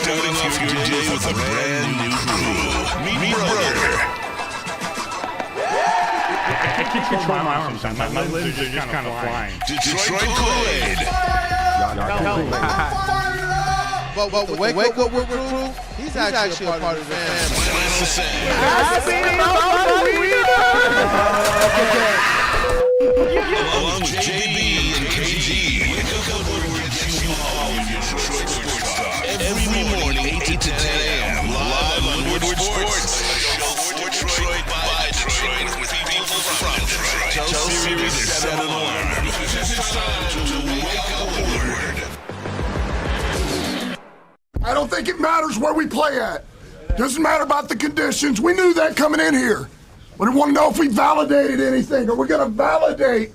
starting off your day with a brand new crew. Meet Burger. I can't control my arms. My limbs are just kind of flying. Detroit Kool-Aid. Well, the Wake Up Woodward Crew, he's actually a part of the family. Along with JB and KG, Wake Up Woodward gets you all your Detroit sports talk. Every morning, 8 to 10 a.m. Live on Woodward Sports. A show for Detroit by Detroit with people from Detroit. Tell Siri to set an alarm. It's time to Wake Up Woodward. I don't think it matters where we play at. Doesn't matter about the conditions. We knew that coming in here. We want to know if we validated anything. Are we going to validate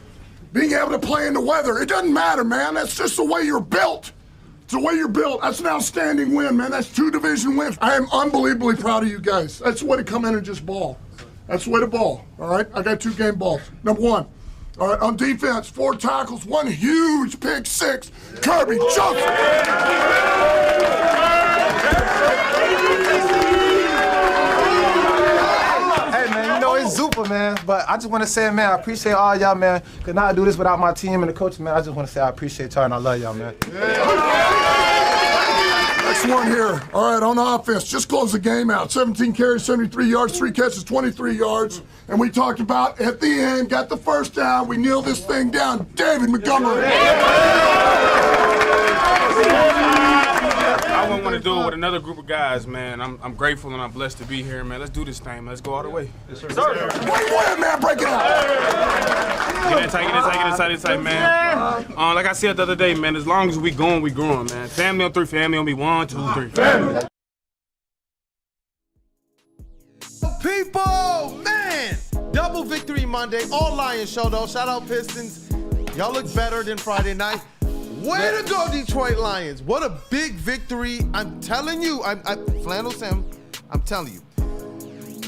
being able to play in the weather? It doesn't matter, man. That's just the way you're built. It's the way you're built. That's an outstanding win, man. That's 2 division wins. I am unbelievably proud of you guys. That's the way to come in and just ball. That's the way to ball, all right? I got 2 game balls. Number 1. All right, on defense, 4 tackles, 1 huge pick 6. Kirby Joseph. It's super, man. But I just want to say, man, I appreciate all y'all, man. Could not do this without my team and the coach, man. I just want to say I appreciate y'all and I love y'all, man. Next one here. All right, on offense, just close the game out. 17 carries, 73 yards, 3 catches, 23 yards. And we talked about at the end, got the first down. We nailed this thing down. David Montgomery. I wouldn't want to do it with another group of guys, man. I'm grateful and I'm blessed to be here, man. Let's do this thing. Let's go all the way. Yes, sir. Wait, man, break it out. Get inside, man. Like I said the other day, man, as long as we going, we growing, man. Family on 3, family on me. 1, 2, 3, family. People, man, double victory Monday. All Lions show, though. Shout out Pistons. Y'all look better than Friday night. Way to go, Detroit Lions. What a big victory. I'm telling you, Flannel Sam, I'm telling you.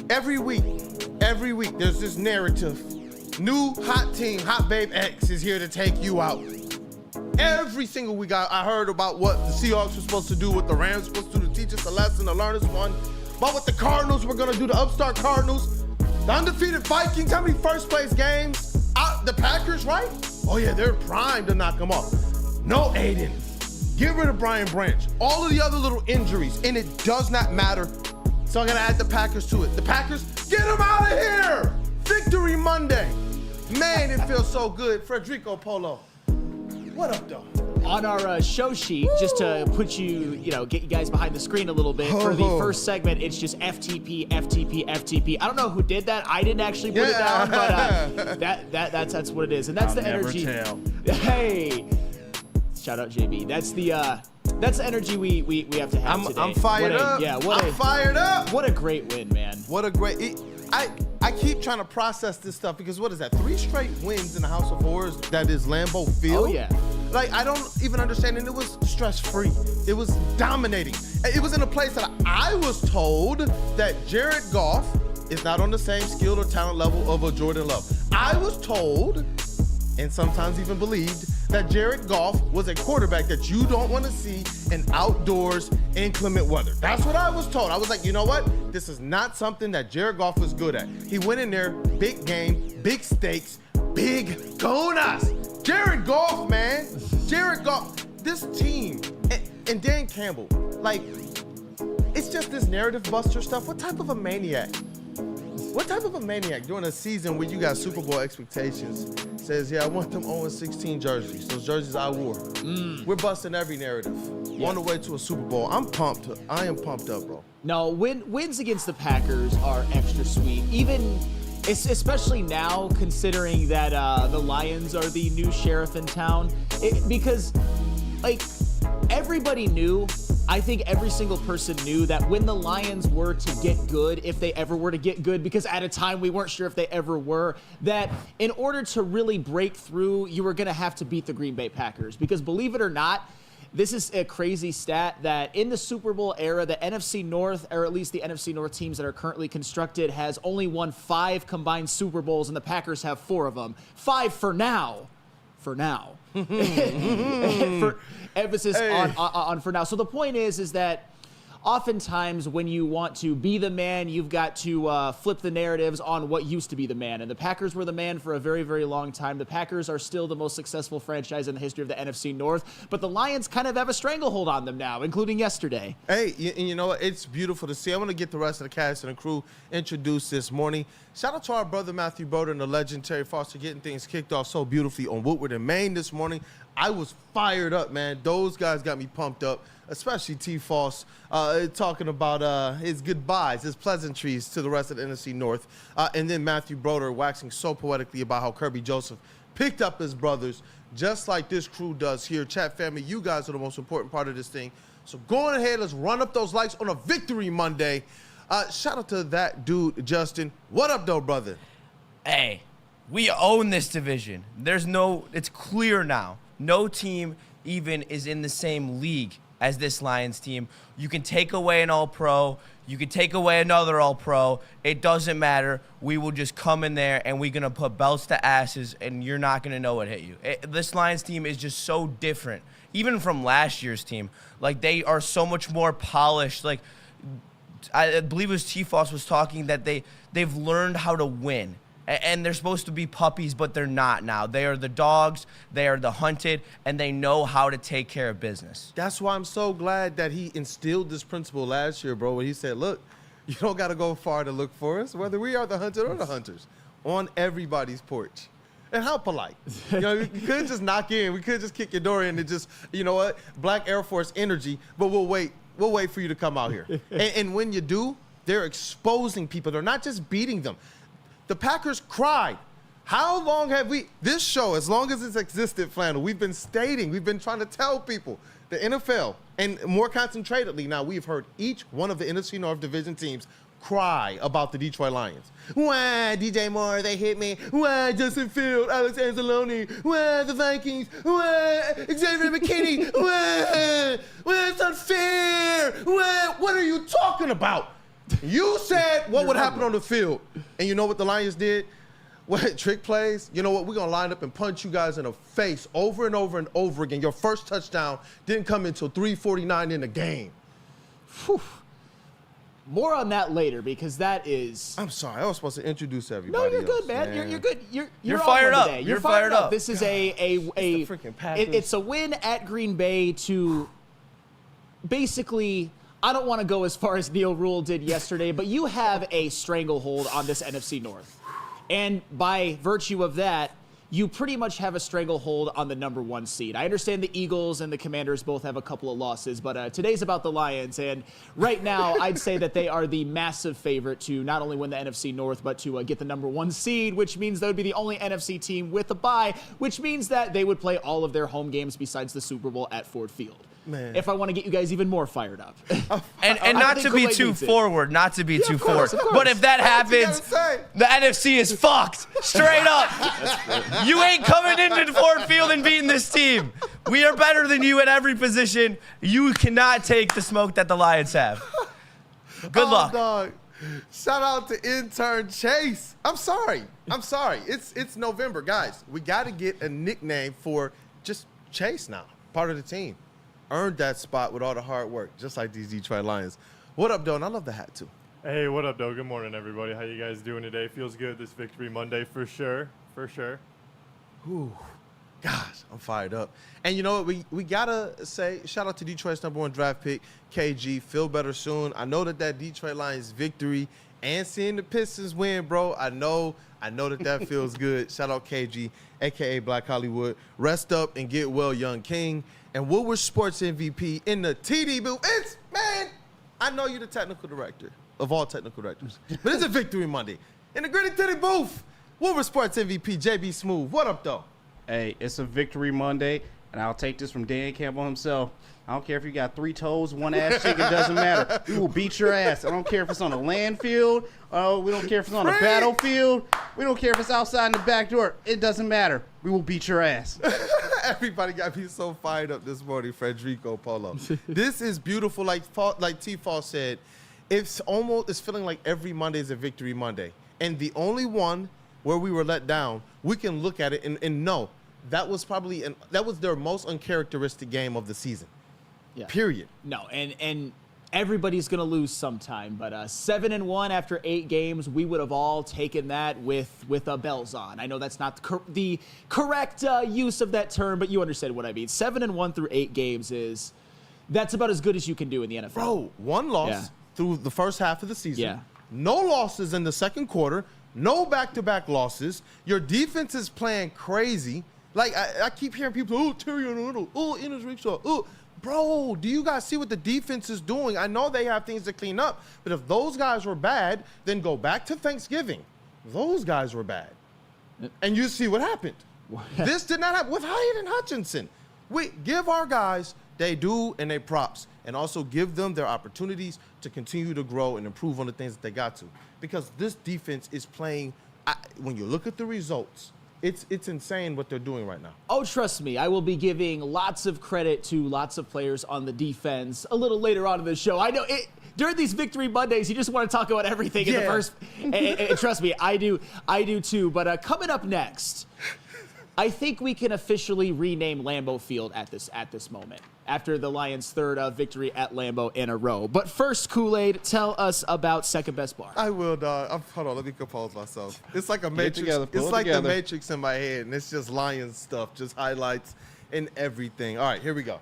Every week, there's this narrative. New hot team, Hot Babe X is here to take you out. Every single week I heard about what the Seahawks were supposed to do, what the Rams were supposed to do to teach us a lesson, to learn us one, about what the Cardinals were going to do, the upstart Cardinals, the undefeated Vikings, how many first place games? The Packers, right? Oh yeah, they're primed to knock them off. No Aiden. Get rid of Brian Branch. All of the other little injuries, and it does not matter. So I'm going to add the Packers to it. The Packers, get them out of here! Victory Monday. Man, it feels so good. Frederico Polo. What up, though? On our show sheet, just to put you, get you guys behind the screen a little bit, for the first segment, it's just FTP, FTP, FTP. I don't know who did that. I didn't actually put it down, but that's what it is. And that's the energy. Hey. Shout out JB. That's the energy we have to have today. I'm fired up. Yeah, I'm fired up. What a great win, man. What a great. I keep trying to process this stuff because what is that? 3 straight wins in the House of Horrors. That is Lambeau Field. Oh yeah. Like I don't even understand, and it was stress-free. It was dominating. It was in a place that I was told that Jared Goff is not on the same skill or talent level of a Jordan Love. I was told, and sometimes even believed, that Jared Goff was a quarterback that you don't want to see in outdoors, inclement weather. That's what I was told. I was like, you know what? This is not something that Jared Goff was good at. He went in there, big game, big stakes, big gonas. Jared Goff, man. Jared Goff. This team, and Dan Campbell, like, it's just this narrative buster stuff. What type of a maniac? What type of a maniac during a season where you got Super Bowl expectations says, yeah, I want them 0-16 jerseys, those jerseys I wore. We're busting every narrative on the way to a Super Bowl. I'm pumped. I am pumped up, bro. No, wins against the Packers are extra sweet. Even, especially now, considering that the Lions are the new sheriff in town. Because, like, everybody knew, I think every single person knew that when the Lions were to get good, if they ever were to get good, because at a time we weren't sure if they ever were, that in order to really break through, you were going to have to beat the Green Bay Packers. Because believe it or not, this is a crazy stat that in the Super Bowl era, the NFC North, or at least the NFC North teams that are currently constructed, has only won 5 combined Super Bowls, and the Packers have 4 of them. 5 for now. For now. For emphasis on for now. So the point is that oftentimes when you want to be the man, you've got to flip the narratives on what used to be the man. And the Packers were the man for a very, very long time. The Packers are still the most successful franchise in the history of the NFC North, but the Lions kind of have a stranglehold on them now, including yesterday. Hey, you know what? It's beautiful to see. I want to get the rest of the cast and the crew introduced this morning. Shout out to our brother Matthew Broder and the legend Terry Foster getting things kicked off so beautifully on Woodward in Maine this morning. I was fired up, man. Those guys got me pumped up, especially T. Foss, talking about his goodbyes, his pleasantries to the rest of the NFC North. And then Matthew Broder waxing so poetically about how Kirby Joseph picked up his brothers, just like this crew does here. Chat family, you guys are the most important part of this thing. So go on ahead, let's run up those likes on a Victory Monday. Shout out to that dude, Justin. What up, though, brother? Hey, we own this division. It's clear now. No team even is in the same league as this Lions team. You can take away an All-Pro. You can take away another All-Pro. It doesn't matter. We will just come in there, and we're going to put belts to asses, and you're not going to know what hit you. This Lions team is just so different, even from last year's team. Like, they are so much more polished. Like, I believe it was T-Foss was talking that they've learned how to win. And they're supposed to be puppies, but they're not now. They are the dogs, they are the hunted, and they know how to take care of business. That's why I'm so glad that he instilled this principle last year, bro, when he said, look, you don't got to go far to look for us, whether we are the hunted or the hunters, on everybody's porch. And how polite. You know, we couldn't just knock in. We couldn't just kick your door in and just, you know what, Black Air Force energy, but we'll wait. We'll wait for you to come out here. And when you do, they're exposing people. They're not just beating them. The Packers cried. How long have this show, as long as it's existed, Flannel, we've been trying to tell people, the NFL, and more concentratedly now, we've heard each one of the NFC North Division teams cry about the Detroit Lions. Why, DJ Moore, they hit me. Why, Justin Field, Alex Anzalone. Why, the Vikings. Why, Xavier McKinney. Why, it's unfair. Why, what are you talking about? You said what would happen on the field. And you know what the Lions did? What, trick plays? You know what? We're going to line up and punch you guys in the face over and over and over again. Your first touchdown didn't come until 3:49 in the game. Whew. More on that later, because that is... I'm sorry. I was supposed to introduce everybody. No, you're else, good, man. You're good. You're fired up. Today. You're fired up. This is it's a win at Green Bay to basically... I don't want to go as far as Neil Rule did yesterday, but you have a stranglehold on this NFC North. And by virtue of that, you pretty much have a stranglehold on the number 1 seed. I understand the Eagles and the Commanders both have a couple of losses, but today's about the Lions. And right now, I'd say that they are the massive favorite to not only win the NFC North, but to get the number 1 seed, which means they would be the only NFC team with a bye, which means that they would play all of their home games besides the Super Bowl at Ford Field. Man. If I want to get you guys even more fired up. And not to be too forward, but if that happens, the NFC is fucked. Straight up. You ain't coming into Ford Field and beating this team. We are better than you at every position. You cannot take the smoke that the Lions have. Good luck. Dog. Shout out to intern Chase. I'm sorry. It's November, guys. We got to get a nickname for just Chase now, part of the team. Earned that spot with all the hard work, just like these Detroit Lions. What up, Doe? And I love the hat, too. Hey, what up, Doe? Good morning, everybody. How you guys doing today? Feels good this Victory Monday for sure. Ooh, gosh, I'm fired up. And you know what? We got to say, shout out to Detroit's number 1 draft pick, KG. Feel better soon. I know that Detroit Lions victory and seeing the Pistons win, bro, I know that feels good. Shout out KG, a.k.a. Black Hollywood. Rest up and get well, young king. And Woodward Sports MVP in the TD booth. Man, I know you're the technical director of all technical directors, but it's a Victory Monday. In the gritty titty booth, Woodward Sports MVP, JB Smooth. What up, though? Hey, it's a Victory Monday, and I'll take this from Dan Campbell himself. I don't care if you got 3 toes, 1 ass cheek, it doesn't matter. We will beat your ass. I don't care if it's on a land field. We don't care if it's on a battlefield. We don't care if it's outside in the back door. It doesn't matter. We will beat your ass. Everybody got me so fired up this morning, Frederico Polo. This is beautiful. Like T-Fall said, it's feeling like every Monday is a Victory Monday. And the only one where we were let down, we can look at it and know that was their most uncharacteristic game of the season. Yeah. Period. No, and everybody's going to lose sometime, but 7-1 after 8 games, we would have all taken that with bells on. I know that's not the correct use of that term, but you understand what I mean. 7-1 through 8 games that's about as good as you can do in the NFL. Bro, 1 loss through the first half of the season. Yeah. No losses in the second quarter. No back-to-back losses. Your defense is playing crazy. Like, I keep hearing people, oh, Terry on the little, oh, Ennis Rickshaw, oh. Bro, do you guys see what the defense is doing? I know they have things to clean up, but if those guys were bad, then go back to Thanksgiving. Those guys were bad. And you see what happened. This did not happen with Hyatt and Hutchinson. We give our guys they do and they props, and also give them their opportunities to continue to grow and improve on the things that they got to. Because this defense is playing, when you look at the results, it's insane what they're doing right now. Oh, trust me, I will be giving lots of credit to lots of players on the defense a little later on in the show. I know during these Victory Mondays, you just want to talk about everything in the first. And trust me, I do too. But coming up next, I think we can officially rename Lambeau Field at this moment after the Lions' third victory at Lambeau in a row. But first, Kool-Aid, tell us about Second Best Bar. I will, dog. Hold on, let me compose myself. It's like a Matrix. It's like the Matrix in my head, and it's just Lions stuff, just highlights and everything. All right, here we go.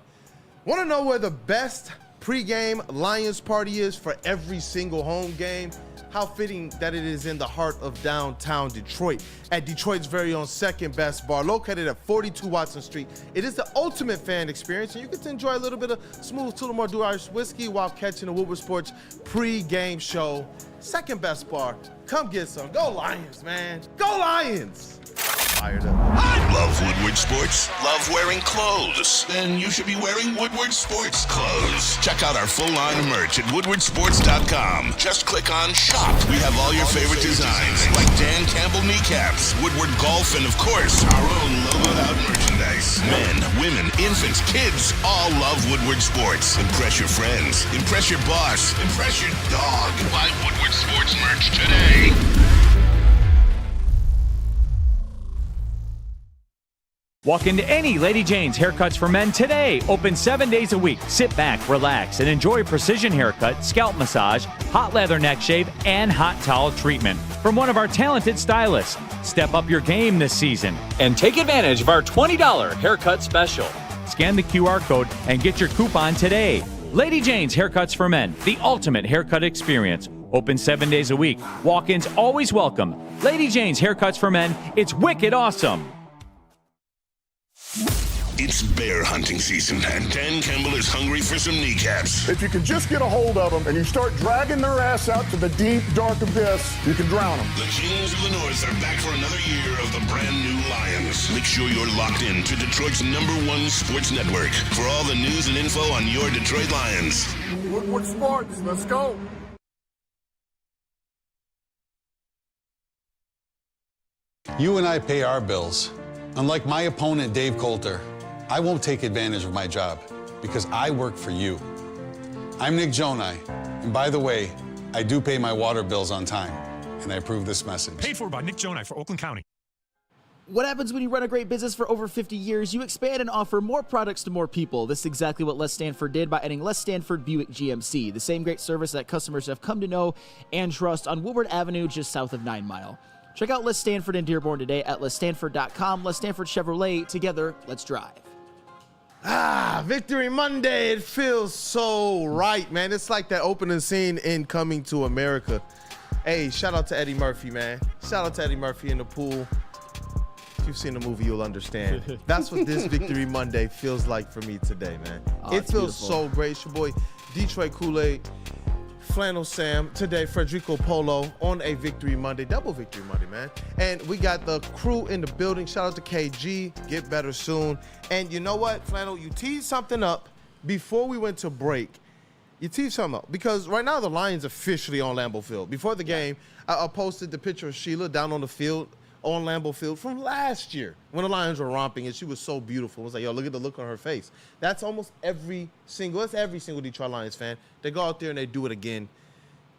Want to know where the best pregame Lions party is for every single home game? How fitting that it is in the heart of downtown Detroit at Detroit's very own Second Best Bar, located at 42 Watson Street. It is the ultimate fan experience, and you get to enjoy a little bit of smooth Tullamore Dew Irish whiskey while catching the Woodward Sports pre-game show. Second Best Bar, come get some. Go Lions, man. Go Lions. Fired up. Love Woodward Sports? Love wearing clothes? Then you should be wearing Woodward Sports clothes. Check out our full line of merch at woodwardsports.com. Just click on shop. We have all your favorite designs, like Dan Campbell kneecaps, Woodward golf, and of course, our own logoed out merchandise. Men, women, infants, kids all love Woodward Sports. Impress your friends. Impress your boss. Impress your dog. Buy Woodward Sports merch today. Walk into any Lady Jane's Haircuts for Men today. Open 7 days a week. Sit back, relax, and enjoy precision haircut, scalp massage, hot leather neck shave, and hot towel treatment from one of our talented stylists. Step up your game this season and take advantage of our $20 haircut special. Scan the QR code and get your coupon today. Lady Jane's Haircuts for Men, the ultimate haircut experience. Open 7 days a week. Walk-ins always welcome. Lady Jane's Haircuts for Men. It's wicked awesome. It's bear hunting season, and Dan Campbell is hungry for some kneecaps. If you can just get a hold of them and you start dragging their ass out to the deep, dark abyss, you can drown them. The Kings of the North are back for another year of the brand new Lions. Make sure you're locked in to Detroit's #1 sports network for all the news and info on your Detroit Lions. Woodward Sports, let's go. You and I pay our bills. Unlike my opponent, Dave Coulter, I won't take advantage of my job because I work for you. I'm Nick Jonai, and by the way, I do pay my water bills on time, and I approve this message. Paid for by Nick Jonai for Oakland County. What happens when you run a great business for over 50 years? You expand and offer more products to more people. This is exactly what Les Stanford did by adding Les Stanford Buick GMC, the same great service that customers have come to know and trust on Woodward Avenue just south of 9 Mile. Check out Les Stanford in Dearborn today at lesstanford.com. Les Stanford Chevrolet. Together, let's drive. Victory Monday. It feels so right, man. It's like that opening scene in Coming to America. Hey, shout out to Eddie Murphy, man. Shout out to Eddie Murphy in the pool. If you've seen the movie, you'll understand. That's what this Victory Monday feels like for me today, man. It feels so great. It's your boy, Detroit Kool-Aid. Flannel Sam, today Frederico Polo on a Victory Monday, double Victory Monday, man. And we got the crew in the building. Shout out to KG, get better soon. And you know what, Flannel, you teased something up before we went to break. You teased something up because right now the Lions officially on Lambeau Field. Before the game, I posted the picture of Sheila down on the field, on Lambeau Field from last year when the Lions were romping and she was so beautiful. It was like, yo, look at the look on her face. That's every single Detroit Lions fan. They go out there and they do it again.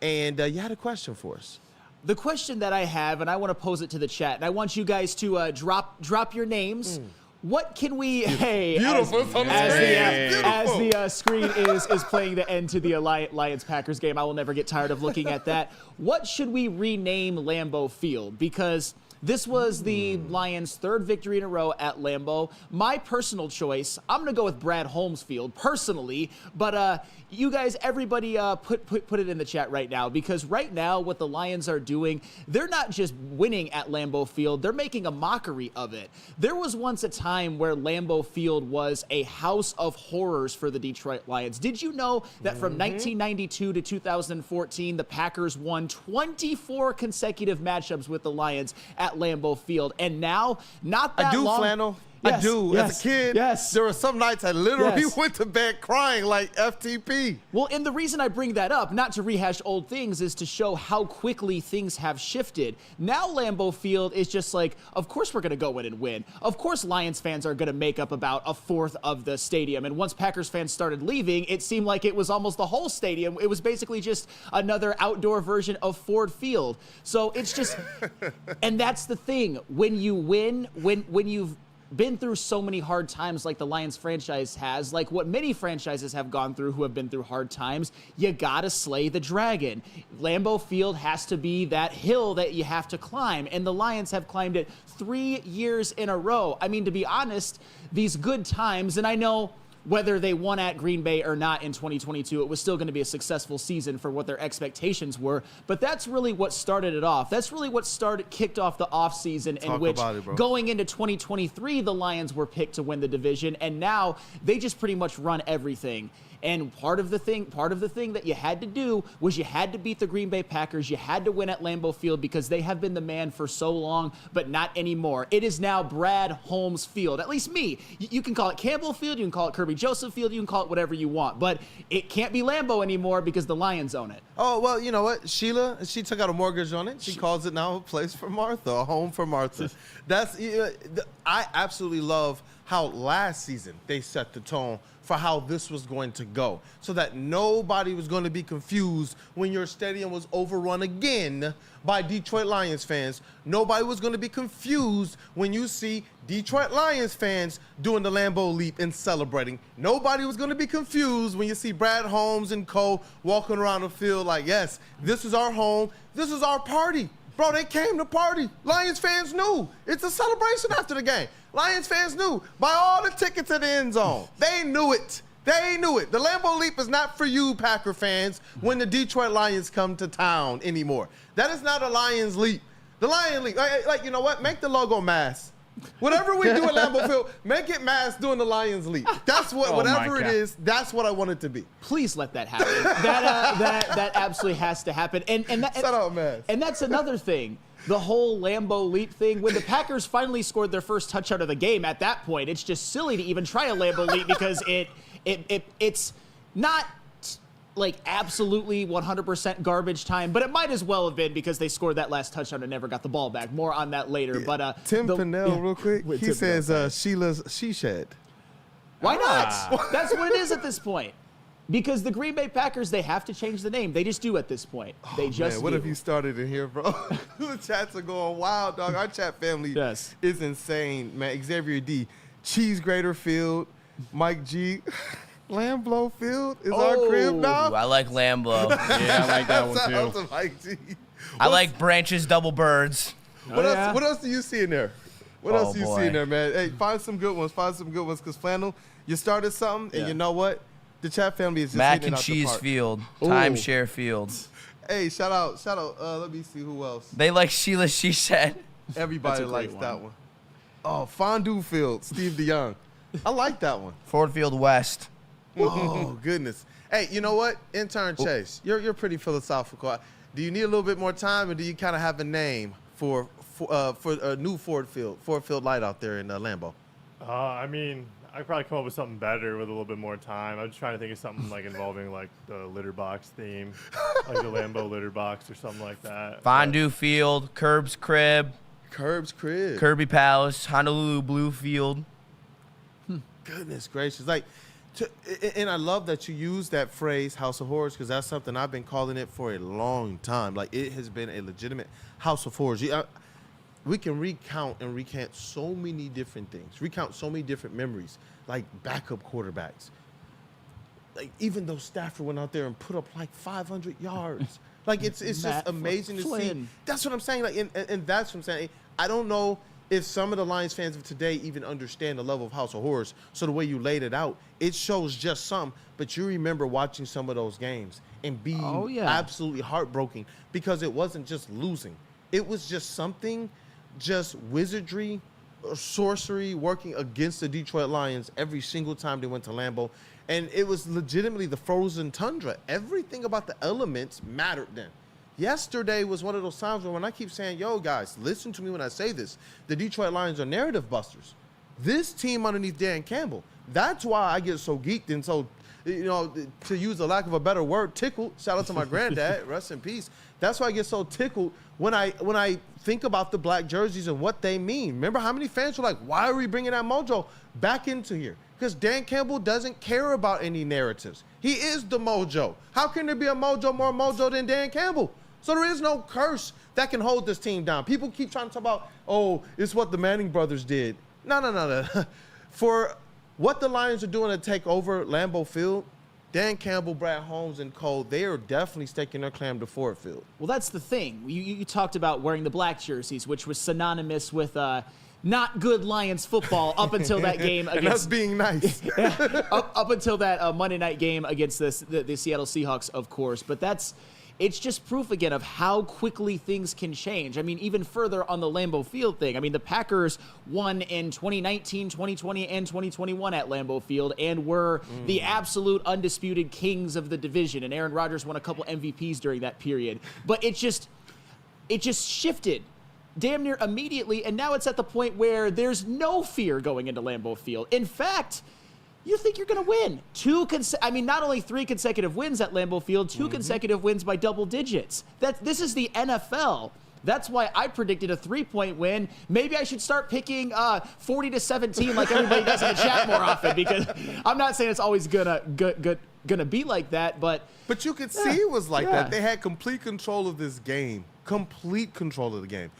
And you had a question for us. The question that I have, and I want to pose it to the chat, and I want you guys to drop your names What can we? Hey, Beautiful. as the screen is playing the end to the Lions Packers game, I will never get tired of looking at that. What should we rename Lambeau Field? Because this was the Lions' third victory in a row at Lambeau. My personal choice, I'm going to go with Brad Holmes Field, personally. But you guys, everybody put it in the chat right now. Because right now, what the Lions are doing, they're not just winning at Lambeau Field. They're making a mockery of it. There was once a time where Lambeau Field was a house of horrors for the Detroit Lions. Did you know that from 1992 to 2014, the Packers won 24 consecutive matchups with the Lions at Lambeau Field, and now, not that long. Flannel. Yes, I do. yes, As a kid, yes. there were some nights I literally Yes. went to bed crying like FTP. Well, and the reason I bring that up, not to rehash old things, is to show how quickly things have shifted. Now Lambeau Field is just like, of course we're going to go in and win. Of course Lions fans are going to make up about a fourth of the stadium. And once Packers fans started leaving, it seemed like it was almost the whole stadium. It was basically just another outdoor version of Ford Field. So it's just, and that's the thing. When you win, when you've been through so many hard times like the Lions franchise has, like what many franchises have gone through who have been through hard times, you gotta slay the dragon. Lambeau Field has to be that hill that you have to climb, and the Lions have climbed it 3 years in a row. I mean, to be honest, these good times, and I know whether they won at Green Bay or not in 2022, it was still going to be a successful season for what their expectations were. But that's really what started it off. That's really what kicked off the offseason, in which going into 2023, the Lions were picked to win the division, and now they just pretty much run everything. And part of the thing that you had to do was you had to beat the Green Bay Packers. You had to win at Lambeau Field because they have been the man for so long, but not anymore. It is now Brad Holmes Field. At least me. You can call it Campbell Field. You can call it Kirby Joseph Field. You can call it whatever you want. But it can't be Lambeau anymore because the Lions own it. Oh, well, you know what? Sheila, she took out a mortgage on it. She calls it now a place for Martha, a home for Martha. I absolutely love how last season they set the tone for how this was going to go, so that nobody was going to be confused when your stadium was overrun again by Detroit Lions fans. Nobody was going to be confused when you see Detroit Lions fans doing the Lambeau Leap and celebrating. Nobody was going to be confused when you see Brad Holmes and co walking around the field like, yes, this is our home, this is our party. Bro, they came to party. Lions fans knew. It's a celebration after the game. Lions fans knew. Buy all the tickets at the end zone. They knew it. They knew it. The Lambeau Leap is not for you, Packer fans, when the Detroit Lions come to town anymore. That is not a Lions Leap. The Lion Leap, like, you know what? Make the logo mask. Whatever we do at Lambeau Field, make it mask doing the Lions Leap. That's what, whatever it is, that's what I want it to be. Please let that happen. That absolutely has to happen. And that, Shut up, man. And that's another thing. The whole Lambeau Leap thing, when the Packers finally scored their first touchdown of the game, at that point, it's just silly to even try a Lambeau Leap because it's not like absolutely 100% garbage time, but it might as well have been because they scored that last touchdown and never got the ball back. More on that later. Yeah. But Tim Pinnell, real quick, he Tim says Pinnell. Sheila's she shed. Why not? That's what it is at this point. Because the Green Bay Packers, they have to change the name. They just do at this point. They just Man, what do. have you started in here, bro? The chats are going wild, dog. Our chat family is insane, man. Xavier D, Cheese Grater Field, Mike G, Lambeau Field is our crib now. I like Lambeau. Yeah, I like that one Shout out too. to Mike G. I like Branches Double Birds. What else do you see in there? What else do you boy. see in there, man? Hey, find some good ones. Find some good ones, because Flannel, you started something, and you know what? The chat family is just Mac hitting and it out the Cheese park. Field. Ooh. Timeshare Field. Hey, shout out. Let me see who else. They like Sheila She Said. Everybody likes that one. Oh, Fondue Field, Steve DeYoung. I like that one. Ford Field West. Oh, goodness. Hey, you know what? Intern Chase, you're pretty philosophical. Do you need a little bit more time, or do you kind of have a name for a new Ford Field Light out there in Lambeau? I mean, I'd probably come up with something better with a little bit more time. I'm just trying to think of something like involving like the litter box theme, like the Lambeau litter box or something like that. Fondue Field, Curb's Crib, Kirby Palace, Honolulu Blue Field. Goodness gracious. And I love that you use that phrase, House of Horrors, because that's something I've been calling it for a long time. Like, it has been a legitimate House of Horrors. we can recount and recant so many different things, recount so many different memories, like backup quarterbacks. Like even though Stafford went out there and put up like 500 yards. Like it's just amazing to see. That's what I'm saying. Like, and that's what I'm saying. I don't know if some of the Lions fans of today even understand the level of House of Horrors. So the way you laid it out, it shows just some. But you remember watching some of those games and being absolutely heartbroken because it wasn't just losing. It was just something, just wizardry or sorcery working against the Detroit Lions every single time they went to Lambeau. And it was legitimately the frozen tundra. Everything about the elements mattered then. Yesterday was one of those times when I keep saying, yo, guys, listen to me when I say this. The Detroit Lions are narrative busters. This team underneath Dan Campbell, that's why I get so geeked and so, you know, to use a lack of a better word, tickled. Shout out to my granddad, rest in peace. That's why I get so tickled when I think about the black jerseys and what they mean. Remember how many fans were like, why are we bringing that mojo back into here? Because Dan Campbell doesn't care about any narratives. He is the mojo. How can there be a mojo more mojo than Dan Campbell? So there is no curse that can hold this team down. People keep trying to talk about, oh, it's what the Manning brothers did. No. For what the Lions are doing to take over Lambeau Field, Dan Campbell, Brad Holmes, and Cole, they are definitely staking their claim to Ford Field. Well, that's the thing. You talked about wearing the black jerseys, which was synonymous with not good Lions football up until that game against. And that's being nice. up until that Monday night game against the Seattle Seahawks, of course. But it's just proof again of how quickly things can change. I mean, even further on the Lambeau Field thing. I mean, the Packers won in 2019, 2020, and 2021 at Lambeau Field and were the absolute undisputed kings of the division. And Aaron Rodgers won a couple MVPs during that period. But it just shifted damn near immediately, and now it's at the point where there's no fear going into Lambeau Field. In fact, you think you're going to win. Not only 3 consecutive wins at Lambeau Field, 2 consecutive wins by double digits. This is the NFL. That's why I predicted a 3-point win. Maybe I should start picking 40-17 like everybody does in the chat more often, because I'm not saying it's always gonna be like that, but you could see it was like that. They had complete control of this game. Complete control of the game.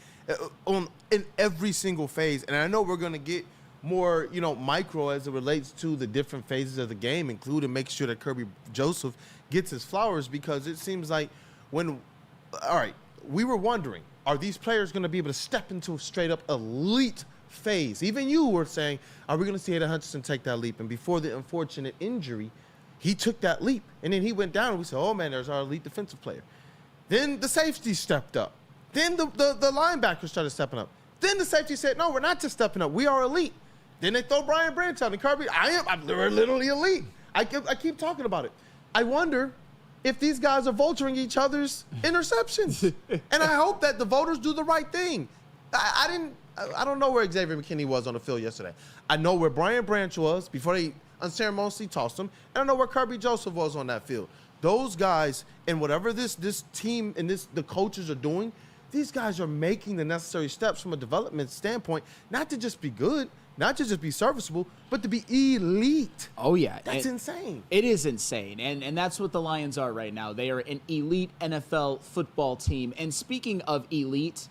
In every single phase. And I know we're going to get more, micro as it relates to the different phases of the game, including make sure that Kirby Joseph gets his flowers, because it seems like we were wondering, are these players going to be able to step into a straight up elite phase? Even you were saying, are we going to see Hayden Hutchinson take that leap? And before the unfortunate injury, he took that leap. And then he went down and we said, oh man, there's our elite defensive player. Then the safety stepped up. Then the linebackers started stepping up. Then the safety said, no, we're not just stepping up. We are elite. Then they throw Brian Branch out and Kirby. I'm literally elite. I keep talking about it. I wonder if these guys are vulturing each other's interceptions. And I hope that the voters do the right thing. I don't know where Xavier McKinney was on the field yesterday. I know where Brian Branch was before they unceremoniously tossed him. And I know where Kirby Joseph was on that field. Those guys, and whatever this team and the coaches are doing, these guys are making the necessary steps from a development standpoint, not to just be good, not to just be serviceable, but to be elite. Oh, yeah. That's insane. It is insane, and that's what the Lions are right now. They are an elite NFL football team. And speaking of elite,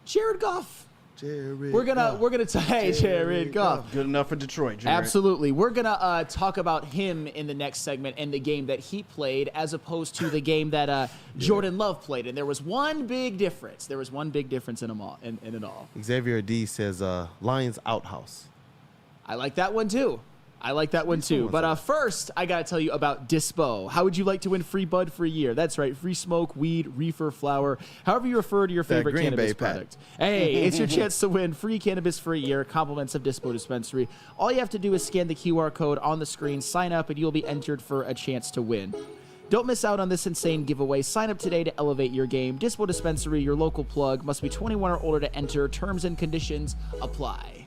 Jared Goff. We're gonna Jared Goff. Good enough for Detroit, Jared. Absolutely. We're gonna talk about him in the next segment and the game that he played, as opposed to the game that Jordan Love played. And there was one big difference. There was one big difference in it all. Xavier D says Lions outhouse. I like that one too. But first, I got to tell you about Dispo. How would you like to win free bud for a year? That's right. Free smoke, weed, reefer, flower, however you refer to your favorite cannabis product. Hey, it's your chance to win free cannabis for a year, compliments of Dispo Dispensary. All you have to do is scan the QR code on the screen, sign up, and you'll be entered for a chance to win. Don't miss out on this insane giveaway. Sign up today to elevate your game. Dispo Dispensary, your local plug. Must be 21 or older to enter. Terms and conditions apply.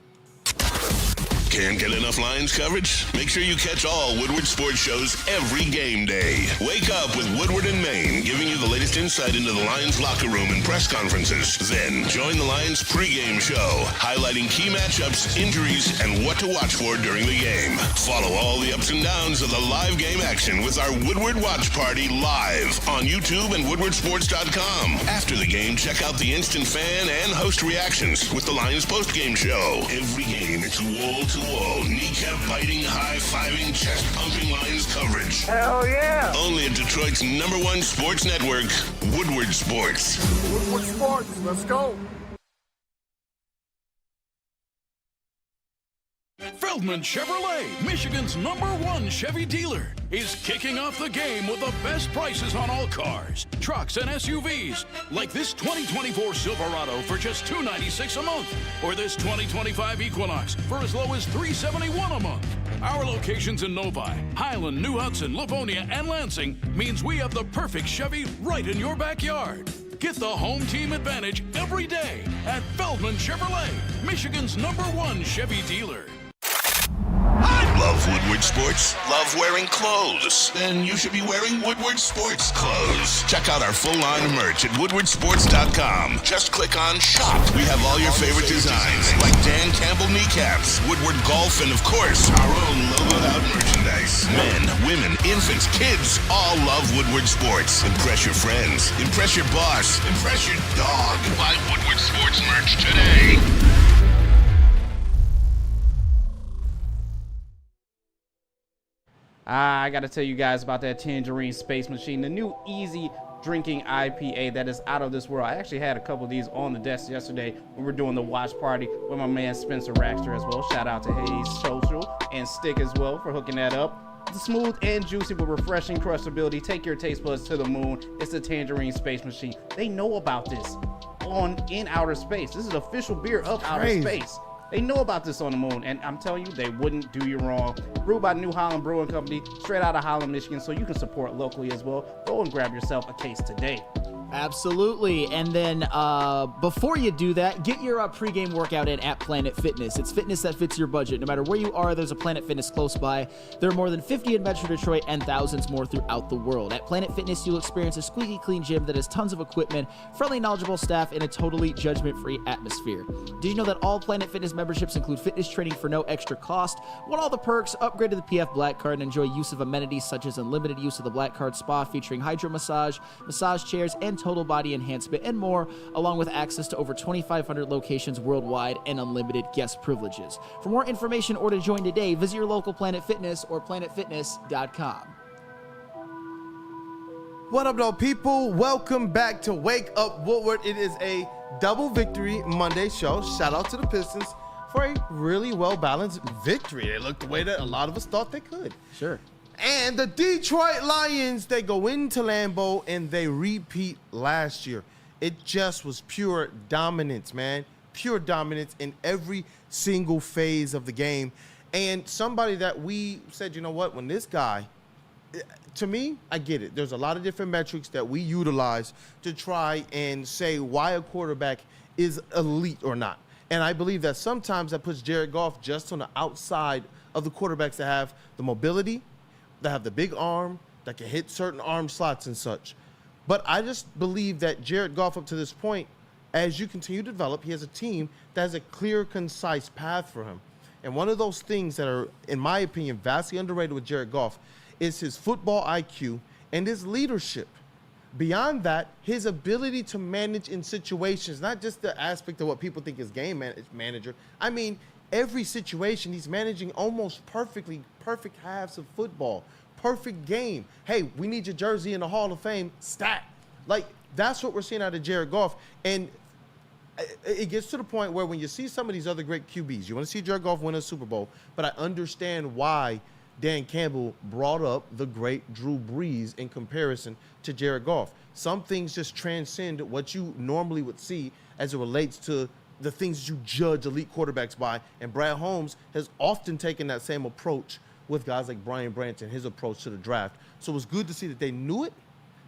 Can't get enough Lions coverage? Make sure you catch all Woodward sports shows every game day. Wake up with Woodward and Maine, giving you the latest insight into the Lions locker room and press conferences. Then join the Lions pregame show, highlighting key matchups, injuries, and what to watch for during the game. Follow all the ups and downs of the live game action with our Woodward Watch Party live on YouTube and woodwardsports.com. After the game, check out the instant fan and host reactions with the Lions postgame show. Every game, it's wall-to-wall, kneecap-biting, high-fiving, chest-pumping Lions coverage. Hell yeah! Only at Detroit's #1 sports network, Woodward Sports. Woodward Sports, let's go. Feldman Chevrolet, Michigan's #1 Chevy dealer, is kicking off the game with the best prices on all cars, trucks, and SUVs, like this 2024 Silverado for just $296 a month, or this 2025 Equinox for as low as $371 a month. Our locations in Novi, Highland, New Hudson, Livonia, and Lansing means we have the perfect Chevy right in your backyard. Get the home team advantage every day at Feldman Chevrolet, Michigan's #1 Chevy dealer. Love Woodward Sports? Love wearing clothes? Then you should be wearing Woodward Sports clothes. Check out our full line of merch at woodwardsports.com. Just click on Shop. We have all your favorite designs, like Dan Campbell kneecaps, Woodward Golf, and of course, our own logoed out merchandise. Men, women, infants, kids all love Woodward Sports. Impress your friends. Impress your boss. Impress your dog. Buy Woodward Sports merch today. I got to tell you guys about that Tangerine Space Machine, the new easy drinking IPA that is out of this world. I actually had a couple of these on the desk yesterday when we were doing the watch party with my man Spencer Raxter as well. Shout out to Hayes Social and Stick as well for hooking that up. It's smooth and juicy with refreshing crushability. Take your taste buds to the moon. It's the Tangerine Space Machine. They know about this in outer space. This is the official beer of outer space. They know about this on the moon, and I'm telling you, they wouldn't do you wrong. Brewed by New Holland Brewing Company, straight out of Holland, Michigan, so you can support locally as well. Go and grab yourself a case today. Absolutely. And then before you do that, get your pregame workout in at Planet Fitness. It's fitness that fits your budget. No matter where you are, there's a Planet Fitness close by. There are more than 50 in Metro Detroit and thousands more throughout the world. At Planet Fitness, you'll experience a squeaky clean gym that has tons of equipment, friendly, knowledgeable staff, and a totally judgment-free atmosphere. Did you know that all Planet Fitness memberships include fitness training for no extra cost? Want all the perks? Upgrade to the PF Black Card and enjoy use of amenities such as unlimited use of the Black Card Spa featuring hydro massage, massage chairs, and total body enhancement and more, along with access to over 2,500 locations worldwide and unlimited guest privileges. For more information or to join today, visit your local Planet Fitness or planetfitness.com. What up, though, people? Welcome back to Wake Up Woodward. It is a double victory Monday show. Shout out to the Pistons for a really well-balanced victory. They looked the way that a lot of us thought they could. Sure. And the Detroit Lions, they go into Lambeau and they repeat last year. It just was pure dominance, man. Pure dominance in every single phase of the game. And somebody that we said, you know what, when this guy, to me, I get it. There's a lot of different metrics that we utilize to try and say why a quarterback is elite or not. And I believe that sometimes that puts Jared Goff just on the outside of the quarterbacks that have the mobility, that have the big arm, that can hit certain arm slots and such. But I just believe that Jared Goff, up to this point, as you continue to develop, he has a team that has a clear, concise path for him. And one of those things that are, in my opinion, vastly underrated with Jared Goff is his football IQ and his leadership. Beyond that, his ability to manage in situations, not just the aspect of what people think is game manager. I mean, every situation he's managing almost perfectly, perfect halves of football, perfect game. Hey, we need your jersey in the Hall of Fame, stat. Like, that's what we're seeing out of Jared Goff. And it gets to the point where when you see some of these other great QBs, you want to see Jared Goff win a Super Bowl, but I understand why Dan Campbell brought up the great Drew Brees in comparison to Jared Goff. Some things just transcend what you normally would see as it relates to the things that you judge elite quarterbacks by. And Brad Holmes has often taken that same approach with guys like Brian Branch and his approach to the draft. So it was good to see that they knew it,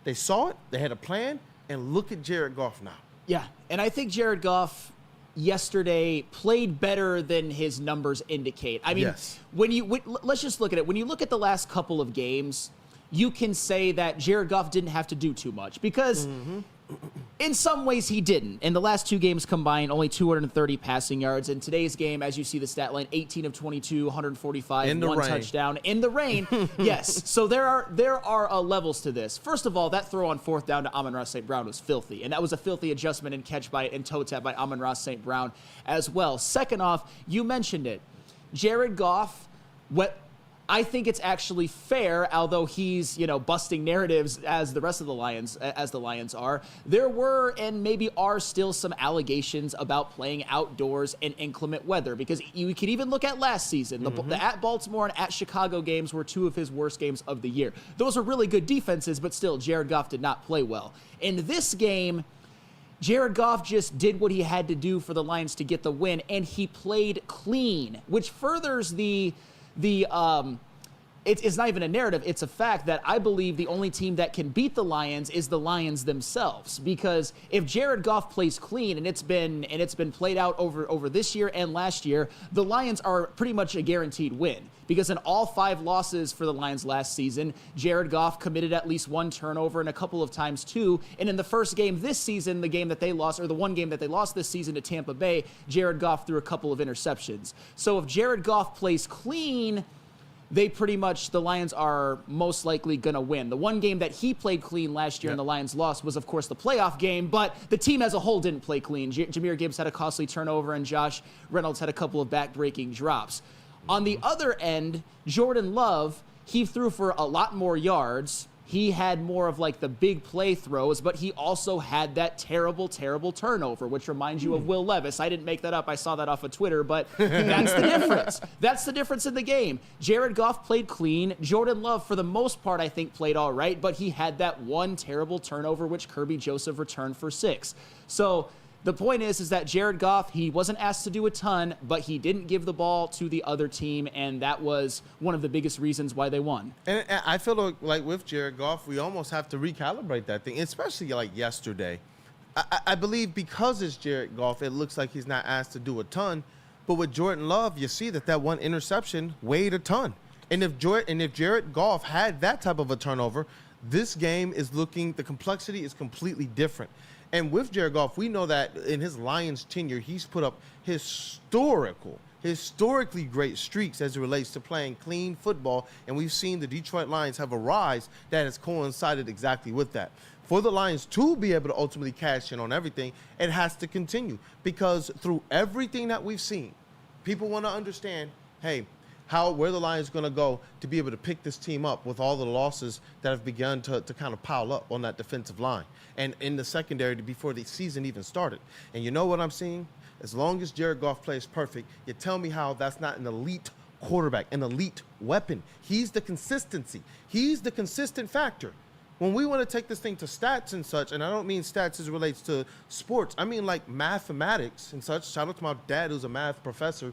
they saw it, they had a plan, and look at Jared Goff now. Yeah, and I think Jared Goff, yesterday played better than his numbers indicate. I mean, Yes. let's just look at it. When you look at the last couple of games, you can say that Jared Goff didn't have to do too much because in some ways he didn't. In the last 2 games combined, only 230 passing yards. In today's game, as you see the stat line, 18 of 22, 145, In the 1 rain. touchdown. In the rain, yes. So there are levels to this. First of all, that throw on 4th down to Amon-Ra St. Brown was filthy. And that was a filthy adjustment and catch and toe tap by Amon-Ra St. Brown as well. Second off, you mentioned it. Jared Goff, I think it's actually fair, although he's, busting narratives as the rest of the Lions are. There were and maybe are still some allegations about playing outdoors in inclement weather, because you could even look at last season. The at Baltimore and at Chicago games were 2 of his worst games of the year. Those are really good defenses, but still, Jared Goff did not play well. In this game, Jared Goff just did what he had to do for the Lions to get the win, and he played clean, which furthers it's not even a narrative, it's a fact that I believe the only team that can beat the Lions is the Lions themselves. Because if Jared Goff plays clean, and it's been played out over this year and last year, the Lions are pretty much a guaranteed win. Because in all 5 losses for the Lions last season, Jared Goff committed at least 1 turnover and a couple of times 2. And in the first game this season, the game that they lost, or the one game that they lost this season to Tampa Bay, Jared Goff threw a couple of interceptions. So if Jared Goff plays clean, the Lions are most likely going to win. The one game that he played clean last year and the Lions lost was, of course, the playoff game, but the team as a whole didn't play clean. Jahmyr Gibbs had a costly turnover, and Josh Reynolds had a couple of back-breaking drops. On the other end, Jordan Love, he threw for a lot more yards. He had more of like the big play throws, but he also had that terrible, terrible turnover, which reminds you of Will Levis. I didn't make that up. I saw that off of Twitter, but that's the difference. That's the difference in the game. Jared Goff played clean. Jordan Love, for the most part, I think played all right, but he had that one terrible turnover, which Kirby Joseph returned for 6. So the point is that Jared Goff, he wasn't asked to do a ton, but he didn't give the ball to the other team, and that was one of the biggest reasons why they won. And I feel like with Jared Goff, we almost have to recalibrate that thing, especially like yesterday. I believe because it's Jared Goff, it looks like he's not asked to do a ton, but with Jordan Love, you see that one interception weighed a ton. And if Jared Goff had that type of a turnover, this game the complexity is completely different. And with Jared Goff, we know that in his Lions tenure, he's put up historically great streaks as it relates to playing clean football. And we've seen the Detroit Lions have a rise that has coincided exactly with that. For the Lions to be able to ultimately cash in on everything, it has to continue. Because through everything that we've seen, people want to understand, hey, where the Lions going to go to be able to pick this team up with all the losses that have begun to kind of pile up on that defensive line and in the secondary before the season even started. And you know what I'm seeing? As long as Jared Goff plays perfect, you tell me how that's not an elite quarterback, an elite weapon. He's the consistency. He's the consistent factor. When we want to take this thing to stats and such, and I don't mean stats as it relates to sports, I mean like mathematics and such. Shout out to my dad who's a math professor.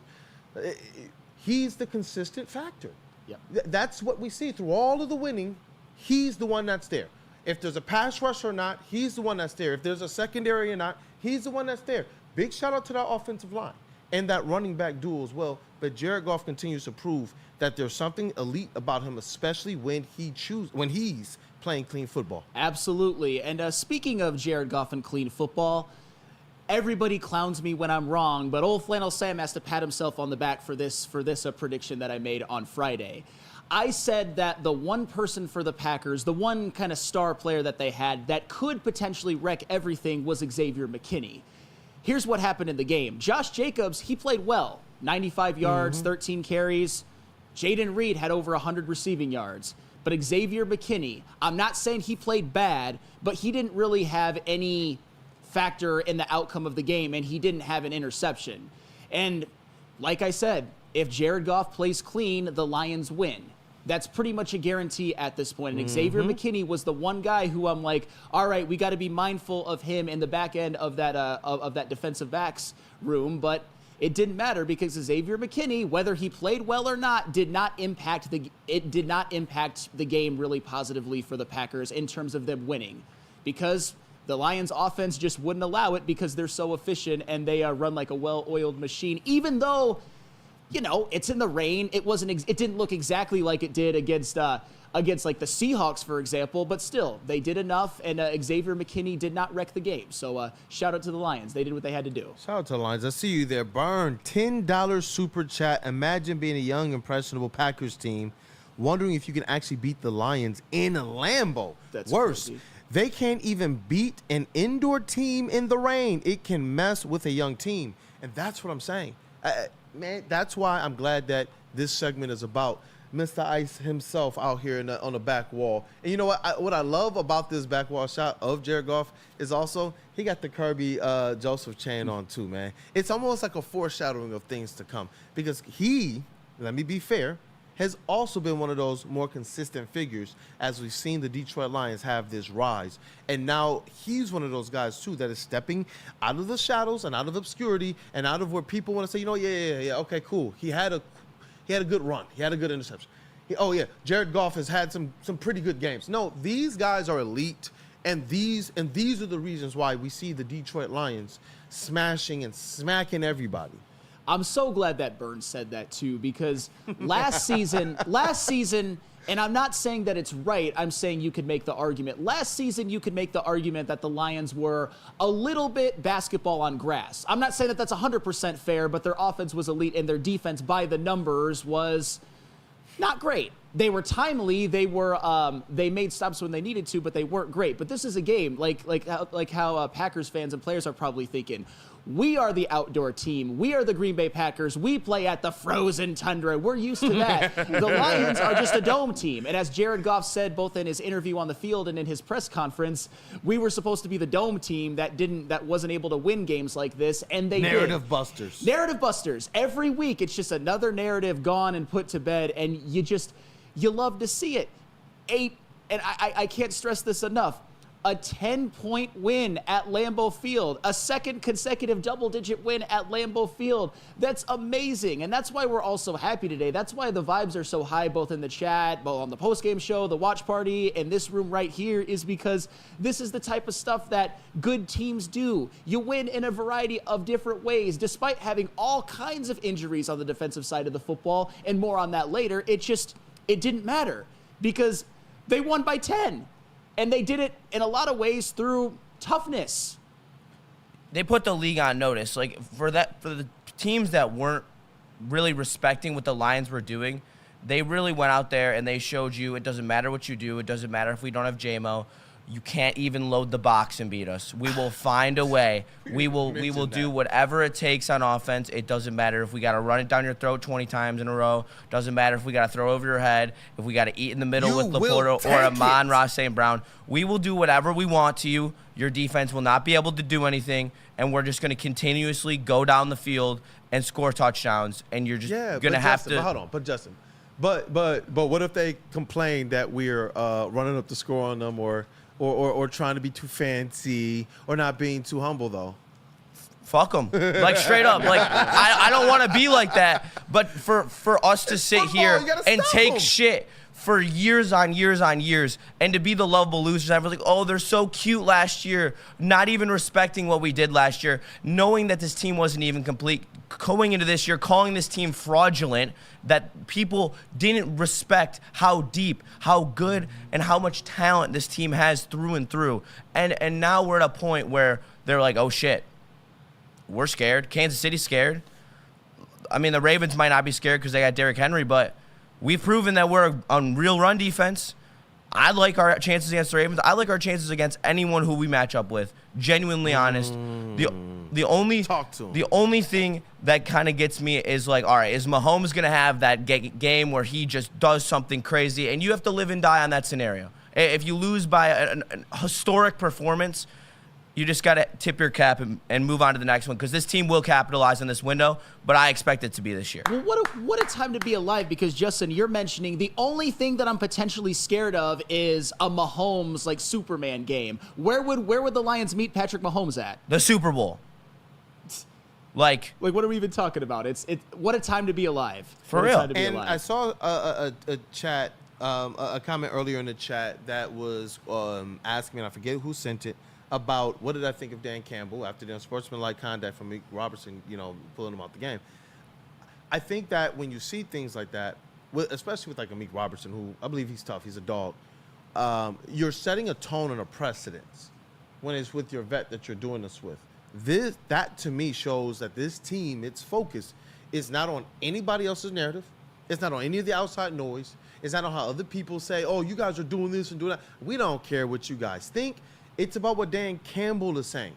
He's the consistent factor. Yep. That's what we see through all of the winning. He's the one that's there. If there's a pass rush or not, he's the one that's there. If there's a secondary or not, he's the one that's there. Big shout out to that offensive line and that running back duel as well. But Jared Goff continues to prove that there's something elite about him, especially when he's playing clean football. Absolutely. And speaking of Jared Goff and clean football, everybody clowns me when I'm wrong, but old Flannel Sam has to pat himself on the back for this prediction that I made on Friday. I said that the one person for the Packers, the one kind of star player that they had that could potentially wreck everything was Xavier McKinney. Here's what happened in the game. Josh Jacobs, he played well. 95 yards, 13 carries. Jaden Reed had over 100 receiving yards. But Xavier McKinney, I'm not saying he played bad, but he didn't really have any factor in the outcome of the game, and he didn't have an interception. And like I said, if Jared Goff plays clean, the Lions win. That's pretty much a guarantee at this point. And Xavier McKinney was the one guy who I'm like, all right, we got to be mindful of him in the back end of that of that defensive backs room. But it didn't matter because Xavier McKinney, whether he played well or not, did not impact the game really positively for the Packers in terms of them winning. Because The Lions offense just wouldn't allow it because they're so efficient and they run like a well-oiled machine, even though, it's in the rain. It didn't look exactly like it did against like the Seahawks, for example, but still, they did enough, and Xavier McKinney did not wreck the game. So shout out to the Lions. They did what they had to do. Shout out to the Lions. I see you there. Burn, $10 super chat. Imagine being a young, impressionable Packers team, wondering if you can actually beat the Lions in Lambeau. That's worse. crazy. They can't even beat an indoor team in the rain. It can mess with a young team, and that's what I'm saying. Man, that's why I'm glad that this segment is about Mr. Ice himself out here on the back wall. And you know what? What I love about this back wall shot of Jared Goff is also he got the Kirby Joseph chain on too, man. It's almost like a foreshadowing of things to come because he, let me be fair, has also been one of those more consistent figures as we've seen the Detroit Lions have this rise. And now he's one of those guys, too, that is stepping out of the shadows and out of obscurity and out of where people want to say, yeah, okay, cool. He had a good run. He had a good interception. Jared Goff has had some pretty good games. No, these guys are elite, and these are the reasons why we see the Detroit Lions smashing and smacking everybody. I'm so glad that Burns said that too, because last season, and I'm not saying that it's right, I'm saying you could make the argument. Last season, you could make the argument that the Lions were a little bit basketball on grass. I'm not saying that that's 100% fair, but their offense was elite and their defense by the numbers was not great. They were timely. They made stops when they needed to, but they weren't great. But this is a game like how Packers fans and players are probably thinking. We are the outdoor team. We are the Green Bay Packers. We play at the frozen tundra. We're used to that. The Lions are just a dome team. And as Jared Goff said both in his interview on the field and in his press conference, we were supposed to be the dome team that wasn't able to win games like this, and they Narrative busters. Narrative busters. Every week, it's just another narrative gone and put to bed, and you love to see it. And I can't stress this enough. A 10-point win at Lambeau Field, a second consecutive double-digit win at Lambeau Field. That's amazing, and that's why we're all so happy today. That's why the vibes are so high, both in the chat, both on the post-game show, the watch party, and this room right here, is because this is the type of stuff that good teams do. You win in a variety of different ways, despite having all kinds of injuries on the defensive side of the football, and more on that later. It didn't matter because they won by 10. And they did it in a lot of ways through toughness. They put the league on notice. Like for the teams that weren't really respecting what the Lions were doing, they really went out there and they showed you it doesn't matter what you do. It doesn't matter if we don't have JMO. You can't even load the box and beat us. We will find a way. We will do whatever it takes on offense. It doesn't matter if we got to run it down your throat 20 times in a row. Doesn't matter if we got to throw over your head. If we got to eat in the middle with Laporta or Amon-Ra St. Brown. We will do whatever we want to you. Your defense will not be able to do anything, and we're just going to continuously go down the field and score touchdowns. And you're just going to have to. Hold on, but Justin. But what if they complain that we're running up the score on them or trying to be too fancy or not being too humble, though? Fuck them. Like, straight up. Like, I don't want to be like that. But for us to sit here and take shit for years on years on years and to be the lovable losers, I was like, oh, they're so cute last year, not even respecting what we did last year, knowing that this team wasn't even complete, going into this year, calling this team fraudulent, that people didn't respect how deep, how good, and how much talent this team has through and through. And now we're at a point where they're like, oh, shit, we're scared. Kansas City's scared. I mean, the Ravens might not be scared because they got Derrick Henry, but we've proven that we're a real run defense. I like our chances against the Ravens. I like our chances against anyone who we match up with. Genuinely honest. The only thing that kind of gets me is like, all right, is Mahomes going to have that game where he just does something crazy? And you have to live and die on that scenario. If you lose by an historic performance, you just got to tip your cap and move on to the next one, because this team will capitalize on this window, but I expect it to be this year. Well, what a time to be alive, because, Justin, you're mentioning the only thing that I'm potentially scared of is a Mahomes, like, Superman game. Where would the Lions meet Patrick Mahomes at? The Super Bowl. Like, what are we even talking about? What a time to be alive. For real. And I saw a chat, a comment earlier in the chat that was asking me, and I forget who sent it, about what did I think of Dan Campbell after the unsportsmanlike conduct from Meek Robertson, pulling him out the game. I think that when you see things like that, especially with like a Meek Robertson, who I believe he's tough, he's a dog, you're setting a tone and a precedence when it's with your vet that you're doing this with. That to me shows that this team, its focus is not on anybody else's narrative. It's not on any of the outside noise. It's not on how other people say, oh, you guys are doing this and doing that. We don't care what you guys think. It's about what Dan Campbell is saying.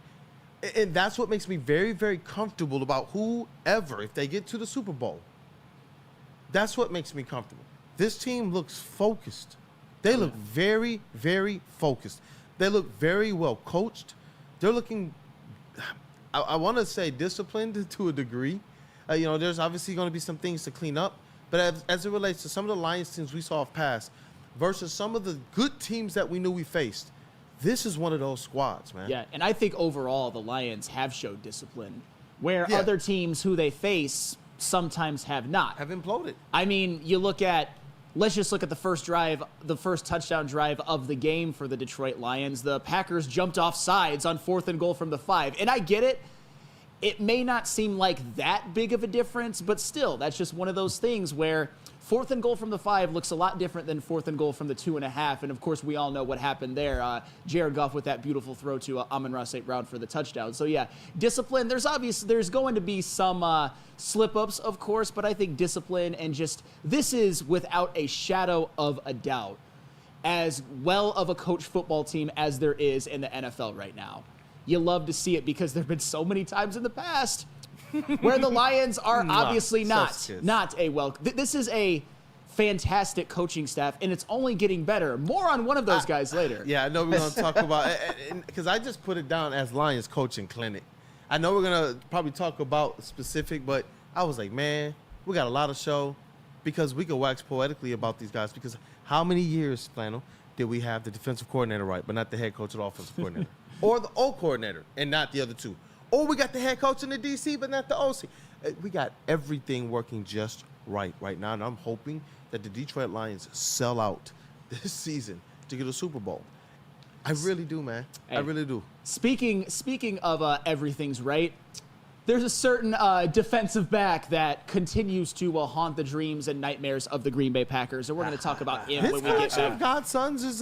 And that's what makes me very, very comfortable about whoever, if they get to the Super Bowl. That's what makes me comfortable. This team looks focused. They look very, very focused. They look very well coached. They're looking, I want to say, disciplined to a degree. There's obviously going to be some things to clean up. But as it relates to some of the Lions teams we saw past versus some of the good teams that we knew we faced, this is one of those squads, man. Yeah, and I think overall the Lions have showed discipline where other teams who they face sometimes have not. Have imploded. I mean, let's just look at the first touchdown drive of the game for the Detroit Lions. The Packers jumped off sides on 4th and goal from the 5. And I get it. It may not seem like that big of a difference, but still, that's just one of those things where 4th and goal from the 5 looks a lot different than 4th and goal from the 2.5. And of course, we all know what happened there. Jared Goff with that beautiful throw to Amon-Ra St. Brown for the touchdown. So yeah, discipline. There's going to be some slip-ups, of course, but I think discipline and this is without a shadow of a doubt as well of a coach football team as there is in the NFL right now. You love to see it because there have been so many times in the past where the Lions are obviously not a This is a fantastic coaching staff, and it's only getting better. More on one of those guys later. Yeah, I know we're going to talk about because I just put it down as Lions coaching clinic. I know we're going to probably talk about specific, but I was like, man, we got a lot of show because we could wax poetically about these guys because how many years, Flannel, did we have the defensive coordinator right, but not the head coach or the offensive coordinator? Or the O coordinator and not the other two. Or we got the head coach in the DC, but not the OC. We got everything working just right now, and I'm hoping that the Detroit Lions sell out this season to get a Super Bowl. I really do, man. Hey, I really do. Speaking of everything's right, there's a certain defensive back that continues to haunt the dreams and nightmares of the Green Bay Packers, and we're going to talk about him when we get back. His Godsons is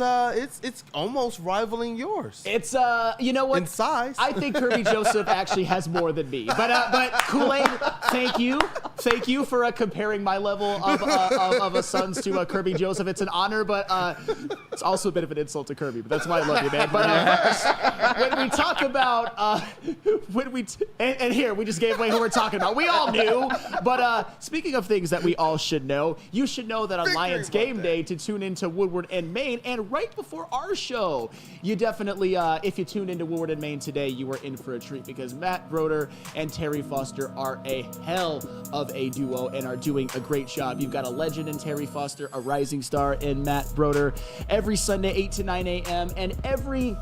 it's almost rivaling yours. It's you know what? In size. I think Kirby Joseph actually has more than me. But Kool-Aid, thank you for comparing my level of a sons to Kirby Joseph. It's an honor, but it's also a bit of an insult to Kirby. But that's why I love you, man. But when we talk about and here. We just gave away who we're talking about. We all knew. But speaking of things that we all should know, you should know that on Lions Game Day to tune into Woodward and Maine. And right before our show, you definitely, if you tuned into Woodward and Maine today, you were in for a treat because Matt Broder and Terry Foster are a hell of a duo and are doing a great job. You've got a legend in Terry Foster, a rising star in Matt Broder. Every Sunday, 8 to 9 a.m. and every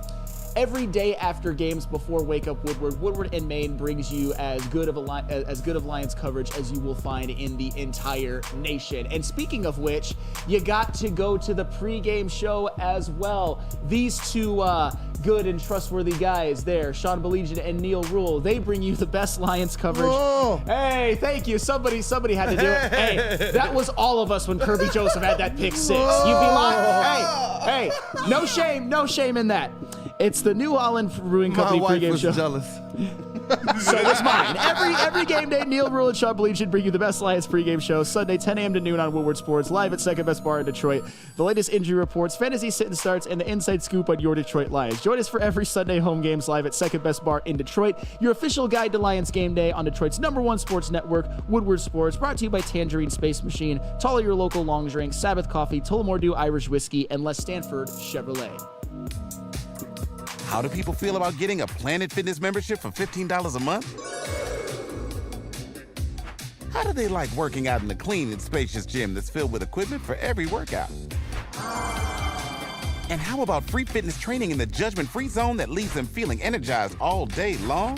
day after games before Wake Up Woodward and Maine brings you as good of Lions coverage as you will find in the entire nation. And speaking of which, you got to go to the pregame show as well. These two good and trustworthy guys there, Sean Baligian and Neil Rule, they bring you the best Lions coverage. Whoa. Hey, thank you. Somebody had to do it. Hey, that was all of us when Kirby Joseph had that pick 6. Whoa. You'd be lying. Hey, no shame in that. It's the New Holland Brewing Company pregame show. My wife was jealous. So was mine. Every game day, Neil Rule and Sean Baligian bring you the best Lions pregame show, Sunday 10 a.m. to noon on Woodward Sports, live at Second Best Bar in Detroit. The latest injury reports, fantasy sit and starts, and the inside scoop on your Detroit Lions. Join us for every Sunday home games live at Second Best Bar in Detroit, your official guide to Lions Game Day on Detroit's #1 sports network, Woodward Sports, brought to you by Tangerine Space Machine, Tala Your Local Long Drink, Sabbath Coffee, Tullamore Dew Irish Whiskey, and Les Stanford Chevrolet. How do people feel about getting a Planet Fitness membership for $15 a month? How do they like working out in a clean and spacious gym that's filled with equipment for every workout? And how about free fitness training in the judgment-free zone that leaves them feeling energized all day long?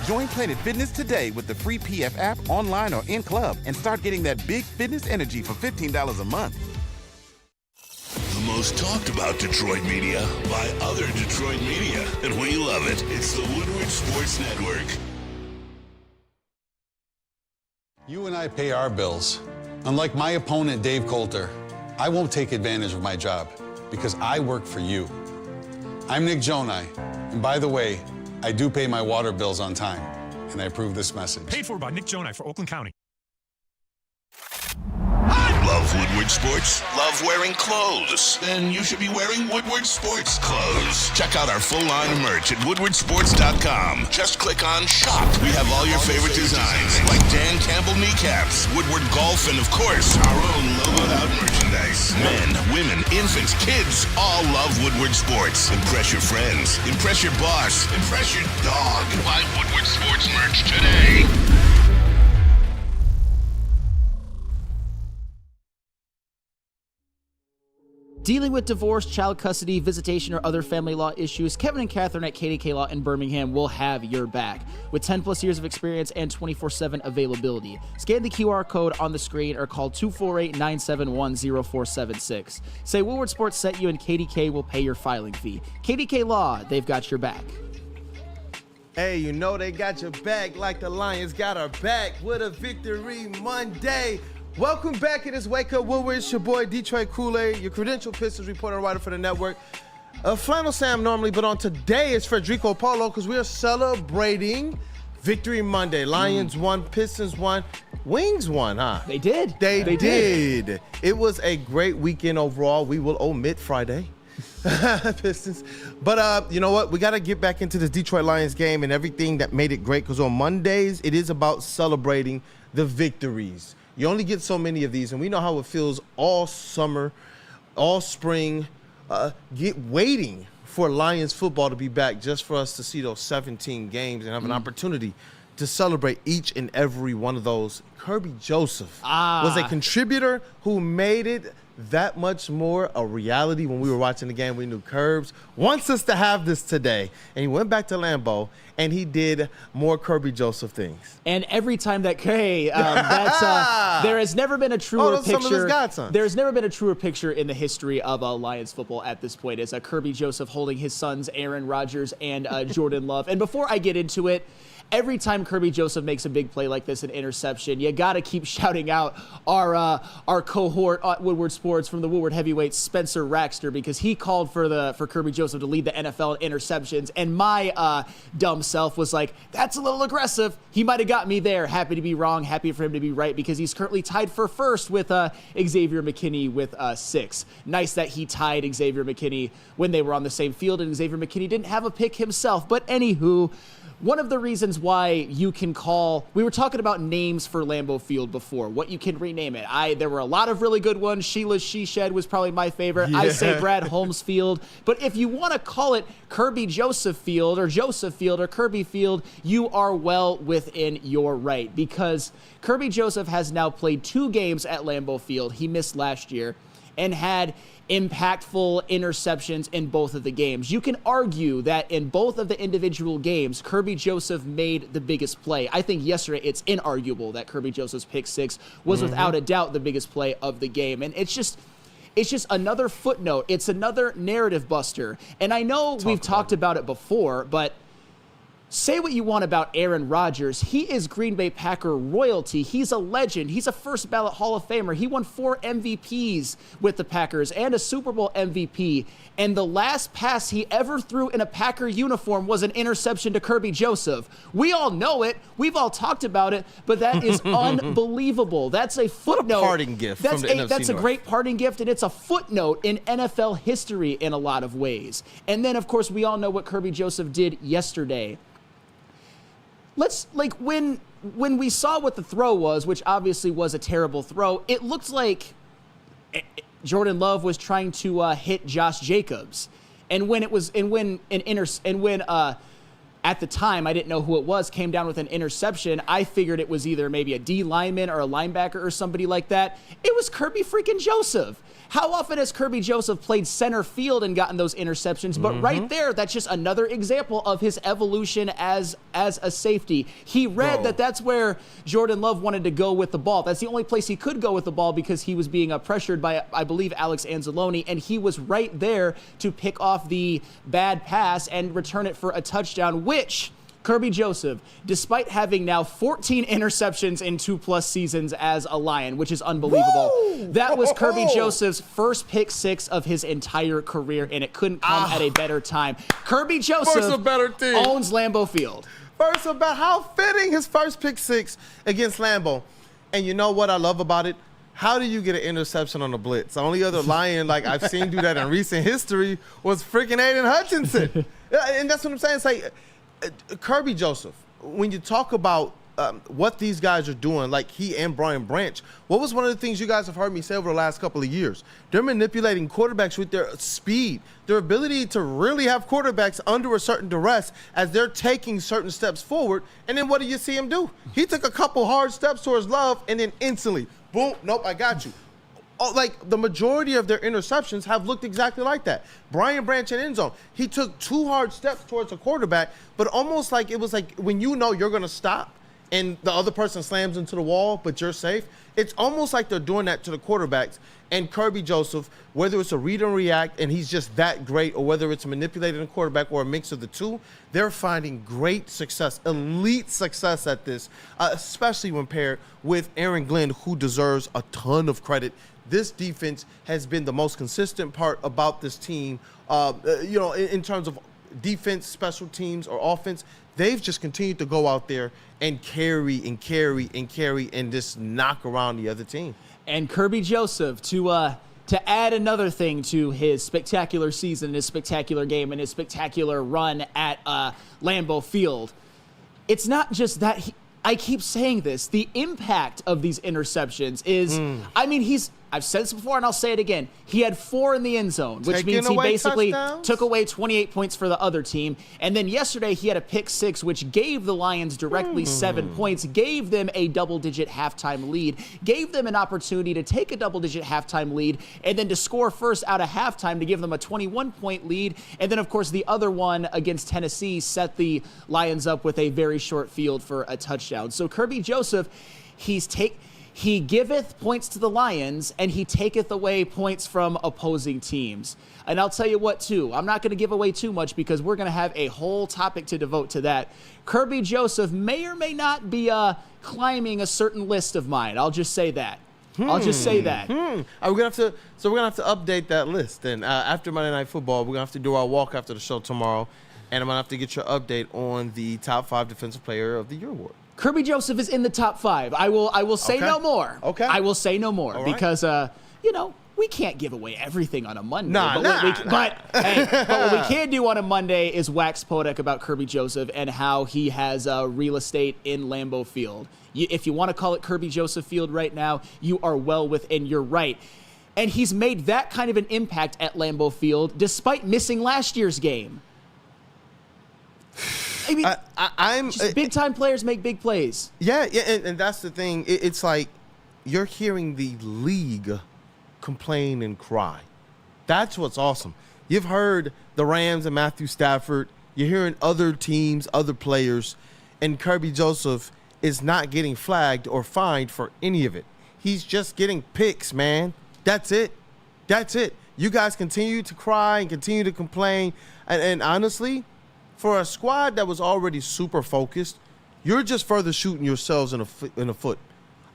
Join Planet Fitness today with the free PF app, online or in club, and start getting that big fitness energy for $15 a month. The most talked about Detroit media by other Detroit media. And we love it. It's the Woodward Sports Network. You and I pay our bills. Unlike my opponent, Dave Coulter, I won't take advantage of my job because I work for you. I'm Nick Jonai, and by the way, I do pay my water bills on time, and I approve this message. Paid for by Nick Jonai for Oakland County. Love Woodward Sports? Love wearing clothes? Then you should be wearing Woodward Sports clothes. Check out our full line of merch at woodwardsports.com. Just click on Shop. We have all your favorite designs, like Dan Campbell kneecaps, Woodward Golf, and of course, our own logoed out merchandise. Men, women, infants, kids all love Woodward Sports. Impress your friends. Impress your boss. Impress your dog. Buy Woodward Sports merch today. Dealing with divorce, child custody, visitation, or other family law issues, Kevin and Catherine at KDK Law in Birmingham will have your back. With 10 plus years of experience and 24/7 availability. Scan the QR code on the screen or call 248-971-0476. Say Woodward Sports sent you and KDK will pay your filing fee. KDK Law, they've got your back. Hey, you know they got your back like the Lions got our back with a Victory Monday. Welcome back. It is Wake Up Woodward. It's your boy Detroit Kool-Aid, your credential Pistons reporter and writer for the network. Flannel Sam normally, but on today is Federico Paulo because we are celebrating Victory Monday. Lions won, Pistons won, Wings won, huh? They did. They did. It was a great weekend overall. We will omit Friday. Pistons. But you know what? We got to get back into this Detroit Lions game and everything that made it great because on Mondays, it is about celebrating the victories. You only get so many of these, and we know how it feels all summer, all spring, waiting for Lions football to be back just for us to see those 17 games and have an opportunity to celebrate each and every one of those. Kirby Joseph was a contributor who made it that much more a reality. When we were watching the game, we knew Curbs wants us to have this today. And he went back to Lambeau, and he did more Kirby Joseph things. And every time that there has never been a truer picture. There's never been a truer picture in the history of Lions football at this point as Kirby Joseph holding his sons Aaron Rodgers and Jordan Love. And before I get into it, every time Kirby Joseph makes a big play like this, an interception, you got to keep shouting out our cohort at Woodward Sports from the Woodward Heavyweights, Spencer Raxter, because he called for Kirby Joseph to lead the NFL in interceptions, and my dumb self was like, that's a little aggressive. He might have got me there. Happy to be wrong, happy for him to be right, because he's currently tied for first with Xavier McKinney with 6. Nice that he tied Xavier McKinney when they were on the same field, and Xavier McKinney didn't have a pick himself. But anywho, one of the reasons why you can we were talking about names for Lambeau Field before, what you can rename it. There were a lot of really good ones. Sheila's She Shed was probably my favorite. Yeah. I say Brad Holmes Field. But if you want to call it Kirby Joseph Field or Kirby Field, you are well within your right, because Kirby Joseph has now played 2 games at Lambeau Field. He missed last year and had impactful interceptions in both of the games. You can argue that in both of the individual games, Kirby Joseph made the biggest play. I think yesterday it's inarguable that Kirby Joseph's pick 6 was without a doubt the biggest play of the game. And it's just another footnote. It's another narrative buster. And I know we've talked about it before, but say what you want about Aaron Rodgers. He is Green Bay Packer royalty. He's a legend. He's a first ballot Hall of Famer. He won 4 MVPs with the Packers and a Super Bowl MVP. And the last pass he ever threw in a Packer uniform was an interception to Kirby Joseph. We all know it. We've all talked about it, but that is unbelievable. That's a footnote. What a parting gift from the NFC That's a North. great parting gift, and it's a footnote in NFL history in a lot of ways. And then, of course, we all know what Kirby Joseph did yesterday. When we saw what the throw was, which obviously was a terrible throw, it looked like Jordan Love was trying to hit Josh Jacobs, and when at the time, I didn't know who it was, came down with an interception. I figured it was either maybe a D lineman or a linebacker or somebody like that. It was Kirby freaking Joseph. How often has Kirby Joseph played center field and gotten those interceptions? But right there, that's just another example of his evolution as a safety. He read that that's where Jordan Love wanted to go with the ball. That's the only place he could go with the ball because he was being pressured by, I believe, Alex Anzalone, and he was right there to pick off the bad pass and return it for a touchdown, which Kirby Joseph, despite having now 14 interceptions in 2+ seasons as a Lion, which is unbelievable. Woo! That was Kirby Joseph's first pick 6 of his entire career, and it couldn't come at a better time. Kirby Joseph owns Lambeau Field. First about how fitting his first pick 6 against Lambeau. And you know what I love about it? How do you get an interception on a blitz? The only other Lion like I've seen do that in recent history was freaking Aiden Hutchinson. And that's what I'm saying. It's like, Kirby Joseph, when you talk about what these guys are doing, like he and Brian Branch, what was one of the things you guys have heard me say over the last couple of years? They're manipulating quarterbacks with their speed, their ability to really have quarterbacks under a certain duress as they're taking certain steps forward. And then what do you see him do? He took a couple hard steps towards Love, and then instantly, boom, nope, I got you. Like the majority of their interceptions have looked exactly like that. Brian Branch in end zone, he took 2 hard steps towards a quarterback, but almost like it was like when you know you're going to stop and the other person slams into the wall, but you're safe. It's almost like they're doing that to the quarterbacks. And Kirby Joseph, whether it's a read and react and he's just that great, or whether it's manipulating a quarterback or a mix of the two, they're finding great success, elite success at this, especially when paired with Aaron Glenn, who deserves a ton of credit. This defense has been the most consistent part about this team, in terms of defense, special teams, or offense. They've just continued to go out there and carry and just knock around the other team. And Kirby Joseph, to add another thing to his spectacular season, his spectacular game, and his spectacular run at Lambeau Field, it's not just that I keep saying this, the impact of these interceptions is, I've said this before and I'll say it again. He had 4 in the end zone, which means he basically took away 28 points for the other team. And then yesterday he had a pick 6, which gave the Lions directly 7 points, gave them a double-digit halftime lead, gave them an opportunity to take a double-digit halftime lead, and then to score first out of halftime to give them a 21-point lead. And then, of course, the other one against Tennessee set the Lions up with a very short field for a touchdown. So Kirby Joseph, he giveth points to the Lions, and he taketh away points from opposing teams. And I'll tell you what, too, I'm not going to give away too much because we're going to have a whole topic to devote to that. Kirby Joseph may or may not be climbing a certain list of mine. I'll just say that. I'll just say that. We're gonna have to update that list. And after Monday Night Football, we're gonna have to do our walk after the show tomorrow, and I'm gonna have to get your update on the top 5 Defensive Player of the Year award. Hey, Joseph is in the top 5. I will say no more. Okay. I will say no more because we can't give away everything on a Monday. But what we can do on a Monday is wax poetic about Kirby Joseph and how he has real estate in Lambeau Field. If you want to call it Kirby Joseph Field right now, you are well within your right. And he's made that kind of an impact at Lambeau Field despite missing last year's game. I mean, big-time players make big plays. Yeah, and that's the thing. It's like you're hearing the league complain and cry. That's what's awesome. You've heard the Rams and Matthew Stafford. You're hearing other teams, other players, and Kirby Joseph is not getting flagged or fined for any of it. He's just getting picks, man. That's it. You guys continue to cry and continue to complain, and honestly, for a squad that was already super focused, you're just further shooting yourselves in the foot.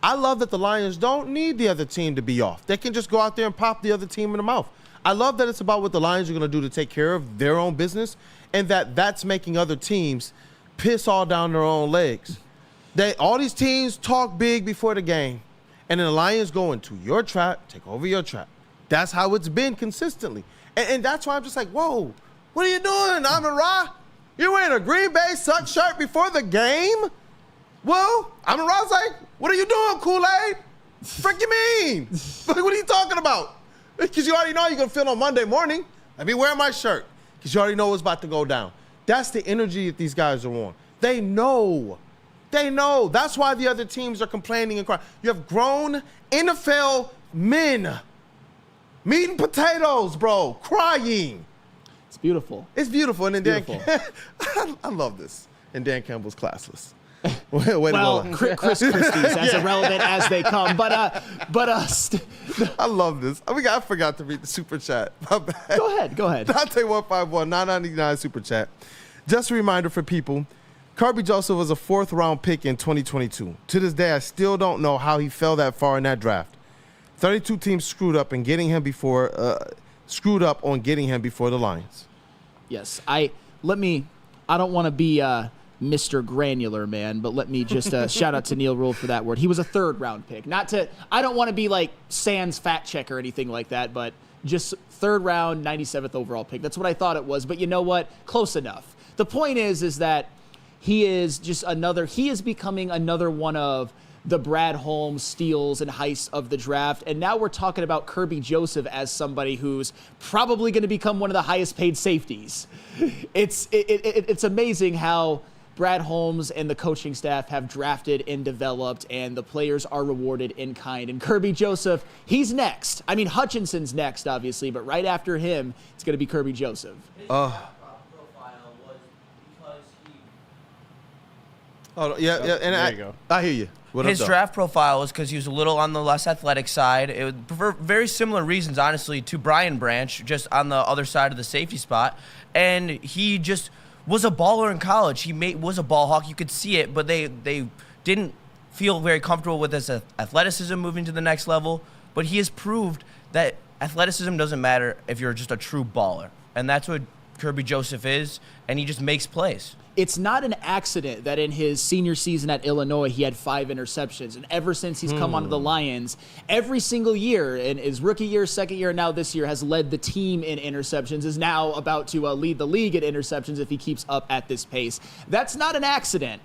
I love that the Lions don't need the other team to be off. They can just go out there and pop the other team in the mouth. I love that it's about what the Lions are going to do to take care of their own business, and that's making other teams piss all down their own legs. All these teams talk big before the game, and then the Lions go into your trap, take over your trap. That's how it's been consistently. And that's why I'm just like, whoa, what are you doing, Amon-Ra? You're wearing a Green Bay Suck shirt before the game? Well, Amon-Ra's like, what are you doing, Kool-Aid? Frick you mean? What are you talking about? Because you already know you're going to feel on Monday morning. Let me wear my shirt because you already know what's about to go down. That's the energy that these guys are on. They know. They know. That's why the other teams are complaining and crying. You have grown NFL men, meat and potatoes, bro, crying. It's beautiful. It's beautiful. And then Beautiful. I love this. And Dan Campbell's classless. Well, Chris Christie's as irrelevant as they come. But I love this. I forgot to read the super chat. My bad. Go ahead. Dante 151 999 super chat. Just a reminder for people, Kirby Joseph was a 4th-round pick in 2022. To this day, I still don't know how he fell that far in that draft. 32 teams screwed up on getting him before the Lions. Yes, I don't want to be Mr. Granular, man, but let me just shout out to Neil Rule for that word. He was a 3rd-round pick. I don't want to be like Sans fact check or anything like that, but just 3rd round, 97th overall pick. That's what I thought it was, but you know what? Close enough. The point is that he is becoming another one of the Brad Holmes steals and heists of the draft. And now we're talking about Kirby Joseph as somebody who's probably going to become one of the highest paid safeties. It's amazing how Brad Holmes and the coaching staff have drafted and developed, and the players are rewarded in kind. And Kirby Joseph, he's next. I mean, Hutchinson's next, obviously, but right after him, it's going to be Kirby Joseph. Oh, yeah, and there you go. I hear you. His draft profile was because he was a little on the less athletic side. It was for very similar reasons, honestly, to Brian Branch, just on the other side of the safety spot. And he just was a baller in college. He was a ball hawk. You could see it, but they didn't feel very comfortable with his athleticism moving to the next level. But he has proved that athleticism doesn't matter if you're just a true baller. And that's what Kirby Joseph is, and he just makes plays. It's not an accident that in his senior season at Illinois, he had 5 interceptions. And ever since he's come onto the Lions, every single year, in his rookie year, second year, and now this year, has led the team in interceptions, is now about to lead the league in interceptions if he keeps up at this pace. That's not an accident.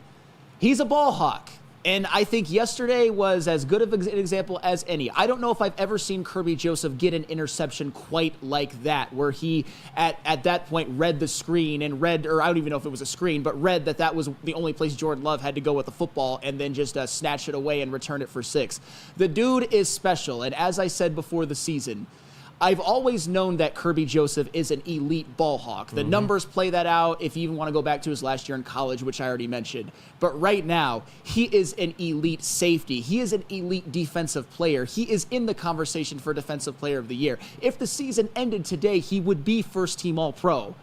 He's a ball hawk. And I think yesterday was as good of an example as any. I don't know if I've ever seen Kirby Joseph get an interception quite like that, where he, at that point, read the screen and or I don't even know if it was a screen, but read that was the only place Jordan Love had to go with the football, and then just snatch it away and return it for 6. The dude is special, and as I said before the season, I've always known that Kirby Joseph is an elite ball hawk. The numbers play that out if you even want to go back to his last year in college, which I already mentioned. But right now, he is an elite safety. He is an elite defensive player. He is in the conversation for Defensive Player of the Year. If the season ended today, he would be first-team All-Pro.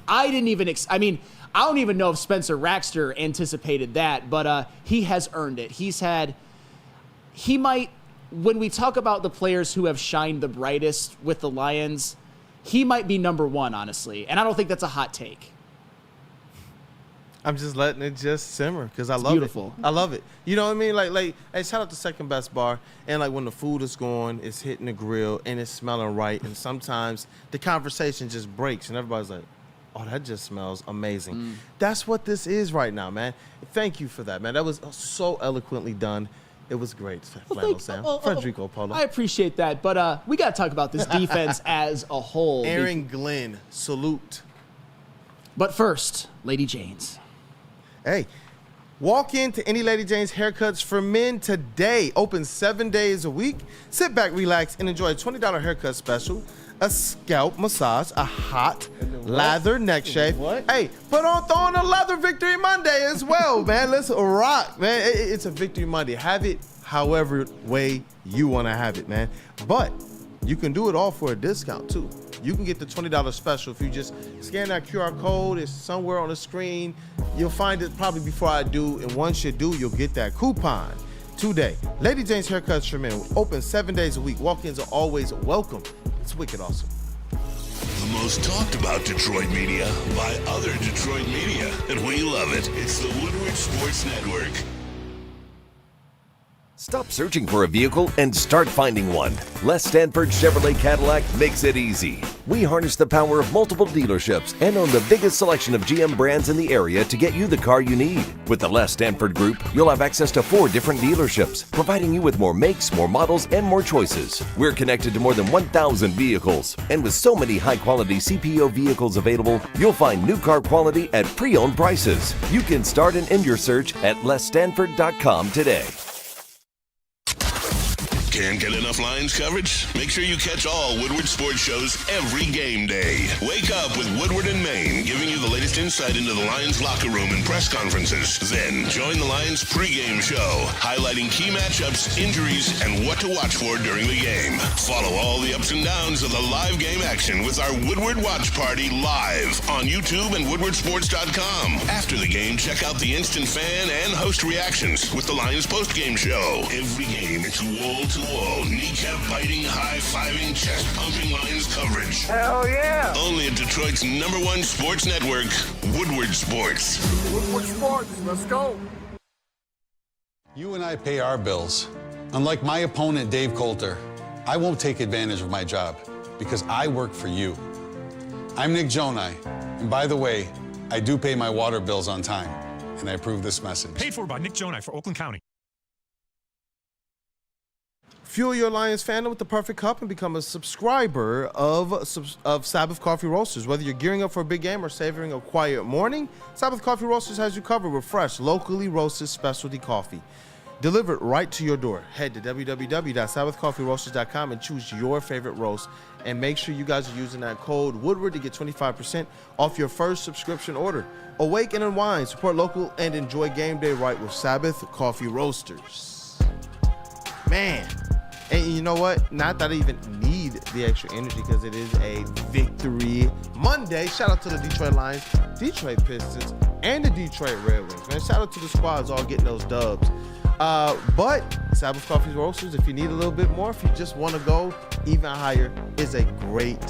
I don't even know if Spencer Raxter anticipated that, but he has earned it. When we talk about the players who have shined the brightest with the Lions, he might be number 1, honestly. And I don't think that's a hot take. I'm just letting it just simmer because I love beautiful. it. I love it. You know what I mean? Like, hey, shout out to Second Best Bar. And like when the food is going, it's hitting the grill and it's smelling right. And sometimes the conversation just breaks and everybody's like, oh, that just smells amazing. That's what this is right now, man. Thank you for that, man. That was so eloquently done. It was great, Federico Polo. I appreciate that, but we got to talk about this defense as a whole. Aaron Glenn, salute. But first, Lady Jane's. Hey, walk into any Lady Jane's Haircuts for Men today. Open 7 days a week. Sit back, relax, and enjoy a $20 haircut special, a scalp massage, a hot lather neck shave. Hey, put on throwing a leather Victory Monday as well, man. Let's rock, man. It's a Victory Monday. Have it however way you want to have it, man. But you can do it all for a discount too. You can get the $20 special if you just scan that QR code. It's somewhere on the screen. You'll find it probably before I do, and once you do, you'll get that coupon today. Lady Jane's Haircuts for Men, open 7 days a week. Walk-ins are always welcome. It's wicked awesome. The most talked about Detroit media by other Detroit media, and we love it. It's the Woodward Sports Network. Stop searching for a vehicle and start finding one. Les Stanford Chevrolet Cadillac makes it easy. We harness the power of multiple dealerships and own the biggest selection of GM brands in the area to get you the car you need. With the Les Stanford Group, you'll have access to 4 different dealerships, providing you with more makes, more models, and more choices. We're connected to more than 1,000 vehicles. And with so many high-quality CPO vehicles available, you'll find new car quality at pre-owned prices. You can start and end your search at lesstanford.com today. Can't get enough Lions coverage? Make sure you catch all Woodward sports shows every game day. Wake up with Woodward and Maine, giving you the latest insight into the Lions locker room and press conferences. Then join the Lions pregame show, highlighting key matchups, injuries, and what to watch for during the game. Follow all the ups and downs of the live game action with our Woodward Watch Party live on YouTube and woodwardsports.com. After the game, check out the instant fan and host reactions with the Lions postgame show. Every game, it's wall-to-wall, kneecap-biting, high-fiving, chest-pumping Lions coverage. Hell yeah! Only at Detroit's #1 sports network, Woodward Sports. Woodward Sports, let's go. You and I pay our bills. Unlike my opponent, Dave Coulter, I won't take advantage of my job because I work for you. I'm Nick Jonai, and by the way, I do pay my water bills on time, and I approve this message. Paid for by Nick Jonai for Oakland County. Fuel your Lions fandom with the perfect cup and become a subscriber of Sabbath Coffee Roasters. Whether you're gearing up for a big game or savoring a quiet morning, Sabbath Coffee Roasters has you covered with fresh, locally roasted specialty coffee delivered right to your door. Head to www.sabbathcoffeeroasters.com and choose your favorite roast. And make sure you guys are using that code Woodward to get 25% off your first subscription order. Awake and unwind, support local, and enjoy game day right with Sabbath Coffee Roasters. Man. And you know what? Not that I even need the extra energy because it is a victory Monday. Shout out to the Detroit Lions, Detroit Pistons, and the Detroit Red Wings. Man, shout out to the squads all getting those dubs. But Sabbath Coffee Roasters, if you need a little bit more, if you just want to go even higher, is a great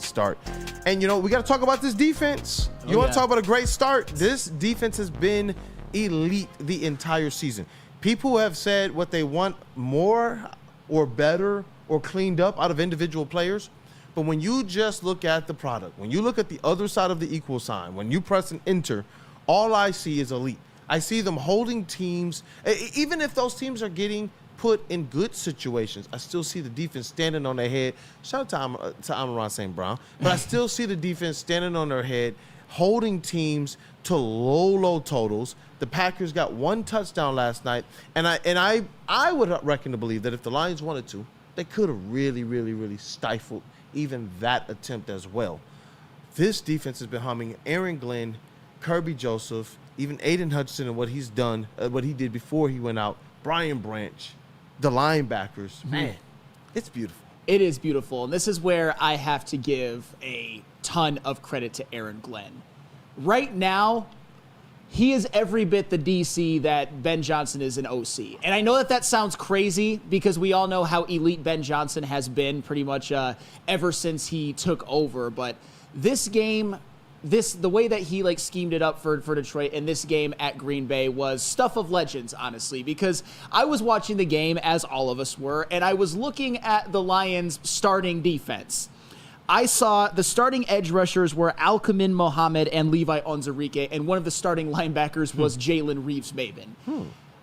start. And, you know, we got to talk about this defense. You want to talk about a great start? This defense has been elite the entire season. People have said what they want more or better or cleaned up out of individual players. But when you just look at the product, when you look at the other side of the equal sign, when you press and enter, all I see is elite. I see them holding teams. Even if those teams are getting put in good situations, I still see the defense standing on their head. Shout out to Amon-Ra St. Brown. But I still see the defense standing on their head, holding teams to low totals. The Packers got 1 touchdown last night, and I would reckon to believe that if the Lions wanted to, they could have really stifled even that attempt as well. This defense has been humming. Aaron Glenn, Kirby Joseph, even Aiden Hutchinson and what he's done, what he did before he went out, Brian Branch, the linebackers. Man, it's beautiful. It is beautiful, and this is where I have to give a ton of credit to Aaron Glenn. Right now, he is every bit the DC that Ben Johnson is an OC. And I know that sounds crazy because we all know how elite Ben Johnson has been pretty much ever since he took over. But this game, the way that he schemed it up for Detroit in this game at Green Bay was stuff of legends, honestly, because I was watching the game, as all of us were, and I was looking at the Lions' starting defense. I saw the starting edge rushers were Alkamin Mohammed and Levi Onwuzurike, and one of the starting linebackers was Jalen Reeves-Maybin.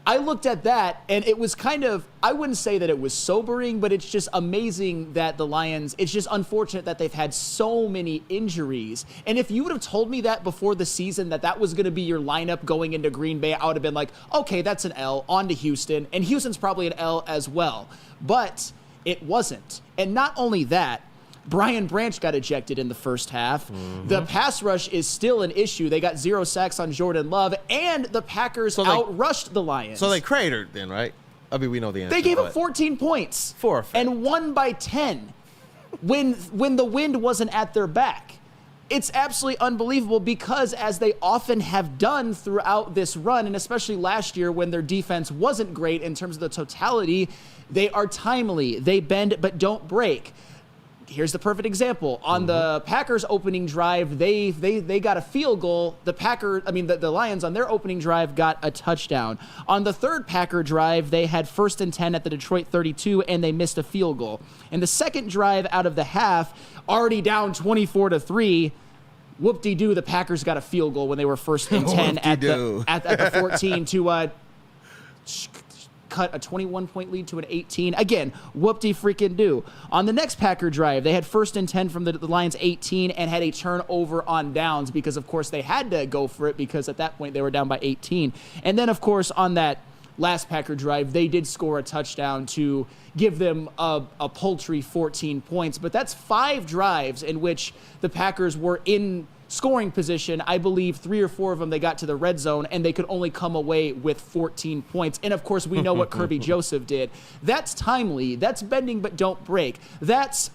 I looked at that, and it was kind of, I wouldn't say that it was sobering, but it's just amazing that the Lions, it's just unfortunate that they've had so many injuries. And if you would have told me that before the season, that was going to be your lineup going into Green Bay, I would have been like, okay, that's an L, on to Houston. And Houston's probably an L as well. But it wasn't. And not only that, Brian Branch got ejected in the first half. The pass rush is still an issue. They got 0 sacks on Jordan Love, and the Packers outrushed the Lions. So they cratered then, right? I mean, we know the answer. They gave up 14 points. And won by 10 when the wind wasn't at their back. It's absolutely unbelievable because, as they often have done throughout this run, and especially last year when their defense wasn't great in terms of the totality, they are timely. They bend but don't break. here's the perfect example. On the Packers opening drive, they got a field goal. The Lions on their opening drive got a touchdown. On the third Packer drive, they had 1st and 10 at the Detroit 32, and they missed a field goal. And the second drive out of the half, already down 24-3, whoop-de-doo, the Packers got a field goal when they were 1st and 10 at the 14 to cut a 21-point lead to an 18. Again, whoop-de-freaking-do. On the next Packer drive, they had 1st and 10 from the Lions 18 and had a turnover on downs because, of course, they had to go for it because at that point they were down by 18. And then, of course, on that last Packer drive, they did score a touchdown to give them a paltry 14 points. But that's 5 drives in which the Packers were in scoring position. I believe 3 or 4 of them they got to the red zone, and they could only come away with 14 points. And, of course, we know what Kirby Joseph did. That's timely. That's bending but don't break. That's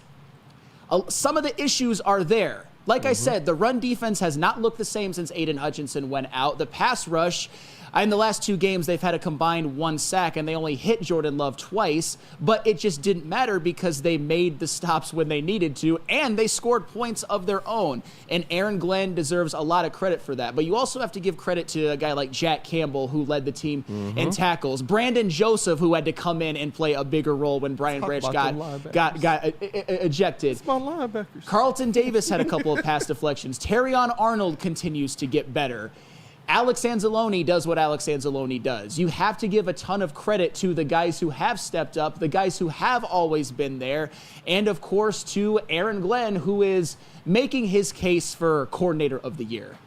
some of the issues are there. Like I said, the run defense has not looked the same since Aiden Hutchinson went out. The pass rush, in the last 2 games, they've had a combined 1 sack, and they only hit Jordan Love twice, but it just didn't matter because they made the stops when they needed to, and they scored points of their own. And Aaron Glenn deserves a lot of credit for that. But you also have to give credit to a guy like Jack Campbell, who led the team in tackles. Brandon Joseph, who had to come in and play a bigger role when Brian Branch got ejected. It's my linebackers. Carlton Davis had a couple of pass deflections. Terrion Arnold continues to get better. Alex Anzalone does what Alex Anzalone does. You have to give a ton of credit to the guys who have stepped up, the guys who have always been there, and of course to Aaron Glenn, who is making his case for coordinator of the year.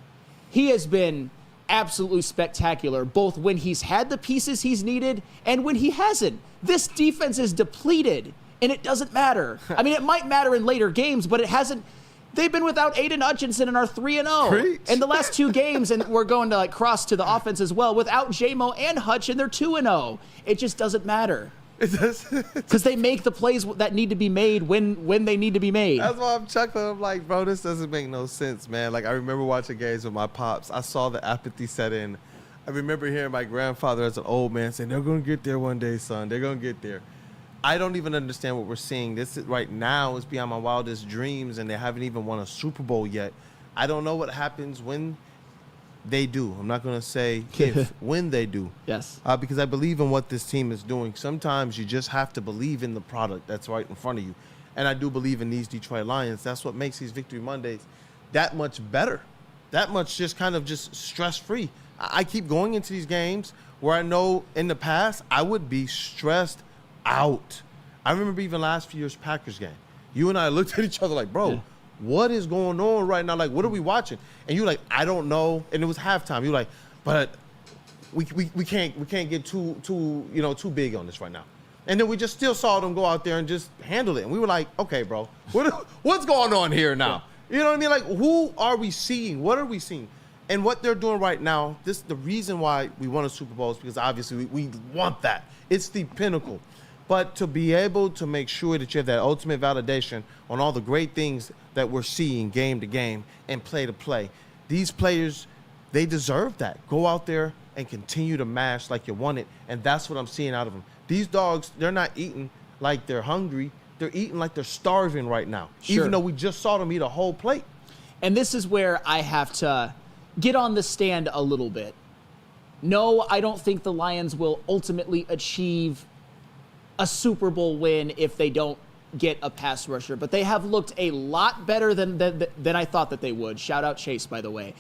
He has been absolutely spectacular, both when he's had the pieces he's needed and when he hasn't. This defense is depleted, and it doesn't matter. I mean, it might matter in later games, but it hasn't. They've been without Aiden Hutchinson and are 3-0. In the last 2 games, and we're going to cross to the offense as well, without J-Mo and Hutch, and they're 2-0. It just doesn't matter. Because they make the plays that need to be made when they need to be made. That's why I'm chuckling. I'm like, bro, this doesn't make no sense, man. Like, I remember watching games with my pops. I saw the apathy set in. I remember hearing my grandfather as an old man saying, they're going to get there one day, son. They're going to get there. I don't even understand what we're seeing. This is, right now is beyond my wildest dreams, and they haven't even won a Super Bowl yet. I don't know what happens when they do. I'm not going to say if, when they do. Yes. Because I believe in what this team is doing. Sometimes you just have to believe in the product that's right in front of you. And I do believe in these Detroit Lions. That's what makes these Victory Mondays that much better, that much just kind of just stress-free. I keep going into these games where I know in the past I would be stressed out. I remember even last year's Packers game. You and I looked at each other like, bro, what is going on right now? Like, what are we watching? And you're like, I don't know. And it was halftime. You're like, but we can't get too big on this right now. And then we just still saw them go out there and just handle it. And we were like, okay, bro, what's going on here now? You know what I mean? Like, who are we seeing? What are we seeing? And what they're doing right now, the reason why we won a Super Bowl is because obviously we want that. It's the pinnacle. But to be able to make sure that you have that ultimate validation on all the great things that we're seeing game to game and play to play, these players, they deserve that. Go out there and continue to mash like you want it, and that's what I'm seeing out of them. These dogs, they're not eating like they're hungry. They're eating like they're starving right now, even though we just saw them eat a whole plate. And this is where I have to get on the stand a little bit. No, I don't think the Lions will ultimately achieve a Super Bowl win if they don't get a pass rusher, but they have looked a lot better than I thought that they would. Shout out Chase, by the way.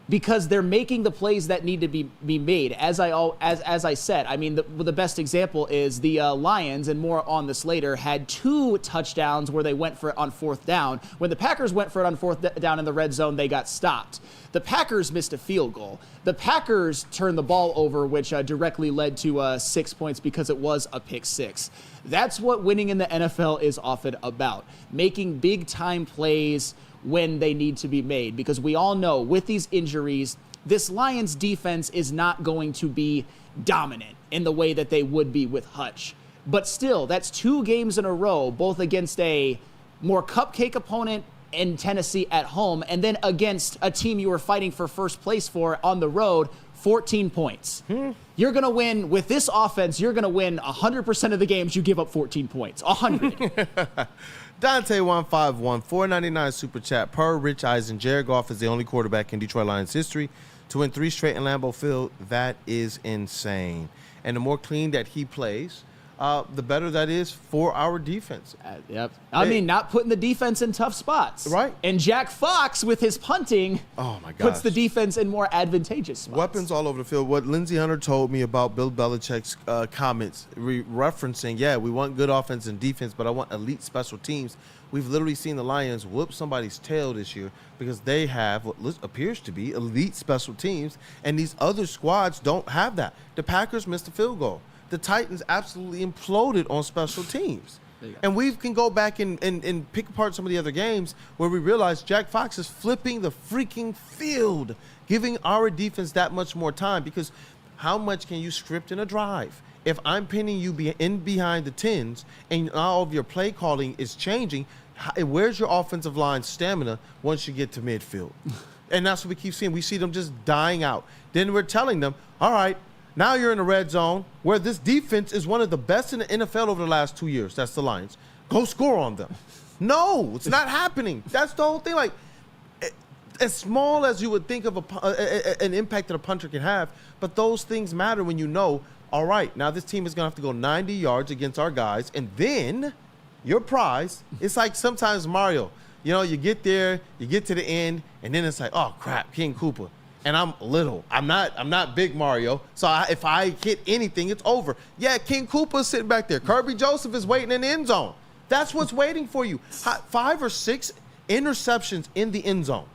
Because they're making the plays that need to be made. As I said, I mean, the best example is the Lions, and more on this later, had 2 touchdowns where they went for it on 4th down. When the Packers went for it on 4th down in the red zone, they got stopped. The Packers missed a field goal. The Packers turned the ball over, which directly led to 6 points because it was a pick 6. That's what winning in the NFL is often about, making big-time plays when they need to be made, because we all know with these injuries, this Lions defense is not going to be dominant in the way that they would be with Hutch. But still, that's 2 games in a row, both against a more cupcake opponent in Tennessee at home, and then against a team you were fighting for first place for on the road, 14 points. You're going to win with this offense. You're going to win 100% of the games you give up 14 points. 100. Dante151, $4.99 super chat. Per Rich Eisen, Jared Goff is the only quarterback in Detroit Lions history to win 3 straight in Lambeau Field. That is insane. And the more clean that he plays, the better that is for our defense. Yep. I mean, not putting the defense in tough spots. Right. And Jack Fox, with his punting, puts the defense in more advantageous spots. Weapons all over the field. What Lindsey Hunter told me about Bill Belichick's comments, referencing, we want good offense and defense, but I want elite special teams. We've literally seen the Lions whoop somebody's tail this year because they have what appears to be elite special teams, and these other squads don't have that. The Packers missed a field goal. The Titans absolutely imploded on special teams. And we can go back and pick apart some of the other games where we realize Jack Fox is flipping the freaking field, giving our defense that much more time, because how much can you script in a drive? If I'm pinning you in behind the 10s and all of your play calling is changing, where's your offensive line stamina once you get to midfield? And that's what we keep seeing. We see them just dying out. Then we're telling them, all right, now you're in the red zone where this defense is one of the best in the NFL over the last 2 years. That's the Lions. Go score on them. No, it's not happening. That's the whole thing. Like, as small as you would think of an impact that a punter can have, but those things matter when you know, all right, now this team is going to have to go 90 yards against our guys, and then your prize, it's like sometimes Mario, you get there, you get to the end, and then it's like, oh, crap, King Koopa. And I'm little. I'm not big Mario. So if I hit anything, it's over. Yeah, King Koopa's sitting back there. Kirby Joseph is waiting in the end zone. That's what's waiting for you. 5 or 6 interceptions in the end zone.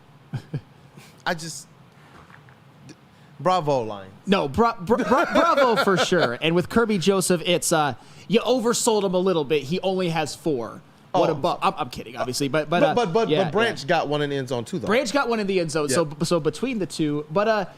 Bravo, Lions. No, bravo for sure. And with Kirby Joseph, it's you oversold him a little bit. He only has 4. What a I'm kidding, obviously, but Branch got one in the end zone too, though. Branch got one in the end zone, Yeah. so between the two, but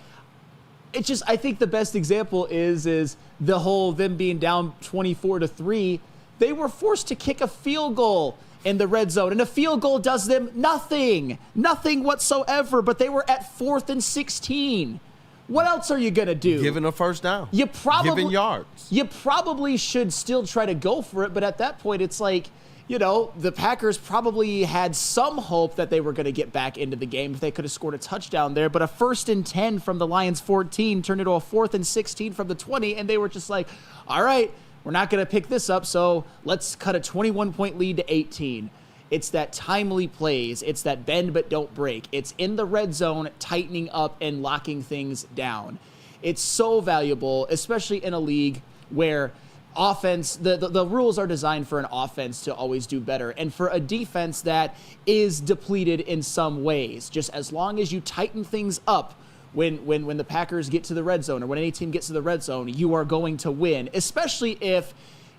it's just, I think the best example is the whole them being down 24-3. They were forced to kick a field goal in the red zone, and a field goal does them nothing whatsoever. But they were at 4th and 16. What else are you gonna do? Giving a first down. Giving yards. You probably should still try to go for it, but at that point, it's like, the Packers probably had some hope that they were going to get back into the game if they could have scored a touchdown there. But a 1st and 10 from the Lions 14 turned into a 4th and 16 from the 20, and they were just like, all right, we're not going to pick this up, so let's cut a 21-point lead to 18. It's that timely plays. It's that bend but don't break. It's in the red zone, tightening up and locking things down. It's so valuable, especially in a league where offense, the rules are designed for an offense to always do better, and for a defense that is depleted in some ways. Just as long as you tighten things up when the Packers get to the red zone, or when any team gets to the red zone, you are going to win, especially if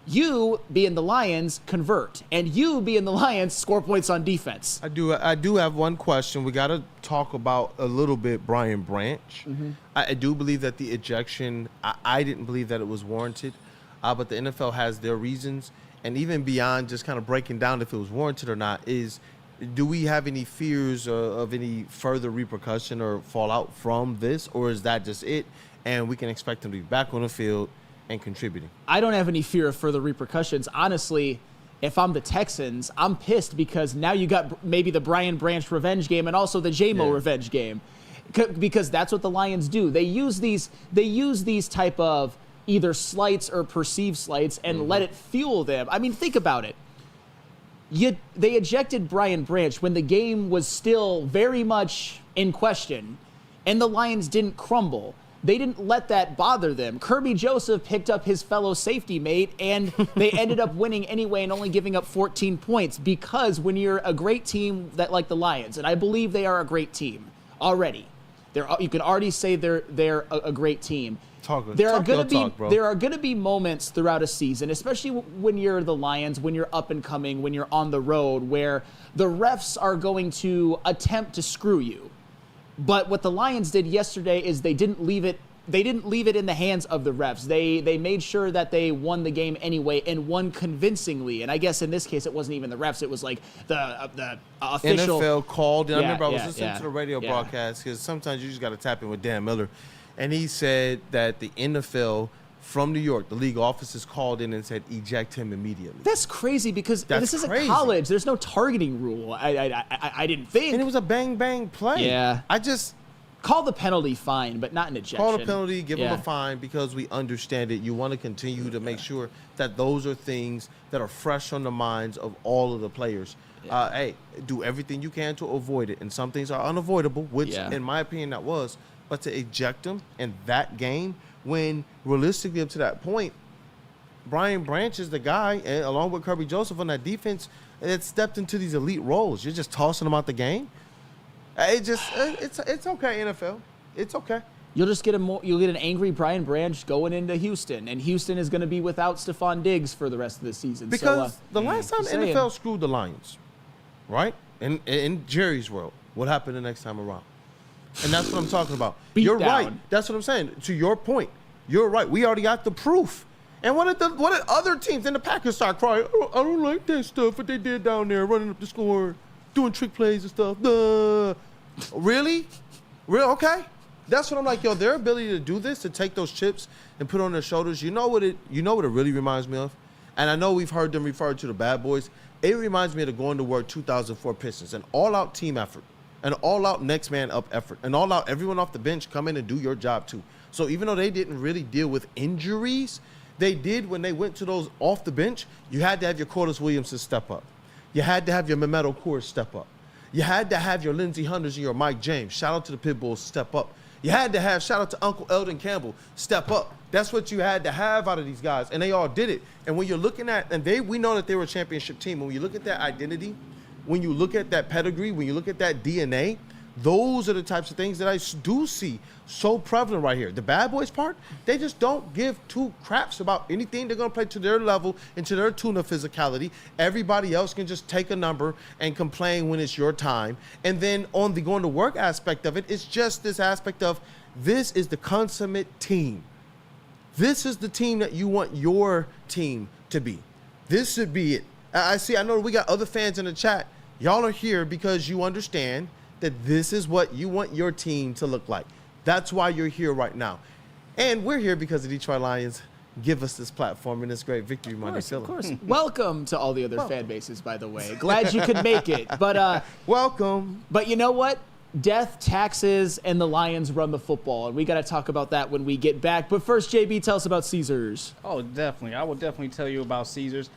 you, being the Lions, convert, and you, being the Lions, score points on defense. I do have one question. We got to talk about a little bit Brian Branch. Mm-hmm. I do believe that the ejection, I didn't believe that it was warranted. But the NFL has their reasons, and even beyond just kind of breaking down if it was warranted or not, do we have any fears of any further repercussion or fallout from this, or is that just it, and we can expect them to be back on the field and contributing? I don't have any fear of further repercussions. Honestly, if I'm the Texans, I'm pissed because now you got maybe the Brian Branch revenge game and also the J-Mo revenge game, because that's what the Lions do. They use these type of either slights or perceived slights and let it fuel them. I mean, think about it. They ejected Brian Branch when the game was still very much in question, and the Lions didn't crumble. They didn't let that bother them. Kirby Joseph picked up his fellow safety mate, and they ended up winning anyway and only giving up 14 points, because when you're a great team like the Lions, and I believe they are a great team already, you can already say they're a great team. There are going to be moments throughout a season, especially when you're the Lions, when you're up and coming, when you're on the road, where the refs are going to attempt to screw you. But what the Lions did yesterday is they didn't leave it they didn't leave it in the hands of the refs. They made sure that they won the game anyway and won convincingly. And I guess in this case, it wasn't even the refs. It was like the official. NFL called. And I remember I was yeah, listening yeah, to the radio yeah. broadcast because sometimes you just got to tap in with Dan Miller. And he said that the NFL from New York, the league officers called in and said, eject him immediately. That's crazy because this isn't crazy. college. There's no targeting rule. I didn't think. And it was a bang play. Yeah. I just call the penalty fine, but not an ejection. call the penalty, give Yeah. him a fine because we understand it. You want to continue to make sure that those are things that are fresh on the minds of all of the players. Hey, do everything you can to avoid it. And some things are unavoidable, which in my opinion that was. But to eject him in that game when realistically up to that point, Brian Branch is the guy, and along with Kirby Joseph on that defense, that stepped into these elite roles. You're just tossing them out the game. It's okay, NFL. It's okay. You'll just get you'll get an angry Brian Branch going into Houston, and Houston is going to be without Stephon Diggs for the rest of the season. Because the last time just the NFL saying. screwed the Lions, right? In Jerry's world, what happened the next time around? And that's what I'm talking about. You're right. That's what I'm saying. To your point, you're right. We already got the proof. And what did other teams in the Packers start crying? Oh, I don't like that stuff what they did down there, running up the score, doing trick plays and stuff. Really? Okay. That's what I'm like, yo, their ability to do this, to take those chips and put on their shoulders, you know what it really reminds me of? And I know we've heard them refer to the bad boys. It reminds me of the Going to Work 2004 Pistons, an all-out team effort, an all-out next man up effort, an all-out everyone off the bench come in and do your job too. So even though they didn't really deal with injuries, they did when they went to those off the bench, you had to have your Corliss Williams step up. You had to have your Mehmet Okur step up. You had to have your Lindsey Hunters and your Mike James, shout out to the Pitbulls, step up. You had to have, shout out to Uncle Eldon Campbell, step up. That's what you had to have out of these guys, and they all did it. And when you're looking at, and we know that they were a championship team, when you look at that identity, when you look at that pedigree, when you look at that DNA, those are the types of things that I do see so prevalent right here. The bad boys part, they just don't give two craps about anything. They're going to play to their level and to their tune of physicality. Everybody else can just take a number and complain when it's your time. And then on the going to work aspect of it, it's just this aspect of this is the consummate team. This is the team that you want your team to be. This should be it. I know we got other fans in the chat. Y'all are here because you understand that this is what you want your team to look like. That's why you're here right now. And we're here because the Detroit Lions give us this platform and this great Victory Monday feeling. Of course. Welcome to all the other fan bases, by the way. Glad you could make it. But welcome. But you know what? Death, taxes, and the Lions run the football. And we got to talk about that when we get back. But first, JB, tell us about Caesars. Oh, definitely. I will definitely tell you about Caesars.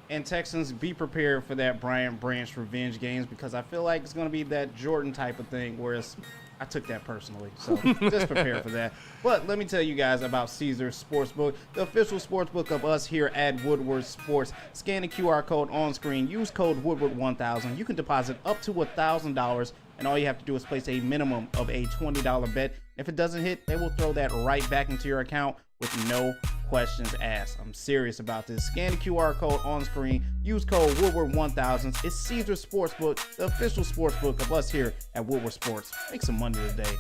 And Texans, be prepared for that Brian Branch revenge games because I feel like it's going to be that Jordan type of thing, whereas I took that personally. So just prepare for that. But let me tell you guys about Caesars Sportsbook, the official sportsbook of us here at Woodward Sports. Scan the QR code on screen. Use code Woodward1000. You can deposit up to $1,000, and all you have to do is place a minimum of a $20 bet. If it doesn't hit, they will throw that right back into your account with no questions asked. I'm serious about this. Scan the QR code on screen. Use code Woodward1000. It's Caesars Sportsbook, the official sportsbook of us here at Woodward Sports. Make some money today.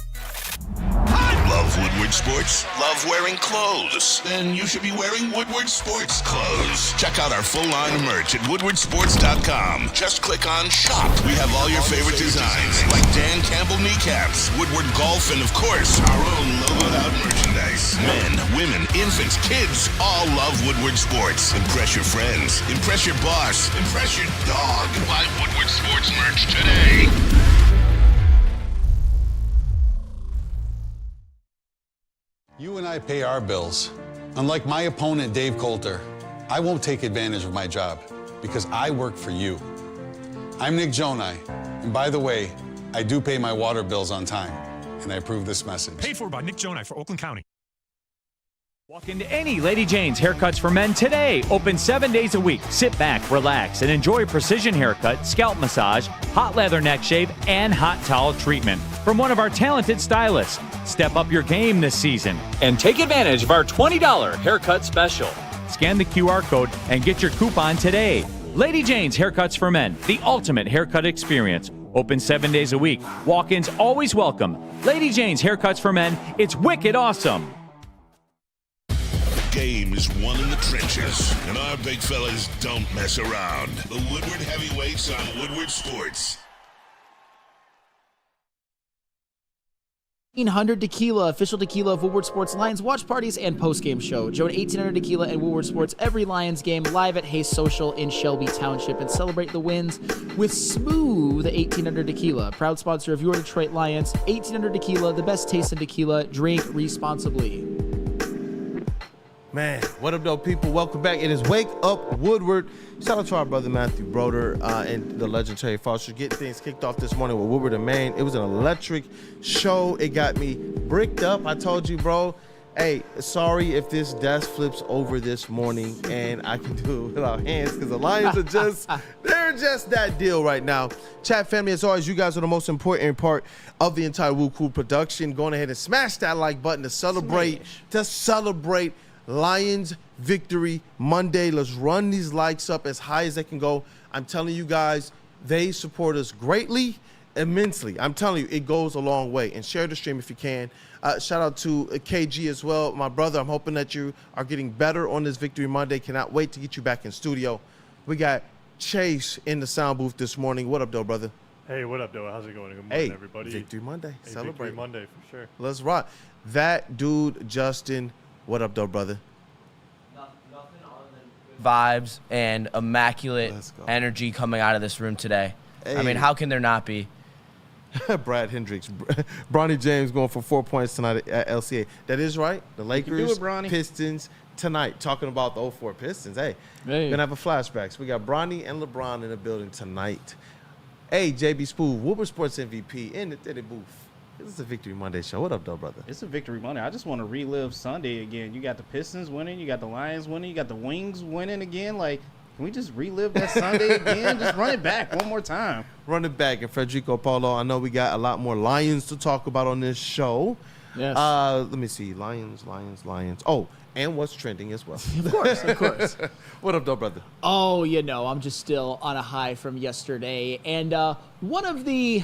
Love Woodward Sports? Love wearing clothes? Then you should be wearing Woodward Sports clothes. Check out our full line of merch at woodwardsports.com. Just click on shop. We have all your favorite designs, like Dan Campbell kneecaps, Woodward golf, and of course, our own logoed out merchandise. Men, women, infants, kids all love Woodward Sports. Impress your friends. Impress your boss. Impress your dog. Buy Woodward Sports merch today. You and I pay our bills. Unlike my opponent, Dave Coulter, I won't take advantage of my job because I work for you. I'm Nick Jonai, and by the way, I do pay my water bills on time, and I approve this message. Paid for by Nick Jonai for Oakland County. Walk into any Lady Jane's Haircuts for Men today. Open 7 days a week. Sit back, relax, and enjoy precision haircut, scalp massage, hot leather neck shave, and hot towel treatment from one of our talented stylists. Step up your game this season and take advantage of our $20 haircut special. Scan the QR code and get your coupon today. Lady Jane's Haircuts for Men, the ultimate haircut experience. Open 7 days a week. Walk-ins always welcome. Lady Jane's Haircuts for Men, it's wicked awesome. game is won in the trenches, and our big fellas don't mess around. The Woodward Heavyweights on Woodward Sports. 1800 Tequila, official tequila of Woodward Sports Lions watch parties and post-game show. Join 1800 Tequila and Woodward Sports every Lions game live at Hayes Social in Shelby Township and celebrate the wins with smooth 1800 Tequila. Proud sponsor of your Detroit Lions. 1800 Tequila, the best taste in tequila. Drink responsibly. Man, what up, though, people? Welcome back. It is Wake Up Woodward. Shout out to our brother Matthew Broder and the legendary Foster. Getting things kicked off this morning with Woodward and Maine. It was an electric show. It got me bricked up. I told you, bro. Hey, sorry if this desk flips over this morning and I can do it without hands because the Lions are just, they're just that deal right now. Chat family, as always, you guys are the most important part of the entire WUW Crew production. Going ahead and smash that like button to celebrate, Lions victory Monday. Let's run these likes up as high as they can go. I'm telling you guys, they support us greatly, immensely. I'm telling you, it goes a long way. And share the stream if you can. Shout out to KG as well, my brother. I'm hoping that you are getting better on this Victory Monday. Cannot wait to get you back in studio. We got Chase in the sound booth this morning. What up, though, brother? Hey, what up, though? How's it going? Good morning, everybody. Victory Monday. Hey, Celebrate. Victory Monday, for sure. Let's rock. That dude, Justin. What up, though, brother? Nothing other than vibes and immaculate energy coming out of this room today. Hey. I mean, how can there not be? Brad Hendricks. Bronny James going for 4 points tonight at LCA. That is right. The Lakers, Pistons tonight. Talking about the 04 Pistons. Hey, gonna have a flashbacks. We got Bronny and LeBron in the building tonight. Hey, JB Spoo, Woodward Sports MVP in the booth. This is a Victory Monday show. What up, though, brother? It's a Victory Monday. I just want to relive Sunday again. You got the Pistons winning. You got the Lions winning. You got the Wings winning again. Like, can we just relive that Sunday again? Just run it back one more time. Run it back. And Federico Paulo, I know we got a lot more Lions to talk about on this show. Yes. Let me see. Lions. Oh, and what's trending as well. Of course. What up, though, brother? Oh, you know, I'm just still on a high from yesterday. And one of the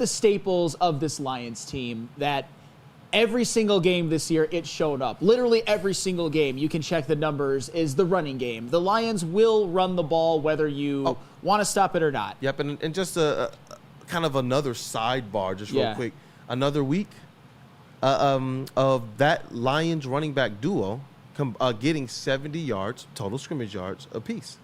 staples of this Lions team that every single game this year, it showed up. Literally every single game, you can check the numbers, is the running game. The Lions will run the ball whether you want to stop it or not. Yep, and just a kind of another sidebar, just real quick. Another week of that Lions running back duo getting 70 yards, total scrimmage yards apiece.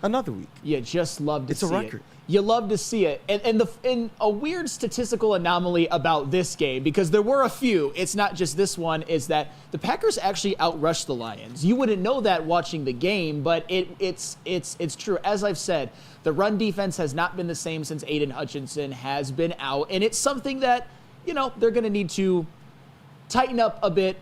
Another week. You just love to see it. It's a record. You love to see it. And a weird statistical anomaly about this game, because there were a few, it's not just this one, is that the Packers actually outrushed the Lions. You wouldn't know that watching the game, but it's true. As I've said, the run defense has not been the same since Aiden Hutchinson has been out, and it's something that, you know, they're going to need to tighten up a bit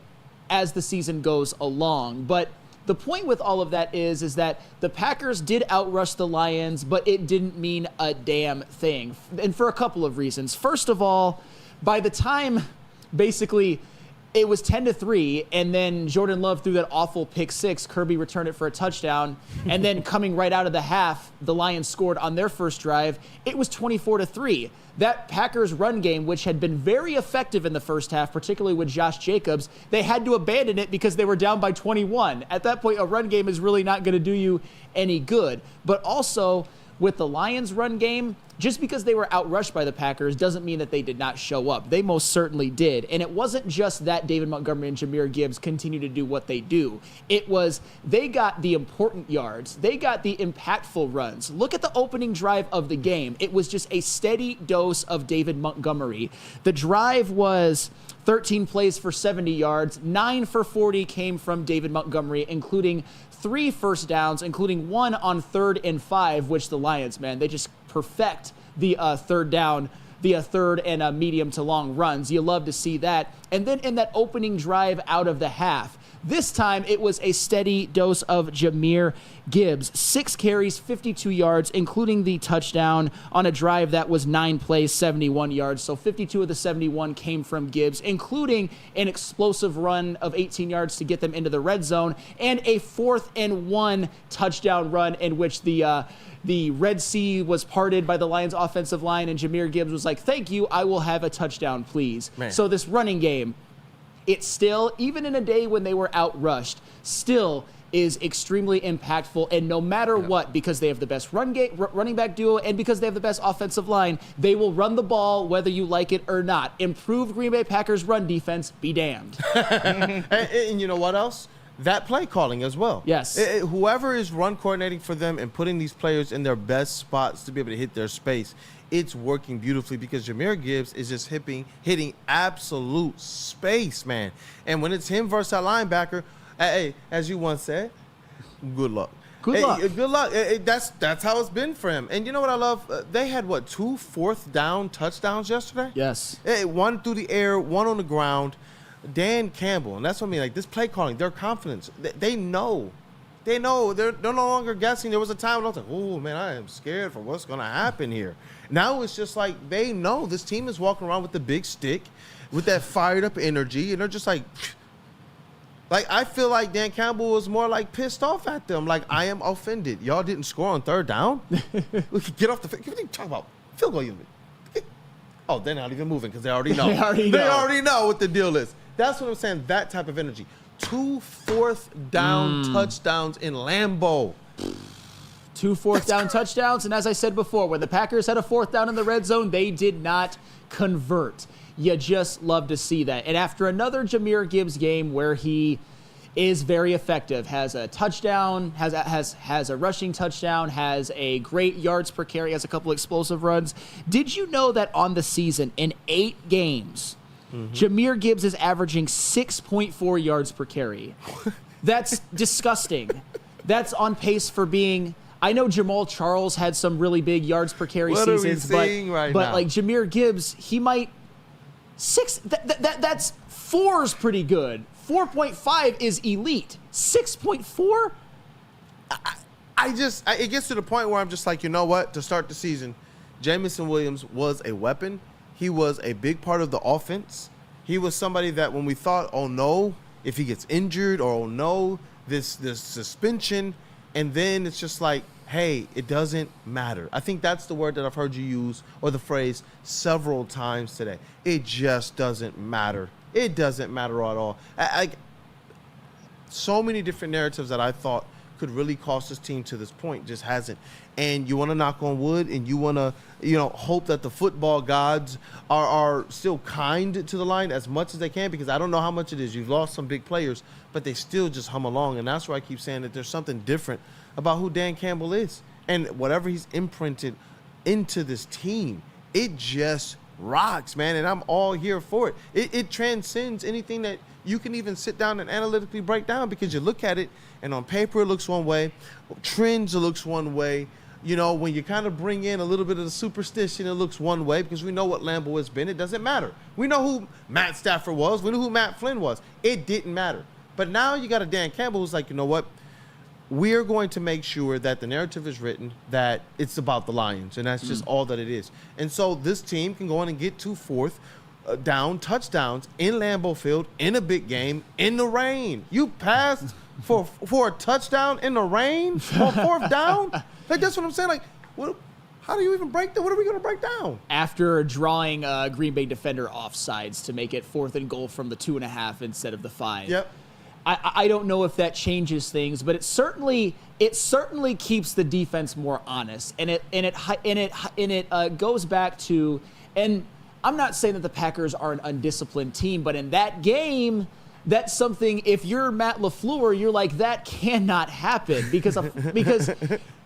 as the season goes along. But the point with all of that is that the Packers did outrush the Lions, but it didn't mean a damn thing. And for a couple of reasons. First of all, by the time basically it was 10-3, and then Jordan Love threw that awful pick six, Kirby returned it for a touchdown, and then coming right out of the half, the Lions scored on their first drive, it was 24-3. That Packers run game, which had been very effective in the first half, particularly with Josh Jacobs, they had to abandon it because they were down by 21. At that point, a run game is really not going to do you any good. But also, with the Lions run game, just because they were outrushed by the Packers doesn't mean that they did not show up. They most certainly did. And it wasn't just that David Montgomery and Jahmyr Gibbs continue to do what they do. It was they got the important yards. They got the impactful runs. Look at the opening drive of the game. It was just a steady dose of David Montgomery. The drive was 13 plays for 70 yards. 9 for 40 came from David Montgomery, including 3 first downs, including 1 on 3rd and 5, which the Lions, man, they just perfect the third down, the third and medium to long runs. You love to see that. And then in that opening drive out of the half, this time it was a steady dose of Jahmyr Gibbs. 6 carries, 52 yards, including the touchdown on a drive that was 9 plays, 71 yards. So 52 of the 71 came from Gibbs, including an explosive run of 18 yards to get them into the red zone, and a 4th and 1 touchdown run in which the Red Sea was parted by the Lions offensive line, and Jahmyr Gibbs was like, "Thank you, I will have a touchdown, please." Man. So this running game, it still, even in a day when they were outrushed, still is extremely impactful. And no matter what, because they have the best running back duo and because they have the best offensive line, they will run the ball whether you like it or not. Improved Green Bay Packers run defense, be damned. And you know what else? That play calling as well. Yes. Whoever is run coordinating for them and putting these players in their best spots to be able to hit their space, it's working beautifully because Jahmyr Gibbs is just hitting absolute space, man. And when it's him versus that linebacker, hey, as you once said, good luck. Good luck. That's how it's been for him. And you know what I love? They had, 2 fourth-down touchdowns yesterday? Yes. One through the air, one on the ground. Dan Campbell, and that's what I mean, like this play calling, their confidence, they know. They're no longer guessing. There was a time when I was like, oh, man, I am scared for what's going to happen here. Now it's just like they know this team is walking around with the big stick, with that fired-up energy, and they're just like I feel like Dan Campbell was more like pissed off at them. Like, I am offended. Y'all didn't score on third down? We could get off the field. What are you talking about? Field goal unit. Oh, they're not even moving because they already know. They already know what the deal is. That's what I'm saying, that type of energy. 2 fourth-down touchdowns in Lambeau. 2 fourth-down touchdowns, and as I said before, when the Packers had a fourth down in the red zone, they did not convert. You just love to see that. And after another Jahmyr Gibbs game where he is very effective, has a touchdown, has a rushing touchdown, has a great yards per carry, has a couple explosive runs. Did you know that on the season, in 8 games, Jahmyr Gibbs is averaging 6.4 yards per carry? That's disgusting. That's on pace for being... I know Jamal Charles had some really big yards per carry seasons, but like Jahmyr Gibbs, he might... That's 4's pretty good. 4.5 is elite. 6.4? It gets to the point where I'm just like, you know what? To start the season, Jamison Williams was a weapon. He was a big part of the offense. He was somebody that when we thought, oh no, if he gets injured, or oh no, this suspension, and then it's just like, hey, it doesn't matter. I think that's the word that I've heard you use, or the phrase, several times today. It just doesn't matter. It doesn't matter at all. So many different narratives that I thought could really cost this team to this point just hasn't. And you want to knock on wood, and you want to, hope that the football gods are still kind to the line as much as they can, because I don't know how much it is. You've lost some big players, but they still just hum along. And that's why I keep saying that there's something different about who Dan Campbell is. And whatever he's imprinted into this team, it just rocks, man. And I'm all here for it. It transcends anything that you can even sit down and analytically break down, because you look at it, and on paper it looks one way, trends it looks one way. When you kind of bring in a little bit of the superstition, it looks one way, because we know what Lambeau has been. It doesn't matter. We know who Matt Stafford was. We know who Matt Flynn was. It didn't matter. But now you got a Dan Campbell who's like, you know what? We're going to make sure that the narrative is written that it's about the Lions, and that's just all that it is. And so this team can go in and get 2 fourth-down touchdowns in Lambeau Field in a big game in the rain. You passed for a touchdown in the rain on 4th down? Like, that's what I'm saying. Like, how do you even break that? What are we going to break down? After drawing a Green Bay defender offsides to make it 4th and goal from the 2.5 instead of the 5. Yep. I don't know if that changes things, but it certainly keeps the defense more honest, and it goes back to, and I'm not saying that the Packers are an undisciplined team, but in that game, that's something. If you're Matt LaFleur, you're like, that cannot happen, because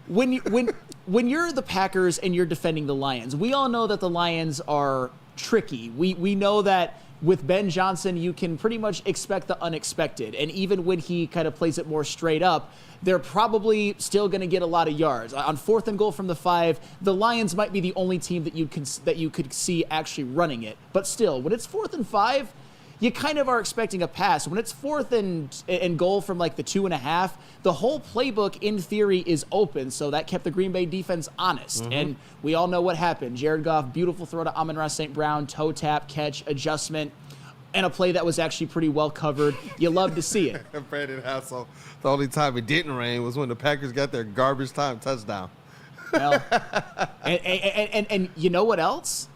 when you're the Packers and you're defending the Lions, we all know that the Lions are tricky. We know that. With Ben Johnson, you can pretty much expect the unexpected. And even when he kind of plays it more straight up, they're probably still going to get a lot of yards. On 4th and goal from the 5, the Lions might be the only team that you could see actually running it. But still, when it's 4th and 5, you kind of are expecting a pass. When it's 4th and goal from like the 2.5, the whole playbook in theory is open. So that kept the Green Bay defense honest. And we all know what happened. Jared Goff, beautiful throw to Amon-Ra St. Brown, toe tap, catch, adjustment, and a play that was actually pretty well covered. You love to see it. Brandon Hassel, the only time it didn't rain was when the Packers got their garbage time touchdown. Well, and you know what else?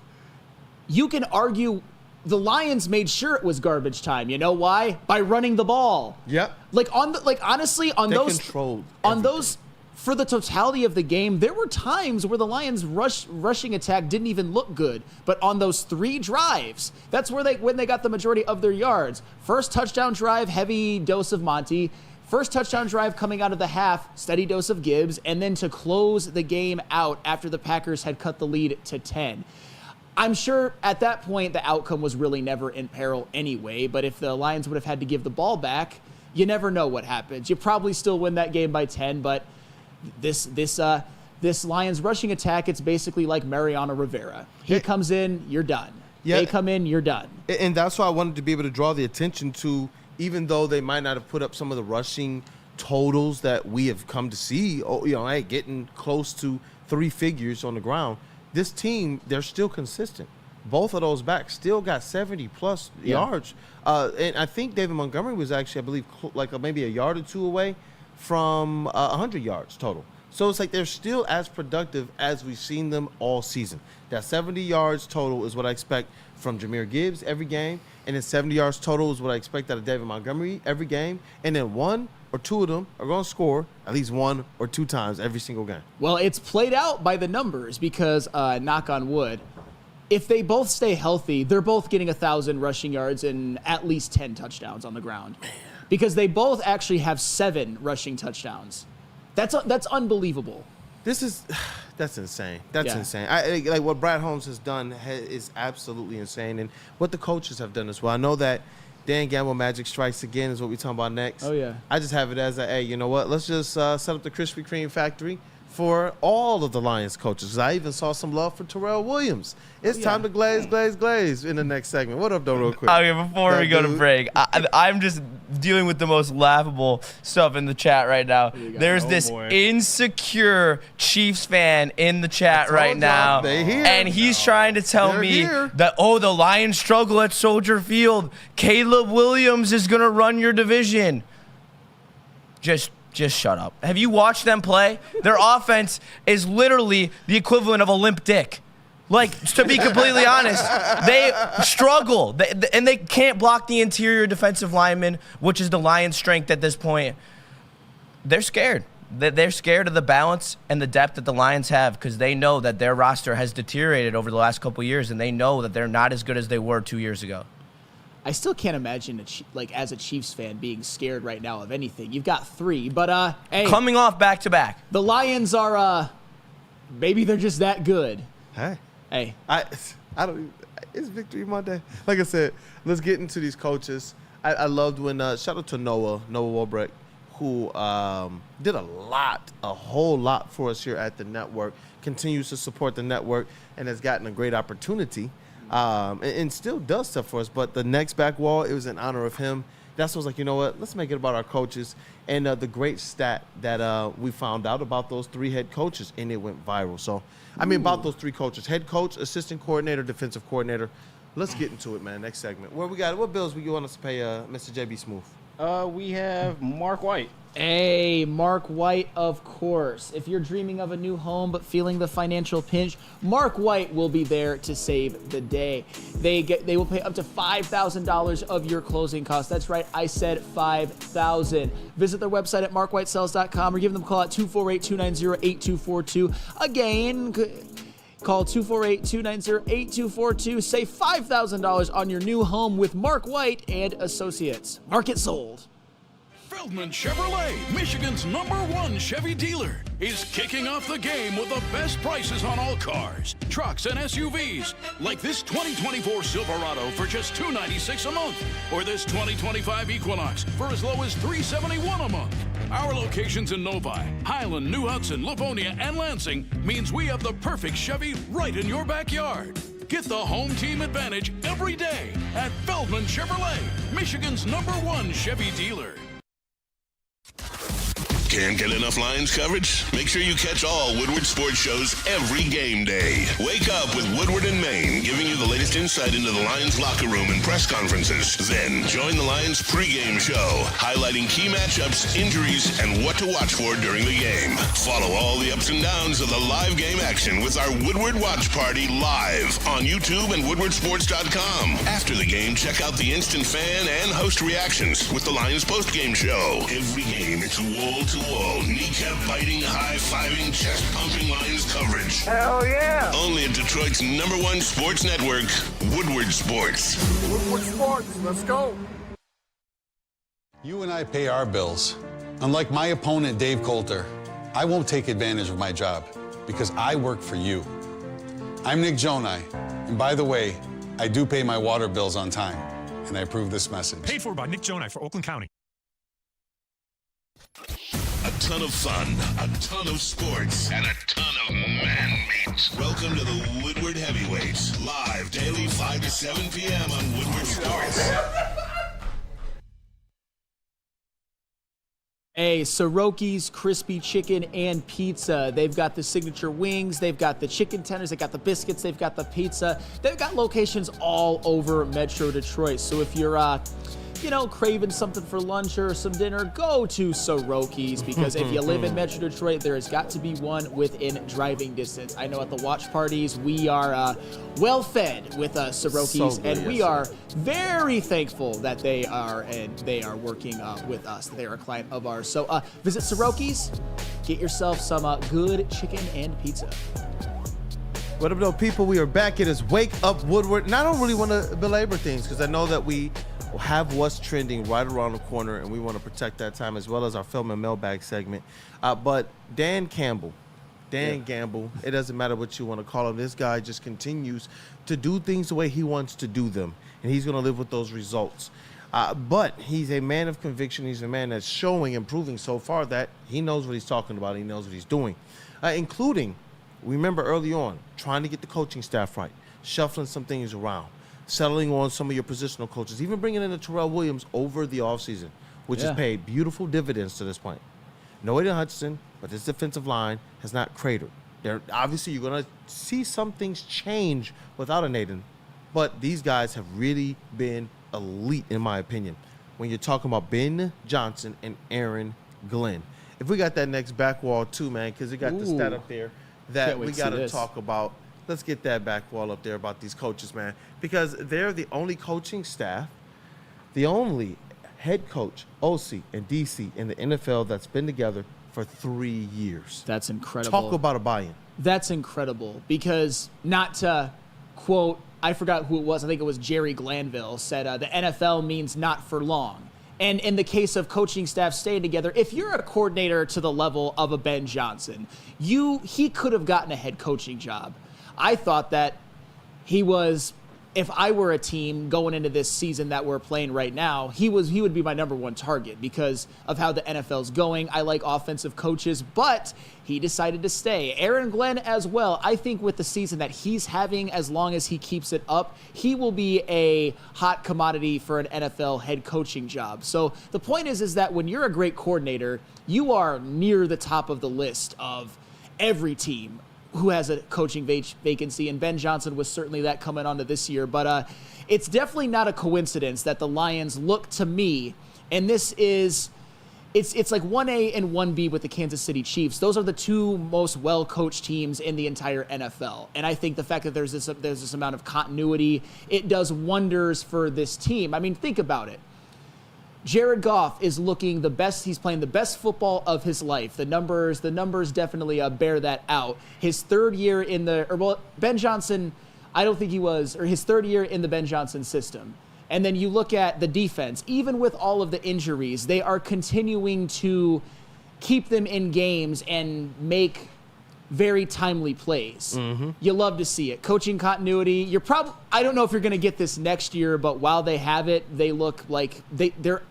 You can argue the Lions made sure it was garbage time. You know why? By running the ball. Yep. Honestly, on They those controlled on those for the totality of the game, there were times where the Lions' rushing attack didn't even look good. But on those 3 drives, that's where when they got the majority of their yards. First touchdown drive, heavy dose of Monty. First touchdown drive coming out of the half, steady dose of Gibbs, and then to close the game out after the Packers had cut the lead to 10. I'm sure at that point the outcome was really never in peril anyway, but if the Lions would have had to give the ball back, you never know what happens. You probably still win that game by 10, but this Lions rushing attack, it's basically like Mariano Rivera. He comes in, you're done. Yeah. They come in, you're done. And that's why I wanted to be able to draw the attention to, even though they might not have put up some of the rushing totals that we have come to see, getting close to 3 figures on the ground, this team, they're still consistent. Both of those backs still got 70-plus yards. And I think David Montgomery was actually, I believe, maybe a yard or 2 away from 100 yards total. So it's like they're still as productive as we've seen them all season. That 70 yards total is what I expect from Jahmyr Gibbs every game. And then 70 yards total is what I expect out of David Montgomery every game. And then 1 or 2 of them are going to score at least 1 or 2 times every single game. Well, it's played out by the numbers because, knock on wood, if they both stay healthy, they're both getting 1,000 rushing yards and at least 10 touchdowns on the ground. Because they both actually have 7 rushing touchdowns. That's unbelievable. That's insane. That's Yeah. insane. Like what Brad Holmes has done is absolutely insane, and what the coaches have done as well. I know that Dan Gamble Magic Strikes Again is what we're talking about next. Oh, yeah. I just have it as hey, you know what? Let's just set up the Krispy Kreme factory for all of the Lions coaches. 'Cause I even saw some love for Terrell Williams. It's time to glaze in the next segment. What up, though, real quick? Okay, before we go to break, I'm just dealing with the most laughable stuff in the chat right now. There's this insecure Chiefs fan in the chat right now, and he's trying to tell me that, the Lions struggle at Soldier Field. Caleb Williams is going to run your division. Just shut up. Have you watched them play? Their offense is literally the equivalent of a limp dick. Like, to be completely honest, they struggle. And they can't block the interior defensive linemen, which is the Lions' strength at this point. They're scared. They're scared of the balance and the depth that the Lions have because they know that their roster has deteriorated over the last couple of years, and they know that they're not as good as they were 2 years ago. I still can't imagine, as a Chiefs fan, being scared right now of anything. You've got 3, but, hey. Coming off back-to-back. The Lions are, maybe they're just that good. Hey. I don't. It's Victory Monday. Like I said, let's get into these coaches. I loved when shout out to Noah Walbrecht, who did a whole lot for us here at the network. Continues to support the network and has gotten a great opportunity, and still does stuff for us. But the next back wall, it was in honor of him. That's what I was like, you know what? Let's make it about our coaches and the great stat that we found out about those 3 head coaches, and it went viral. So. About those 3 coaches: head coach, assistant coordinator, defensive coordinator. Let's get into it, man. Next segment. What bills we want us to pay Mr. JB Smooth? We have Mark White. Hey, Mark White, of course. If you're dreaming of a new home but feeling the financial pinch, Mark White will be there to save the day. They will pay up to $5,000 of your closing costs. That's right, I said $5,000. Visit their website at markwhitesells.com or give them a call at 248-290-8242. Again, call 248-290-8242. Save $5,000 on your new home with Mark White and Associates. Market sold. Feldman Chevrolet, Michigan's #1 Chevy dealer, is kicking off the game with the best prices on all cars, trucks, and SUVs, like this 2024 Silverado for just $296 a month, or this 2025 Equinox for as low as $371 a month. Our locations in Novi, Highland, New Hudson, Livonia, and Lansing means we have the perfect Chevy right in your backyard. Get the home team advantage every day at Feldman Chevrolet, Michigan's #1 Chevy dealer. Can't get enough Lions coverage? Make sure you catch all Woodward sports shows every game day. Wake up with Woodward and Maine, giving you the latest insight into the Lions locker room and press conferences. Then join the Lions pregame show, highlighting key matchups, injuries, and what to watch for during the game. Follow all the ups and downs of the live game action with our Woodward Watch Party live on YouTube and WoodwardSports.com. After the game, check out the instant fan and host reactions with the Lions postgame show. Every game, it's wall-to-wall, kneecap-biting, high-fiving, chest-pumping Lions coverage. Hell yeah! Only at Detroit's #1 sports network, Woodward Sports. Woodward Sports, let's go. You and I pay our bills. Unlike my opponent, Dave Coulter, I won't take advantage of my job because I work for you. I'm Nick Jonai, and by the way, I do pay my water bills on time, and I approve this message. Paid for by Nick Jonai for Oakland County. A ton of fun, a ton of sports, and a ton of man-meat. Welcome to the Woodward Heavyweights, live daily 5 to 7 p.m. on Woodward Sports. Hey, Soroki's Crispy Chicken and Pizza. They've got the signature wings, they've got the chicken tenders, they've got the biscuits, they've got the pizza. They've got locations all over Metro Detroit. So if you're craving something for lunch or some dinner, go to Soroki's, because if you live in Metro Detroit, there has got to be one within driving distance. I know at the watch parties, we are well fed with Soroki's, and we are very thankful that they are working with us. They are a client of ours. So visit Soroki's, get yourself some good chicken and pizza. What up, though, people? We are back. It is Wake Up Woodward. And I don't really want to belabor things because I know that we have what's trending right around the corner, and we want to protect that time, as well as our Feldman Mailbag segment. But Dan Gamble, it doesn't matter what you want to call him. This guy just continues to do things the way he wants to do them, and he's going to live with those results. But he's a man of conviction. He's a man that's showing and proving so far that he knows what he's talking about. He knows what he's doing, including, remember early on, trying to get the coaching staff right, shuffling some things around, settling on some of your positional coaches, even bringing in a Terrell Williams over the offseason, which has paid beautiful dividends to this point. No Aiden Hutchinson, but this defensive line has not cratered. Obviously, you're going to see some things change without an Aiden, but these guys have really been elite, in my opinion, when you're talking about Ben Johnson and Aaron Glenn. If we got that next back wall, too, man, because we got the stat up there that we got to talk about. Let's get that back wall up there about these coaches, man, because they're the only coaching staff, the only head coach, OC, and DC in the NFL that's been together for 3 years. That's incredible. Talk about a buy-in. That's incredible, because not to quote, I forgot who it was, I think it was Jerry Glanville, said the NFL means not for long. And in the case of coaching staff staying together, if you're a coordinator to the level of a Ben Johnson, he could have gotten a head coaching job. I thought that he was, if I were a team going into this season that we're playing right now, he would be my #1 target because of how the NFL's going. I like offensive coaches, but he decided to stay. Aaron Glenn as well. I think with the season that he's having, as long as he keeps it up, he will be a hot commodity for an NFL head coaching job. So the point is that when you're a great coordinator, you are near the top of the list of every team who has a coaching vacancy, and Ben Johnson was certainly that coming onto this year. But it's definitely not a coincidence that the Lions look to me, and this is, it's like 1A and 1B with the Kansas City Chiefs. Those are the two most well-coached teams in the entire NFL. And I think the fact that there's this amount of continuity, it does wonders for this team. I mean, think about it. Jared Goff is looking the best. He's playing the best football of his life. The numbers definitely bear that out. His third year in Ben Johnson, I don't think he was, or his third year in the Ben Johnson system. And then you look at the defense, even with all of the injuries, they are continuing to keep them in games and make very timely plays. Mm-hmm. You love to see it. Coaching continuity. I don't know if you're going to get this next year, but while they have it, they look like they're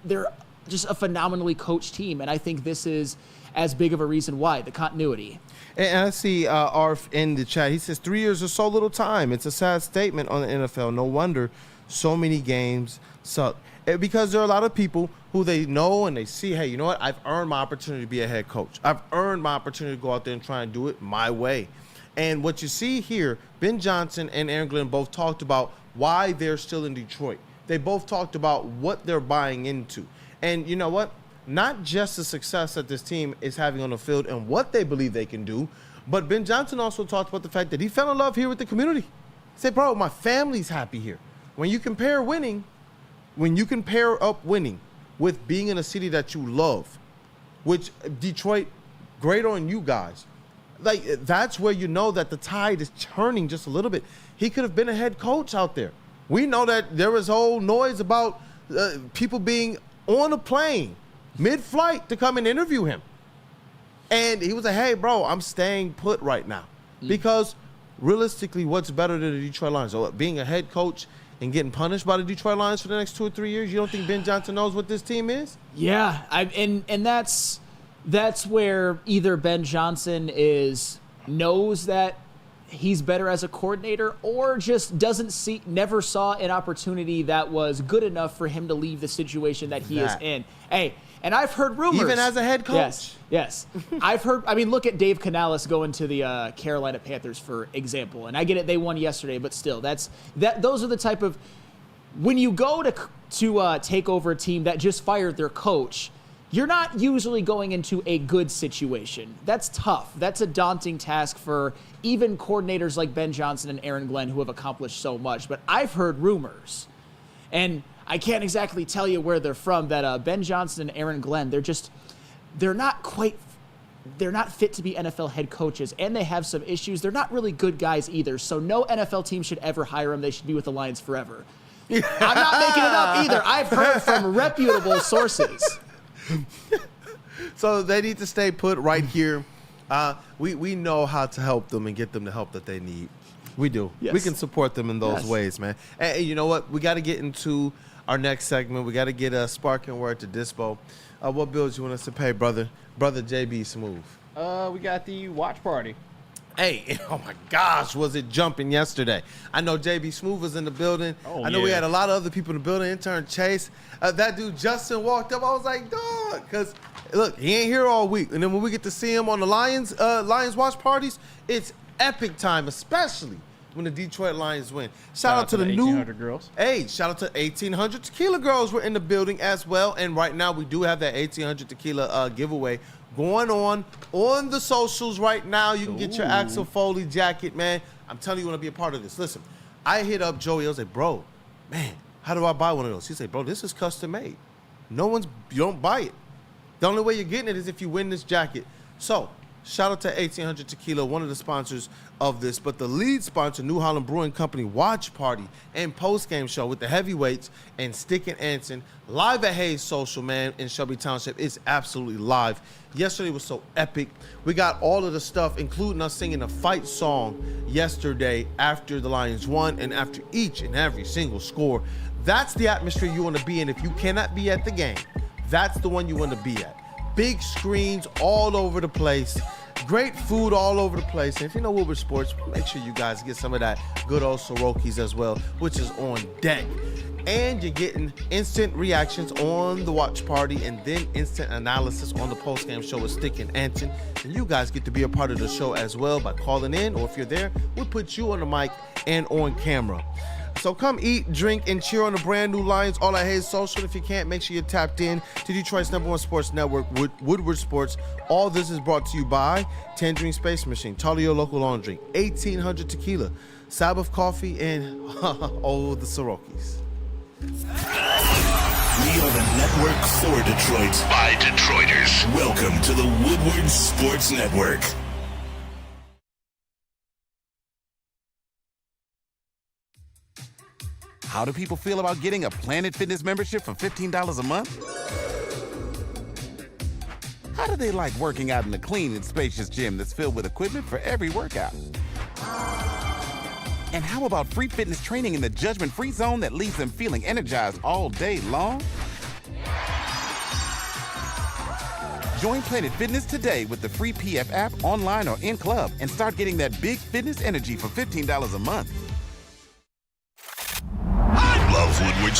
just a phenomenally coached team. And I think this is as big of a reason why, the continuity. And I see Arf in the chat. He says 3 years is so little time. It's a sad statement on the NFL. No wonder so many games suck. Because there are a lot of people who they know and they see, hey, you know what? I've earned my opportunity to be a head coach. I've earned my opportunity to go out there and try and do it my way. And what you see here, Ben Johnson and Aaron Glenn both talked about why they're still in Detroit. They both talked about what they're buying into. And you know what? Not just the success that this team is having on the field and what they believe they can do, but Ben Johnson also talked about the fact that he fell in love here with the community. He said, bro, my family's happy here. When you compare up winning with being in a city that you love, which Detroit, great on you guys. Like, that's where you know that the tide is turning just a little bit. He could have been a head coach out there. We know that there was whole noise about people being on a plane mid-flight to come and interview him. And he was like, hey, bro, I'm staying put right now. Because realistically, what's better than the Detroit Lions? So being a head coach and getting punished by the Detroit Lions for the next 2 or 3 years? You don't think Ben Johnson knows what this team is? Yeah, and that's where either Ben Johnson knows that he's better as a coordinator, or just never saw an opportunity that was good enough for him to leave the situation that he is in. Hey, and I've heard rumors. Even as a head coach? Yes. I've heard, look at Dave Canales going to the Carolina Panthers, for example. And I get it, they won yesterday, but still, those are the type of, when you go to take over a team that just fired their coach, you're not usually going into a good situation. That's tough. That's a daunting task for even coordinators like Ben Johnson and Aaron Glenn, who have accomplished so much. But I've heard rumors, and I can't exactly tell you where they're from, that Ben Johnson and Aaron Glenn, they're not fit to be NFL head coaches, and they have some issues. They're not really good guys either, so no NFL team should ever hire them. They should be with the Lions forever. I'm not making it up either. I've heard from reputable sources. So they need to stay put right here. We know how to help them and get them the help that they need. We do. Yes. We can support them in those ways, man. And you know what? We got to get into our next segment. We got to get a sparking word to Dispo. What bills you want us to pay, brother JB Smooth? We got the watch party. Hey, oh my gosh, was it jumping yesterday? I know JB Smooth was in the building. I know we had a lot of other people in the building. Intern Chase. That dude Justin walked up. I was like, dog, because look, he ain't here all week. And then when we get to see him on the Lions watch parties, it's epic time, especially when the Detroit Lions win. Shout out to the new 1800 girls. Hey, shout out to 1800 Tequila girls. We're in the building as well. And right now we do have that 1800 Tequila giveaway going on the socials right now. You can get your Axel Foley jacket, man. I'm telling you, want to be a part of this. Listen, I hit up Joey. I was like, bro, man, how do I buy one of those? He said, bro, this is custom made. You don't buy it. The only way you're getting it is if you win this jacket. So, shout out to 1800 Tequila, one of the sponsors of this, but the lead sponsor, New Holland Brewing Company watch party and post-game show with the heavyweights and Stick and Anson live at Hayes Social, man, in Shelby Township. It's absolutely live. Yesterday was so epic. We got all of the stuff, including us singing a fight song yesterday after the Lions won and after each and every single score. That's the atmosphere you want to be in. If you cannot be at the game, that's the one you want to be at. Big screens all over the place. Great food all over the place. And if you know Woodward Sports, make sure you guys get some of that good old Soroki's as well, which is on deck. And you're getting instant reactions on the watch party and then instant analysis on the post-game show with Stick and Anton. And you guys get to be a part of the show as well by calling in, or if you're there, we'll put you on the mic and on camera. So come eat, drink, and cheer on the brand new Lions all at Hayes Social. If you can't, make sure you're tapped in to Detroit's #1 sports network, Woodward Sports. All this is brought to you by Tangerine Space Machine, Talio Local Laundry, 1800 Tequila, Sabbath Coffee, and all the Soroki's. We are the network for Detroit by Detroiters. Welcome to the Woodward Sports Network. How do people feel about getting a Planet Fitness membership for $15 a month? How do they like working out in a clean and spacious gym that's filled with equipment for every workout? And how about free fitness training in the judgment-free zone that leaves them feeling energized all day long? Join Planet Fitness today with the free PF app, online or in club, and start getting that big fitness energy for $15 a month. I love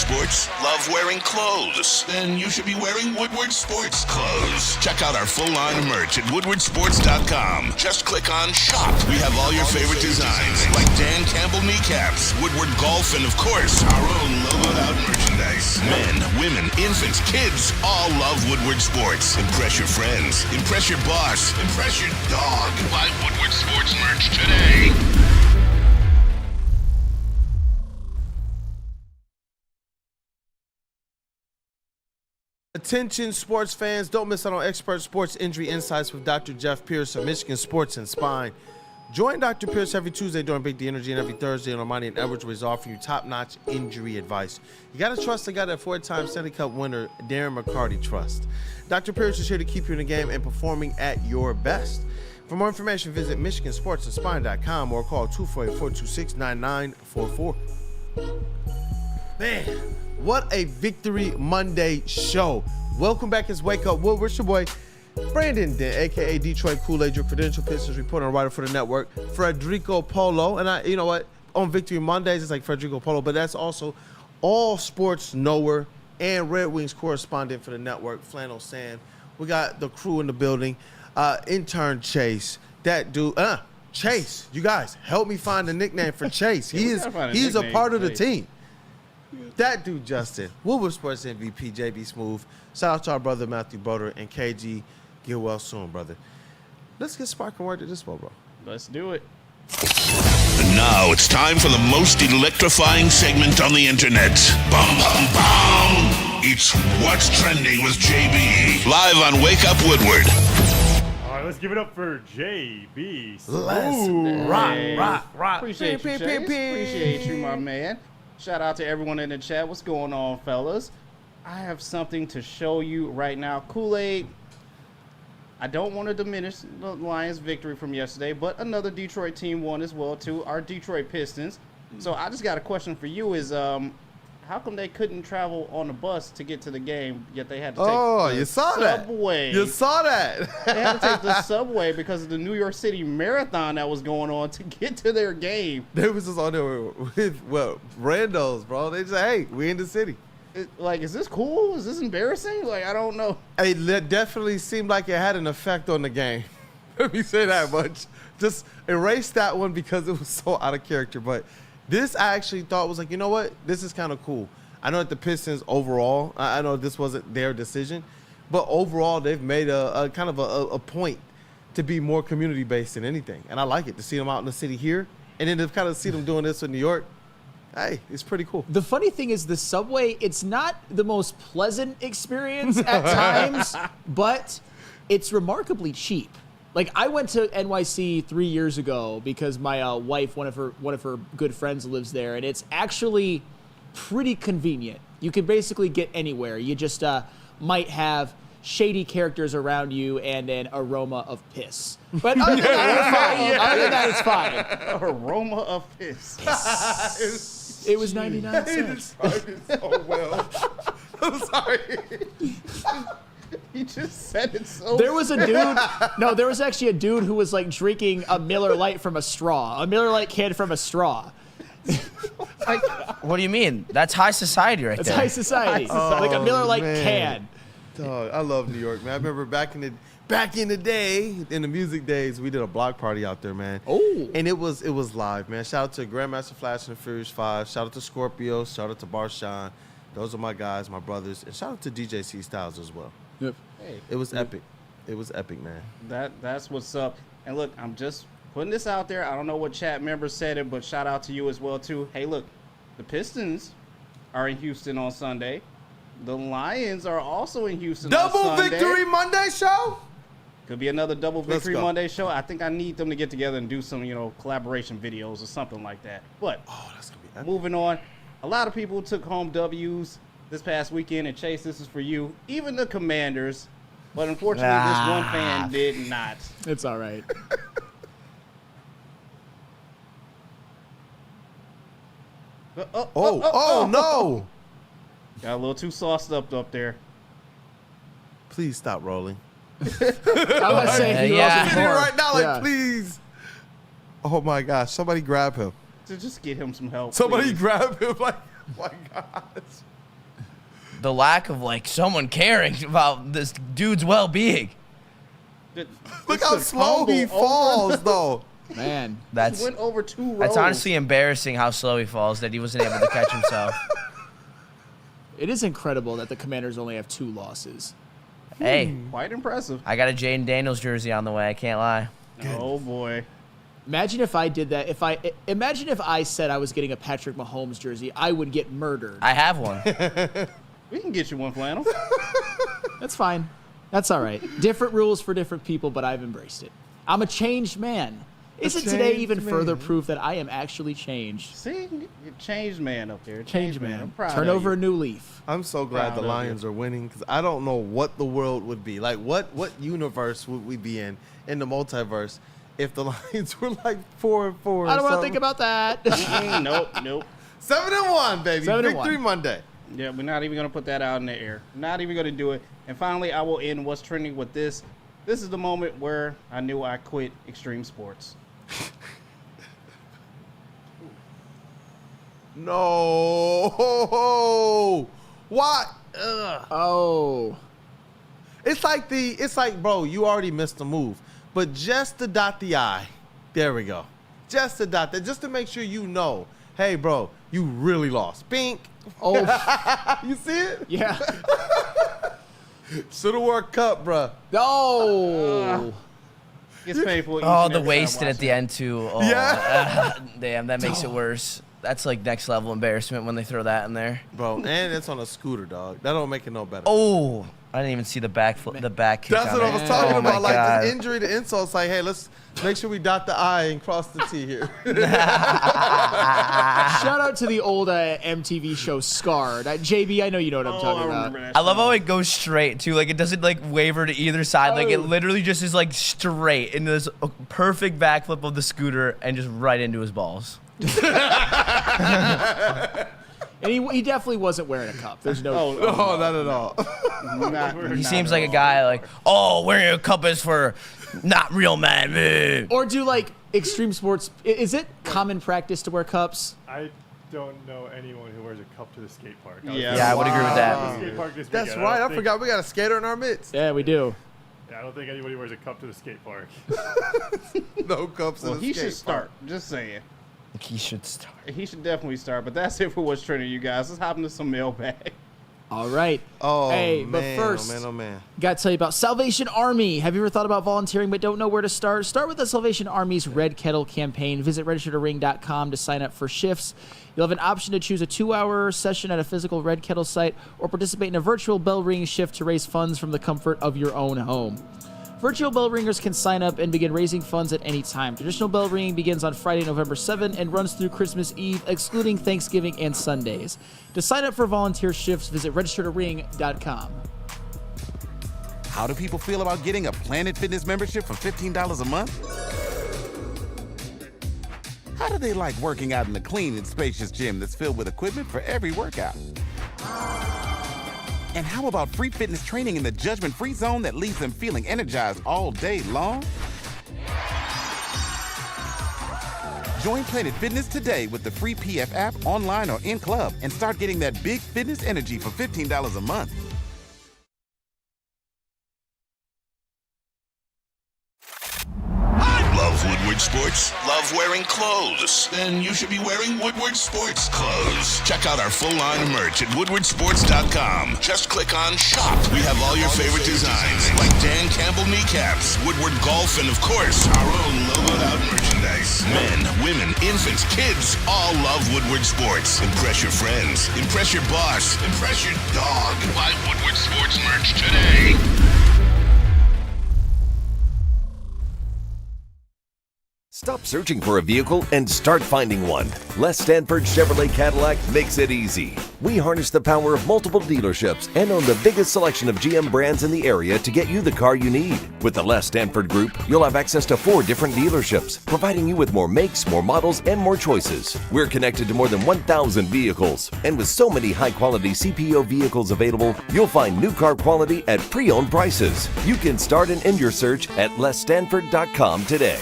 Sports? Love wearing clothes? Then you should be wearing Woodward Sports clothes. Check out our full line of merch at woodwardsports.com. Just click on Shop. We have all your favorite designs, like Dan Campbell kneecaps, Woodward Golf, and of course, our own logoed out merchandise. Men, women, infants, kids all love Woodward Sports. Impress your friends. Impress your boss. Impress your dog. Buy Woodward Sports merch today. Attention sports fans, don't miss out on expert sports injury insights with Dr. Jeff Pierce of Michigan Sports and Spine. Join Dr. Pierce every Tuesday during Big D Energy and every Thursday on Ermanni and Edwards, where he's offering you top-notch injury advice. You got to trust the guy that four-time Stanley Cup winner Darren McCarty trusts. Dr. Pierce is here to keep you in the game and performing at your best. For more information, visit MichiganSportsAndSpine.com or call 248-426-9944. Man, what a Victory Monday show. Welcome back as Wake Up Woodward. It's your boy, Brandon Dent, a.k.a. Detroit Kool-Aid, your credential Pistons reporter and writer for the network, Frederico Polo. And you know what? On Victory Mondays, it's like Frederico Polo, but that's also all sports knower and Red Wings correspondent for the network, Flannel Sam. We got the crew in the building. Intern Chase. That dude, Chase. You guys, help me find a nickname for Chase. He's a part of the team. That dude, Justin. Woodward Sports MVP, JB Smooth. Shout out to our brother, Matthew Boder, and KG. Get well soon, brother. Let's get sparking word to this one, bro. Let's do it. And now it's time for the most electrifying segment on the internet. Bum, bum, bum. It's What's Trending with JB. Live on Wake Up Woodward. All right, let's give it up for JB. Let's rock. Appreciate you, Chase. Appreciate you, my man. Shout out to everyone in the chat. What's going on, fellas? I have something to show you right now. Kool-Aid, I don't want to diminish the Lions' victory from yesterday, but another Detroit team won as well, too, our Detroit Pistons. So I just got a question for you is, how come they couldn't travel on the bus to get to the game, yet they had to take the subway? You saw that. They had to take the subway because of the New York City Marathon that was going on to get to their game. They was just on there with, randos, bro. They just, hey, we in the city. Is this cool? Is this embarrassing? I don't know. It definitely seemed like it had an effect on the game. Let me say that much. Just erase that one because it was so out of character. But this I actually thought was like, you know what? This is kind of cool. I know that the Pistons overall, I know this wasn't their decision, but overall they've made a kind of a point to be more community-based than anything. And I like it to see them out in the city here. And then to kind of see them doing this in New York. Hey, it's pretty cool. The funny thing is the subway, it's not the most pleasant experience at times, but it's remarkably cheap. I went to NYC 3 years ago because my wife, one of her good friends lives there, and it's actually pretty convenient. You can basically get anywhere. You just might have shady characters around you and an aroma of piss. But other than that, it's fine. Aroma of piss. It was 99 cents. So well. I'm sorry. He just said it so. There was a dude. No, there was actually a dude who was drinking a Miller Lite from a straw. A Miller Lite can from a straw. What do you mean? That's high society right there. It's high society. Like a Miller Lite can. Dog, I love New York, man. I remember back in the day, in the music days, we did a block party out there, man. Oh. And it was live, man. Shout out to Grandmaster Flash and the Furious 5. Shout out to Scorpio. Shout out to Barshawn. Those are my guys, my brothers. And shout out to DJ C Styles as well. Yep. Hey, it was epic. It was epic, man. That's what's up. And look, I'm just putting this out there. I don't know what chat members said it, but shout out to you as well, too. Hey, look, the Pistons are in Houston on Sunday. The Lions are also in Houston on Sunday. Double Victory Monday show? Could be another Double Victory Monday show. I think I need them to get together and do some, collaboration videos or something like that. But that's gonna be epic. Moving on, a lot of people took home W's this past weekend, and Chase, this is for you. Even the Commanders, but unfortunately, this one fan did not. It's all right. Oh no! Got a little too sauced up there. Please stop rolling. I was saying, right now, please. Oh my gosh! Somebody grab him. So just get him some help. Somebody please. grab him! Oh my gosh! the lack of like someone caring about this dude's well-being. Look how slow he falls, though. Man, That's went over 2 rows. That's honestly embarrassing how slow he falls that he wasn't able to catch himself. it is incredible that the Commanders only have 2 losses. Hey, Quite impressive. I got a Jaden Daniels jersey on the way. I can't lie. Oh boy. Imagine if I did that. Imagine if I said I was getting a Patrick Mahomes jersey, I would get murdered. I have one. We can get you one, Flannel. That's fine. That's all right. Different rules for different people, but I've embraced it. I'm a changed man. Isn't today even further proof that I am actually changed? See, you changed man up there. Changed man. I'm proud Turn of over you. a new leaf. I'm so glad Proud the of Lions are winning because I don't know what the world would be. Like, what universe would we be in the multiverse if the Lions were like 4-4? I don't want to think about that. Nope. 7-1, baby. 7-1. Victory Monday. Yeah, we're not even going to put that out in the air. Not even going to do it. And finally, I will end what's trending with this. This is the moment where I knew I quit extreme sports. No. What? Ugh. Oh. It's like, bro, you already missed the move. But just to dot the I. There we go. Just to dot that. Just to make sure you know. Hey, bro, you really lost. Bink. Oh. You see it? Yeah. Should have wore a cup, bro. No. It's painful. Oh, the wasted at the end, too. Oh, Yeah. Damn, that makes it worse. That's like next level embarrassment when they throw that in there. Bro, and it's on a scooter, dog. That don't make it no better. Oh, I didn't even see the back kick. That's what I was talking Oh my about. Like, God. this injury to insult. It's like, hey, let's make sure we dot the I and cross the T here. Shout out to the old MTV show Scarred. JB, I know you know what I'm talking about. I love how it goes straight, too. Like, it doesn't, like, waver to either side. Like, it literally just is, like, straight into this perfect backflip of the scooter and just right into his balls. And he definitely wasn't wearing a cup. There's no. Oh, not at all. He seems like a guy like, oh, wearing a cup is for not real men. Or do like extreme sports? Is it common practice to wear cups? I don't know anyone who wears a cup to the skate park. Yeah, I would agree with that. The skate park this That's weekend. right. I think- forgot we got a skater in our midst. Yeah, we do. Yeah, I don't think anybody wears a cup to the skate park. No cups Well, in the he skate should start. park. Just saying. He should start. He should definitely start. But that's it for what's trending, you guys. Let's hop into some mailbag. All right. Oh, Hey, man. but first, Oh, man. got to tell you about Salvation Army. Have you ever thought about volunteering but don't know where to start? Start with the Salvation Army's Red Kettle campaign. Visit registertoring.com to sign up for shifts. You'll have an option to choose a 2-hour session at a physical Red Kettle site or participate in a virtual bell ringing shift to raise funds from the comfort of your own home. Virtual bell ringers can sign up and begin raising funds at any time. Traditional bell ringing begins on Friday, November 7 and runs through Christmas Eve, excluding Thanksgiving and Sundays. To sign up for volunteer shifts, visit registertoring.com. How do people feel about getting a Planet Fitness membership for $15 a month? How do they like working out in a clean and spacious gym that's filled with equipment for every workout? And how about free fitness training in the judgment-free zone that leaves them feeling energized all day long? Join Planet Fitness today with the free PF app, online or in club, and start getting that big fitness energy for $15 a month. Love Woodward Sports? Love wearing clothes? Then you should be wearing Woodward Sports clothes. Check out our full line of merch at woodwardsports.com. Just click on shop. We have all your favorite designs, like Dan Campbell kneecaps, Woodward golf, and of course, our own logoed out merchandise. Men, women, infants, kids, all love Woodward Sports. Impress your friends. Impress your boss. Impress your dog. Buy Woodward Sports merch today. Stop searching for a vehicle and start finding one. Les Stanford Chevrolet Cadillac makes it easy. We harness the power of multiple dealerships and own the biggest selection of GM brands in the area to get you the car you need. With the Les Stanford Group, you'll have access to 4 different dealerships, providing you with more makes, more models, and more choices. We're connected to more than 1,000 vehicles, and with so many high-quality CPO vehicles available, you'll find new car quality at pre-owned prices. You can start and end your search at lesstanford.com today.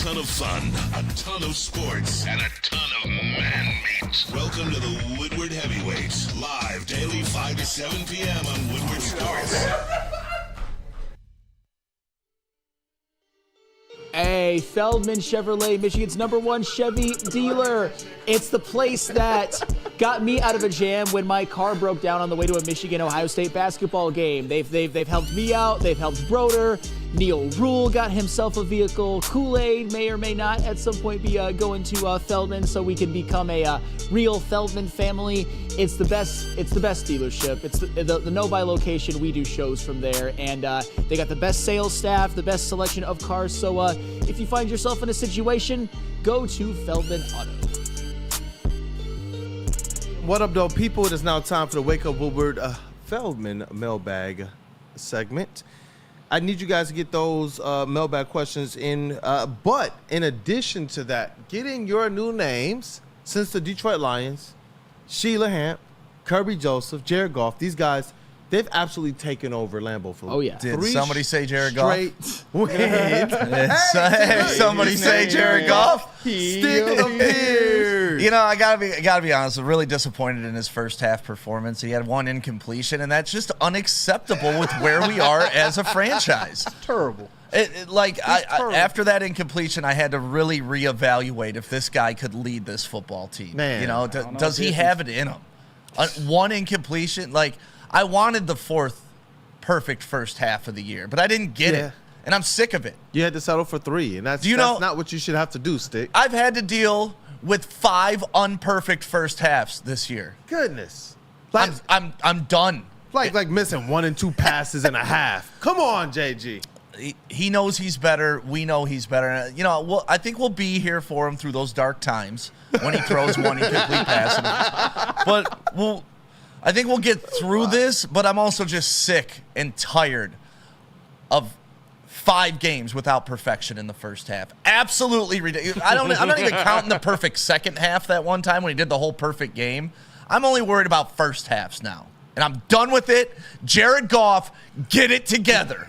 ton of fun, a ton of sports, and a ton of man meat. Welcome to the Woodward Heavyweights, live daily 5 to 7 p.m. on Woodward Sports. Hey, Feldman Chevrolet, Michigan's #1 Chevy dealer. It's the place that got me out of a jam when my car broke down on the way to a Michigan-Ohio State basketball game. They've helped me out. They've helped Broder. Neil Rule got himself a vehicle. Kool-Aid may or may not at some point be going to Feldman so we can become a real Feldman family. It's the best dealership. It's the no-buy location. We do shows from there, and they got the best sales staff, the best selection of cars. So if you find yourself in a situation, go to Feldman Auto. What up, though, people? It is now time for the Wake Up Woodward Feldman Mailbag segment. I need you guys to get those mailbag questions in. But in addition to that, get in your new names since the Detroit Lions, Sheila Hamp, Kirby Joseph, Jared Goff. These guys, they've absolutely taken over Lambeau Field. Oh, yeah. Did somebody say Jared Goff? Straight wins. Hey, somebody say Jared Goff? Stick appeared. You know, I gotta be honest. I'm really disappointed in his first half performance. He had one incompletion, and that's just unacceptable with where we are as a franchise. Terrible. After that incompletion, I had to really reevaluate if this guy could lead this football team. Man, you know, does he have it in him? One incompletion, I wanted the fourth perfect first half of the year, but I didn't get it, and I'm sick of it. You had to settle for 3, and that's not what you should have to do, Stick. I've had to deal with 5 unperfect first halves this year. Goodness. I'm done. Like missing 1 and 2 passes and a half. Come on, JG. He knows he's better. We know he's better. You know, I think we'll be here for him through those dark times when he throws one incomplete pass. But I think we'll get through this, but I'm also just sick and tired of 5 games without perfection in the first half. Absolutely ridiculous. I'm not even counting the perfect second half that one time when he did the whole perfect game. I'm only worried about first halves now. And I'm done with it. Jared Goff, get it together.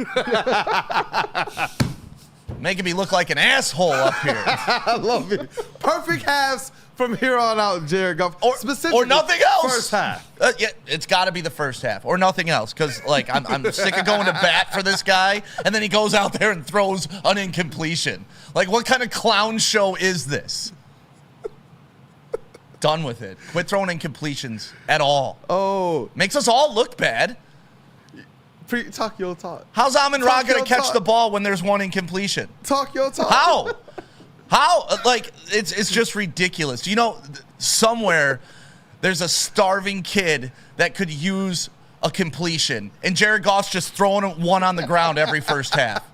Making me look like an asshole up here. I love it. Perfect halves from here on out, Jared Goff. Or nothing else. First half. Yeah, it's got to be the first half or nothing else because, I'm sick of going to bat for this guy, and then he goes out there and throws an incompletion. What kind of clown show is this? Done with it. Quit throwing incompletions at all. Oh. Makes us all look bad. Talk your talk. How's Amon-Ra going to catch the ball when there's one incompletion? Talk your talk. How? It's just ridiculous. You know, somewhere there's a starving kid that could use a completion, and Jared Goff's just throwing one on the ground every first half.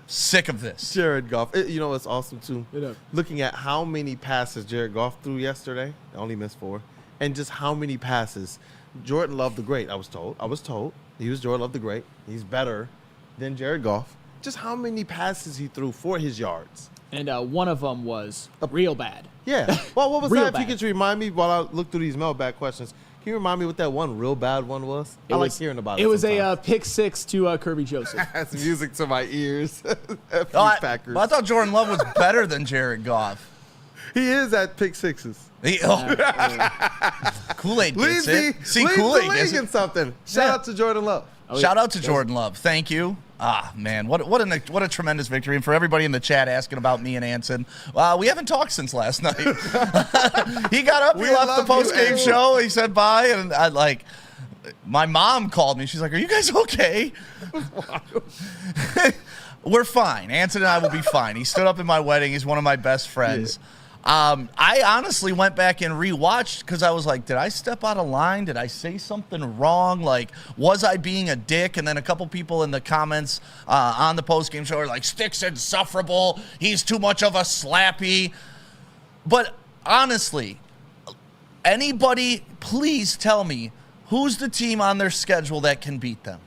Sick of this. Jared Goff. You know what's awesome, too? Looking at how many passes Jared Goff threw yesterday, I only missed 4, and just how many passes Jordan Love the Great, I was told. He was Jordan Love the Great. He's better than Jared Goff. Just how many passes he threw for his yards. And one of them was real bad. Yeah. Well, what was Real that? bad. If you could remind me while I look through these mailbag questions, can you remind me what that one real bad one was? I like hearing about it. It was a pick 6 to Kirby Joseph. That's music to my ears. Packers. I thought Jordan Love was better than Jared Goff. He is at pick 6s. Kool-Aid gets it. See, Leads Kool-Aid the league gets in it. something. Shout out to Jordan Love. Shout out to Jordan Love. Thank you. Ah, man, what a tremendous victory. And for everybody in the chat asking about me and Anson, we haven't talked since last night. He got up, he left the post-game show, he said bye, and my mom called me. She's like, are you guys okay? We're fine. Anson and I will be fine. He stood up in my wedding. He's one of my best friends. Yeah. I honestly went back and rewatched because I was like, did I step out of line? Did I say something wrong? Was I being a dick? And then a couple people in the comments on the postgame show are like, Stick's insufferable. He's too much of a slappy. But honestly, anybody, please tell me, who's the team on their schedule that can beat them?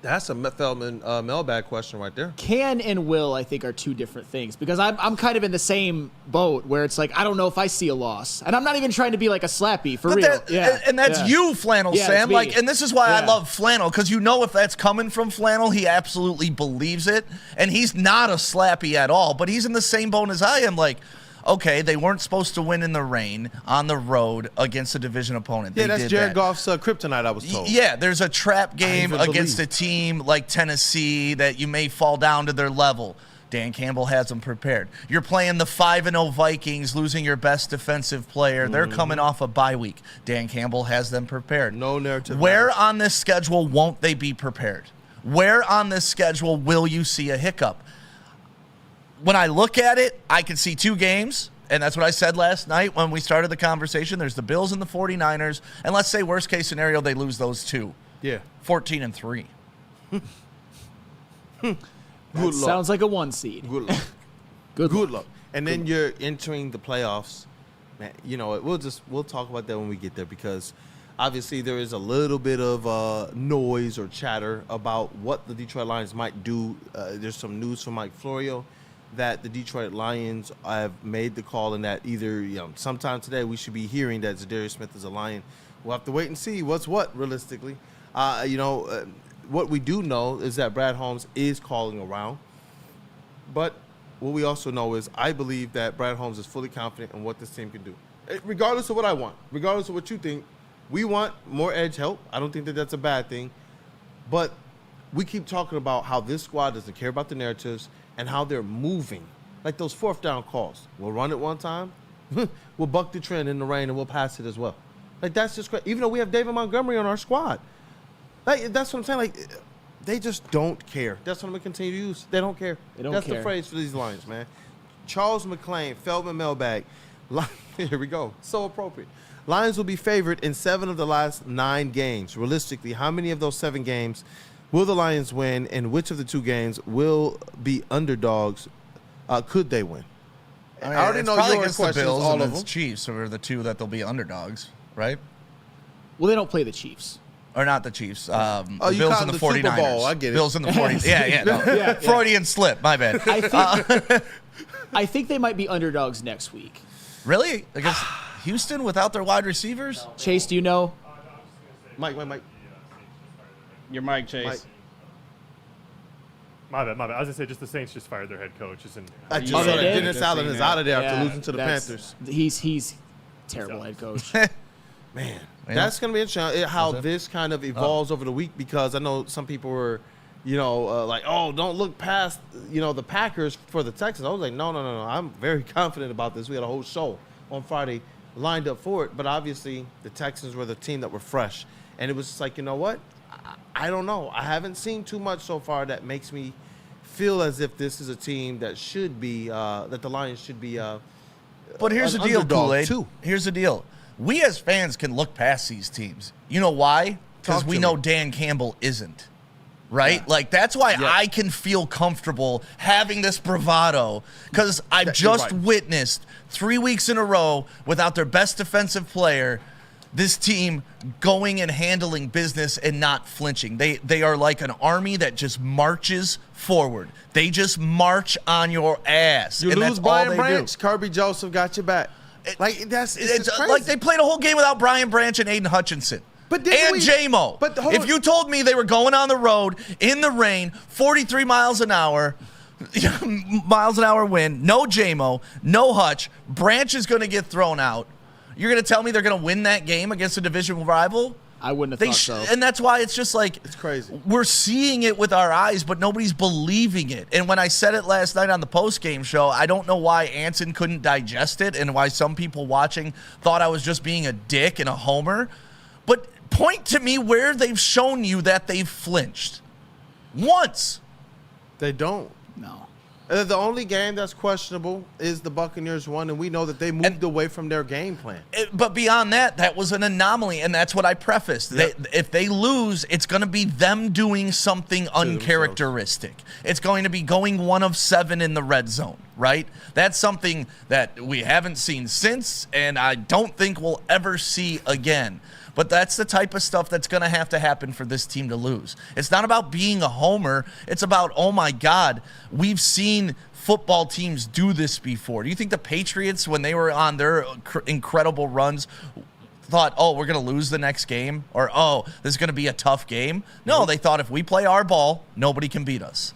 That's a Feldman mailbag question right there. Can and will, I think, are two different things, because I'm kind of in the same boat where it's like, I don't know if I see a loss, and I'm not even trying to be like a slappy for real. And that's you, Flannel Sam. it's me. And this is why I love Flannel, because you know if that's coming from Flannel, he absolutely believes it, and he's not a slappy at all. But he's in the same boat as I am. Like, okay, they weren't supposed to win in the rain on the road against a division opponent. Yeah, that's Jared Goff's kryptonite, I was told. Yeah, there's a trap game against a team like Tennessee that you may fall down to their level. Dan Campbell has them prepared. You're playing the 5-0 Vikings, losing your best defensive player. They're coming off a bye week. Dan Campbell has them prepared. No narrative. Where on this schedule won't they be prepared? Where on this schedule will you see a hiccup? When I look at it, I can see two games, and that's what I said last night when we started the conversation. There's the Bills and the 49ers, and let's say worst case scenario, they lose those two. Yeah. 14-3. Good luck. Sounds like a 1 seed. Good luck. Good luck. And then you're entering the playoffs. Man, you know, we'll talk about that when we get there, because obviously there is a little bit of noise or chatter about what the Detroit Lions might do. There's some news from Mike Florio that the Detroit Lions have made the call, and that either sometime today we should be hearing that Zadarius Smith is a Lion. We'll have to wait and see what's what realistically. What we do know is that Brad Holmes is calling around, but what we also know is I believe that Brad Holmes is fully confident in what this team can do. Regardless of what I want, regardless of what you think, we want more edge help. I don't think that that's a bad thing, but we keep talking about how this squad doesn't care about the narratives and how they're moving. Like those 4th down calls. We'll run it one time, we'll buck the trend in the rain, and we'll pass it as well. Like, that's just crazy. Even though we have David Montgomery on our squad. Like, that's what I'm saying. Like, they just don't care. That's what I'm going to continue to use. They don't care. That's the phrase for these Lions, man. Charles McClain, Feldman Mailbag. Here we go. So appropriate. Lions will be favored in 7 of the last 9 games. Realistically, how many of those 7 games will the Lions win, and which of the 2 games will be underdogs? Could they win? I mean, I already it's know probably your against questions, the Bills all and of the them. Chiefs are the 2 that they'll be underdogs, right? Well, they don't play the Chiefs. Or not the Chiefs. The you Bills call and them the the Super 49ers. Bowl, I get it. Bills and the 49ers. Yeah. No. Freudian slip. My bad. I think they might be underdogs next week. Really? Against Houston without their wide receivers? Chase, do you know? Mike. Your mic, Chase. Mike. My bad. I was going to say, just the Saints just fired their head coach. I just saw that Dennis Allen is out of there after losing to the that's- Panthers. He's terrible head coach. Man, that's going to be interesting how this kind of evolves over the week, because I know some people were, like, oh, don't look past, the Packers for the Texans. I was like, no. I'm very confident about this. We had a whole show on Friday lined up for it, but obviously the Texans were the team that were fresh. And it was just like, you know what? I don't know. I haven't seen too much so far that makes me feel as if this is a team that should be, that the Lions should be But here's an the deal, underdog, Kool-Aid. too. Here's the deal. We as fans can look past these teams. You know why? Because Talk we to know me. Dan Campbell isn't. Right? Like, that's why I can feel comfortable having this bravado, because I've just witnessed 3 weeks in a row without their best defensive player, this team going and handling business and not flinching. They are like an army that just marches forward. They just march on your ass. You and lose that's all Brian they Branch, do. Kirby Joseph got your back. Like, it's just crazy. Like they played a whole game without Brian Branch and Aiden Hutchinson. And J-Mo. But hold if on. you told me they were going on the road in the rain, 43 miles an hour wind, no J-Mo, no Hutch, Branch is going to get thrown out. You're going to tell me they're going to win that game against a division rival? I wouldn't have thought so. And that's why it's just like, it's crazy. We're seeing it with our eyes, but nobody's believing it. And when I said it last night on the post-game show, I don't know why Anson couldn't digest it and why some people watching thought I was just being a dick and a homer. But point to me where they've shown you that they've flinched. Once. They don't. No. The only game that's questionable is the Buccaneers one, and we know that they moved away from their game plan. But beyond that, that was an anomaly, and that's what I prefaced. Yep. If they lose, it's going to be them doing something uncharacteristic. It's going to be going 1 of 7 in the red zone. right? That's something that we haven't seen since, and I don't think we'll ever see again. But that's the type of stuff that's going to happen for this team to lose. It's not about being a homer. It's about, oh, my God, we've seen football teams do this before. Do you think the Patriots, when they were on their incredible runs, thought, oh, we're going to lose the next game? Or, oh, this is going to be a tough game? No, they thought if we play our ball, nobody can beat us.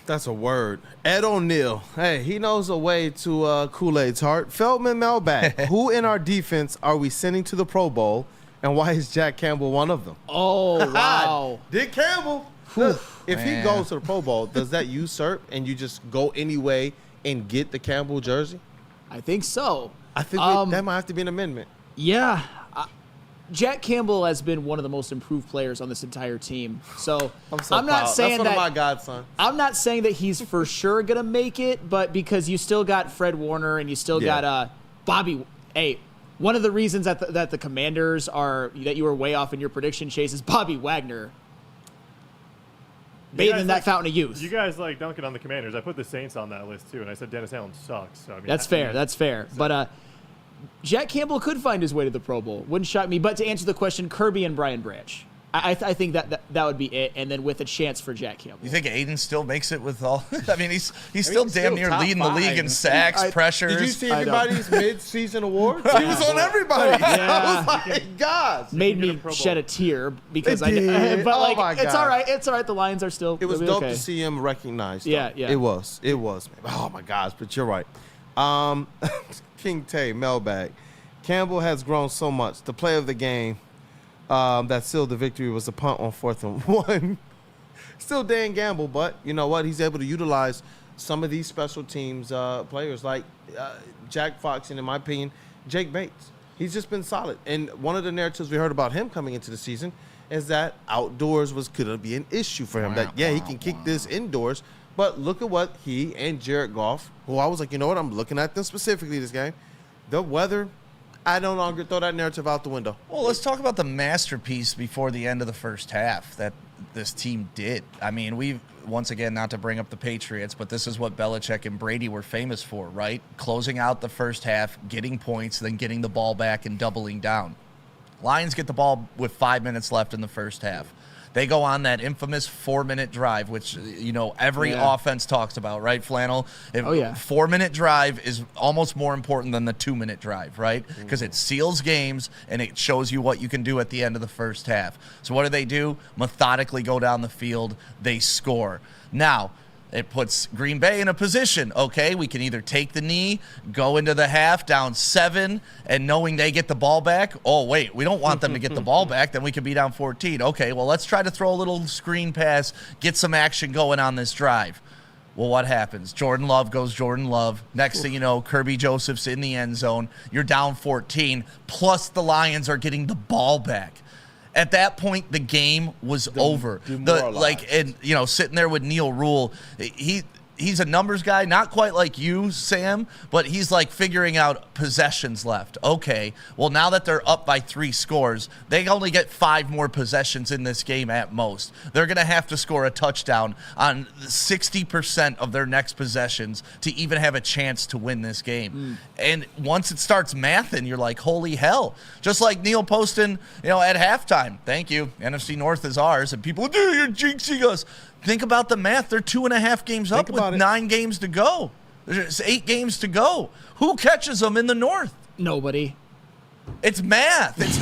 That's a word. Ed O'Neill. Hey, he knows a way to Kool-Aid's heart. Feldman Mailbag. Who in our defense are we sending to the Pro Bowl, and why is Jack Campbell one of them? Oh, wow. Dick Campbell. Look, if he goes to the Pro Bowl, does that usurp and you just go anyway and get the Campbell jersey? I think so. I think that might have to be an amendment. Yeah. Jack Campbell has been one of the most improved players on this entire team. So I'm not saying That's that. one of my godson. I'm not saying that he's for sure gonna make it, but because you still got Fred Warner and you still got Bobby. Hey, one of the reasons that the Commanders that you were way off in your prediction, Chase, is Bobby Wagner bathing in that fountain of youth. You guys like dunking on the Commanders. I put the Saints on that list too, and I said Dennis Allen sucks. So, I mean, That's fair. That's fair. But Jack Campbell could find his way to the Pro Bowl. Wouldn't shock me. But to answer the question, Kirby and Brian Branch. I think that would be it, and then with a chance for Jack Campbell. You think Aiden still makes it with all? I mean, he's still damn near leading the league in sacks, pressures. Did you see everybody's mid-season awards? He was on everybody. I was like, gosh. Made me shed a tear because It did. but like, Oh my it's God. all right. It's all right. The Lions are still. It was they'll be dope okay. to see him recognized. Yeah, though. yeah. It was. Oh my gosh, but you're right. King Tay, Mailbag. Campbell has grown so much. The play of the game that sealed the victory was a punt on 4th and 1. Still Dan Gamble, but you know what? He's able to utilize some of these special teams players like Jack Fox and, in my opinion, Jake Bates. He's just been solid. And one of the narratives we heard about him coming into the season is that outdoors was going to be an issue for him. That, he can kick this indoors. But look at what he and Jared Goff, who I was like, you know what? I'm looking at them specifically this game. The weather, I no longer throw that narrative out the window. Well, let's talk about the masterpiece before the end of the first half that this team did. I mean, we've, once again, not to bring up the Patriots, but this is what Belichick and Brady were famous for, right? Closing out the first half, getting points, then getting the ball back and doubling down. Lions get the ball with 5 minutes left in the first half. They go on that infamous 4-minute drive, which, you know, every offense talks about, right, Flannel? 4-minute drive is almost more important than the 2-minute drive, right? Because it seals games and it shows you what you can do at the end of the first half. So what do? Methodically go down the field. They score. Now, it puts Green Bay in a position, okay, we can either take the knee, go into the half down 7, and knowing they get the ball back, oh, wait, we don't want them to get the ball back, then we could be down 14. Okay, well, let's try to throw a little screen pass, get some action going on this drive. Well, what happens? Jordan Love goes Jordan Love. Next thing you know, Kirby Joseph's in the end zone. You're down 14, plus the Lions are getting the ball back. At that point, the game was over. Sitting there with Neil Rule, he's a numbers guy, not quite like you, Sam, but he's like figuring out possessions left. Okay, well, now that they're up by 3 scores, they only get 5 more possessions in this game at most. They're going to have to score a touchdown on 60% of their next possessions to even have a chance to win this game. And once it starts mathing, you're like, holy hell. Just like Neil posting, at halftime, thank you, NFC North is ours, and people, dude, you're jinxing us. Think about the math. They're 2.5 games up with 9 games to go. There's 8 games to go. Who catches them in the North? Nobody. It's math. It's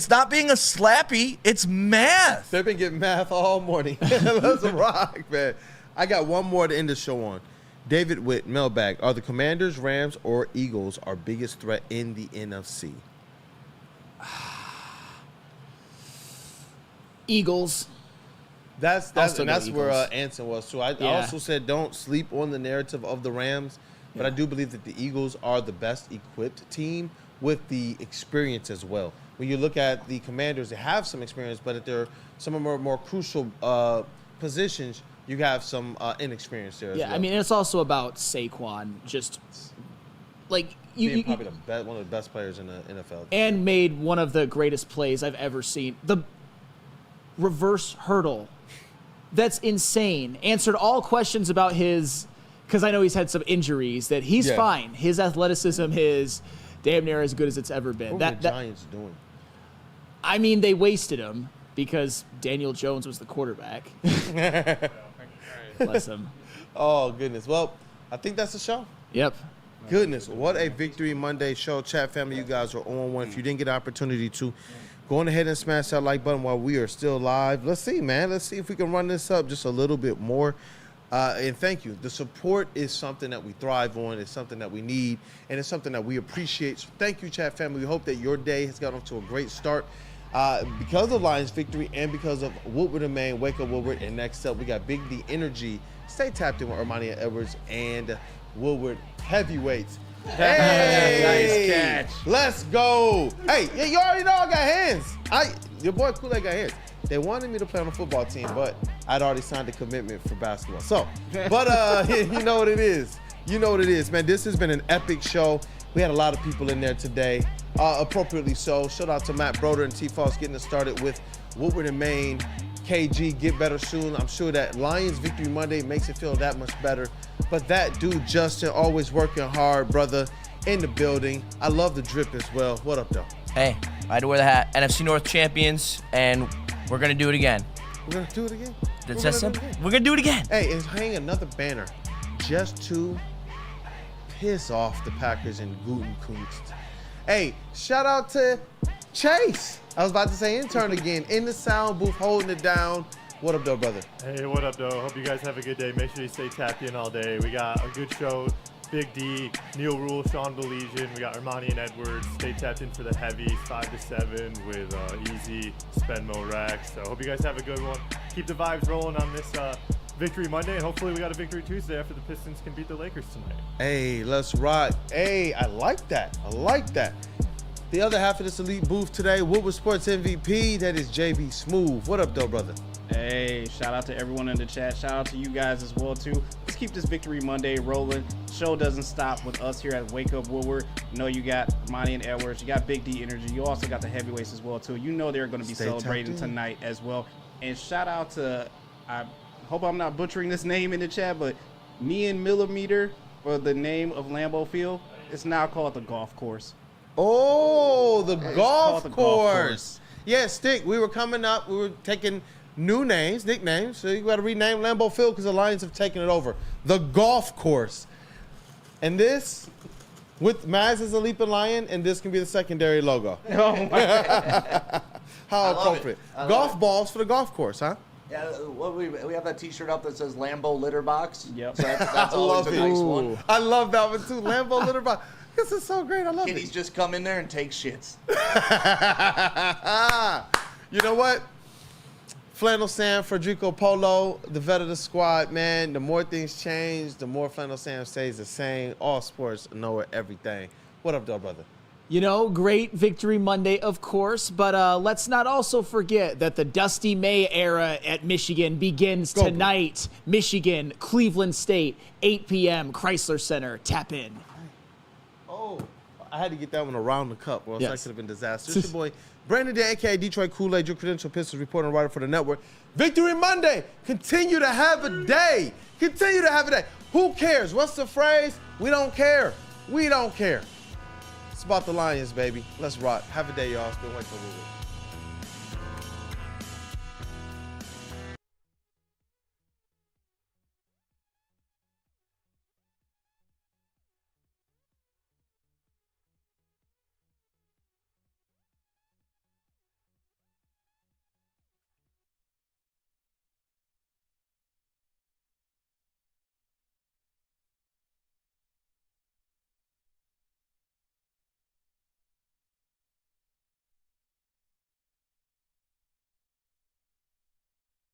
not being a slappy. It's math. They've been getting math all morning. That's a rock, man. I got one more to end the show on. David Witt, Mailbag. Are the Commanders, Rams, or Eagles our biggest threat in the NFC? Eagles. That's where Anson was too. I also said don't sleep on the narrative of the Rams, but I do believe that the Eagles are the best equipped team with the experience as well. When you look at the Commanders, they have some experience, but at some of their more crucial positions, you have some inexperience there as well. I mean, it's also about Saquon, just like being probably one of the best players in the NFL. And made one of the greatest plays I've ever seen. The reverse hurdle. That's insane. Answered all questions about his because I know he's had some injuries, that he's Yeah. fine. His athleticism is damn near as good as it's ever been. What were the Giants doing? I mean, they wasted him because Daniel Jones was the quarterback. Bless him. Oh, goodness. Well, I think that's the show. Yep. Goodness, what a Victory Monday show. Chat family, you guys are on one. If you didn't get an opportunity to, go on ahead and smash that like button while we are still live. Let's see, man. Let's see if we can run this up just a little bit more. And thank you. The support is something that we thrive on. It's something that we need, and it's something that we appreciate. So thank you, chat family. We hope that your day has gotten off to a great start because of Lions victory and because of Woodward and Maine. Wake up, Woodward. And next up, we got Big D Energy. Stay tapped in with Ermanni and Edwards and Woodward heavyweights. Hey, Nice catch. Let's go. Hey, yeah, you already know I got hands. Your boy Kool-Aid got hands. They wanted me to play on the football team, but I'd already signed a commitment for basketball. So, but you know what it is. You know what it is, man. This has been an epic show. We had a lot of people in there today, appropriately so. Shout out to Matt Broder and T-Foss getting us started with Woodward and Maine. KG, get better soon. I'm sure that Lions Victory Monday makes it feel that much better. But that dude, Justin, always working hard, brother, in the building. I love the drip as well. What up, though? Hey, I had to wear the hat. NFC North champions, and we're going to do it again. We're going to do it again? That's that simple. We're going to do it again. Hey, and hang another banner just to piss off the Packers and Gutenkunst. Hey, shout out to Chase. I was about to say intern again, in the sound booth, holding it down. What up, though, brother? Hey, what up, though? Hope you guys have a good day. Make sure you stay tapped in all day. We got a good show. Big D, Neil Rule, Sean Belizian. We got Ermanni and Edwards. Stay tapped in for the heavies, 5 to 7 with Easy, Spenmo, Rex. So hope you guys have a good one. Keep the vibes rolling on this Victory Monday, and hopefully we got a Victory Tuesday after the Pistons can beat the Lakers tonight. Hey, let's rock. Hey, I like that. I like that. The other half of this elite booth today, Woodward Sports MVP, that is JB Smooth. What up, though, brother? Hey, shout out to everyone in the chat. Shout out to you guys as well, too. Let's keep this Victory Monday rolling. Show doesn't stop with us here at Wake Up Woodward. You know you got Monty and Edwards. You got Big D Energy. You also got the heavyweights as well, too. You know they're going to be celebrating tonight as well. And shout out to, I hope I'm not butchering this name in the chat, but me and Millimeter, for the name of Lambeau Field, it's now called the golf course. Oh, the golf course. Yeah, Stick, we were coming up. We were taking new names, nicknames. So you got to rename Lambeau Field because the Lions have taken it over. The golf course. And this, with Maz as a leaping lion, and this can be the secondary logo. Oh, my God. How appropriate. Golf balls for the golf course, huh? Yeah, we have that T-shirt up that says Lambeau Litter Box. Yep. So that's always a nice one. I love that one, too. Lambeau Litter Box. This is so great. I love it. Kitties just come in there and take shits. You know what? Flannel Sam, Federico Polo, the vet of the squad, man. The more things change, the more Flannel Sam stays the same. All sports, know everything. What up, though, brother? You know, great Victory Monday, of course, but let's not also forget that the Dusty May era at Michigan begins tonight. Michigan, Cleveland State, 8 p.m., Chrysler Center. Tap in. Oh, I had to get that one around the cup, or else Yes. that could have been disastrous. It's your boy, Brandon Dan, a.k.a. Detroit Kool-Aid, your credential Pistons reporter and writer for the network. Victory Monday. Continue to have a day. Continue to have a day. Who cares? What's the phrase? We don't care. We don't care. It's about the Lions, baby. Let's rock. Have a day, y'all. It's been Wake Up Woodward.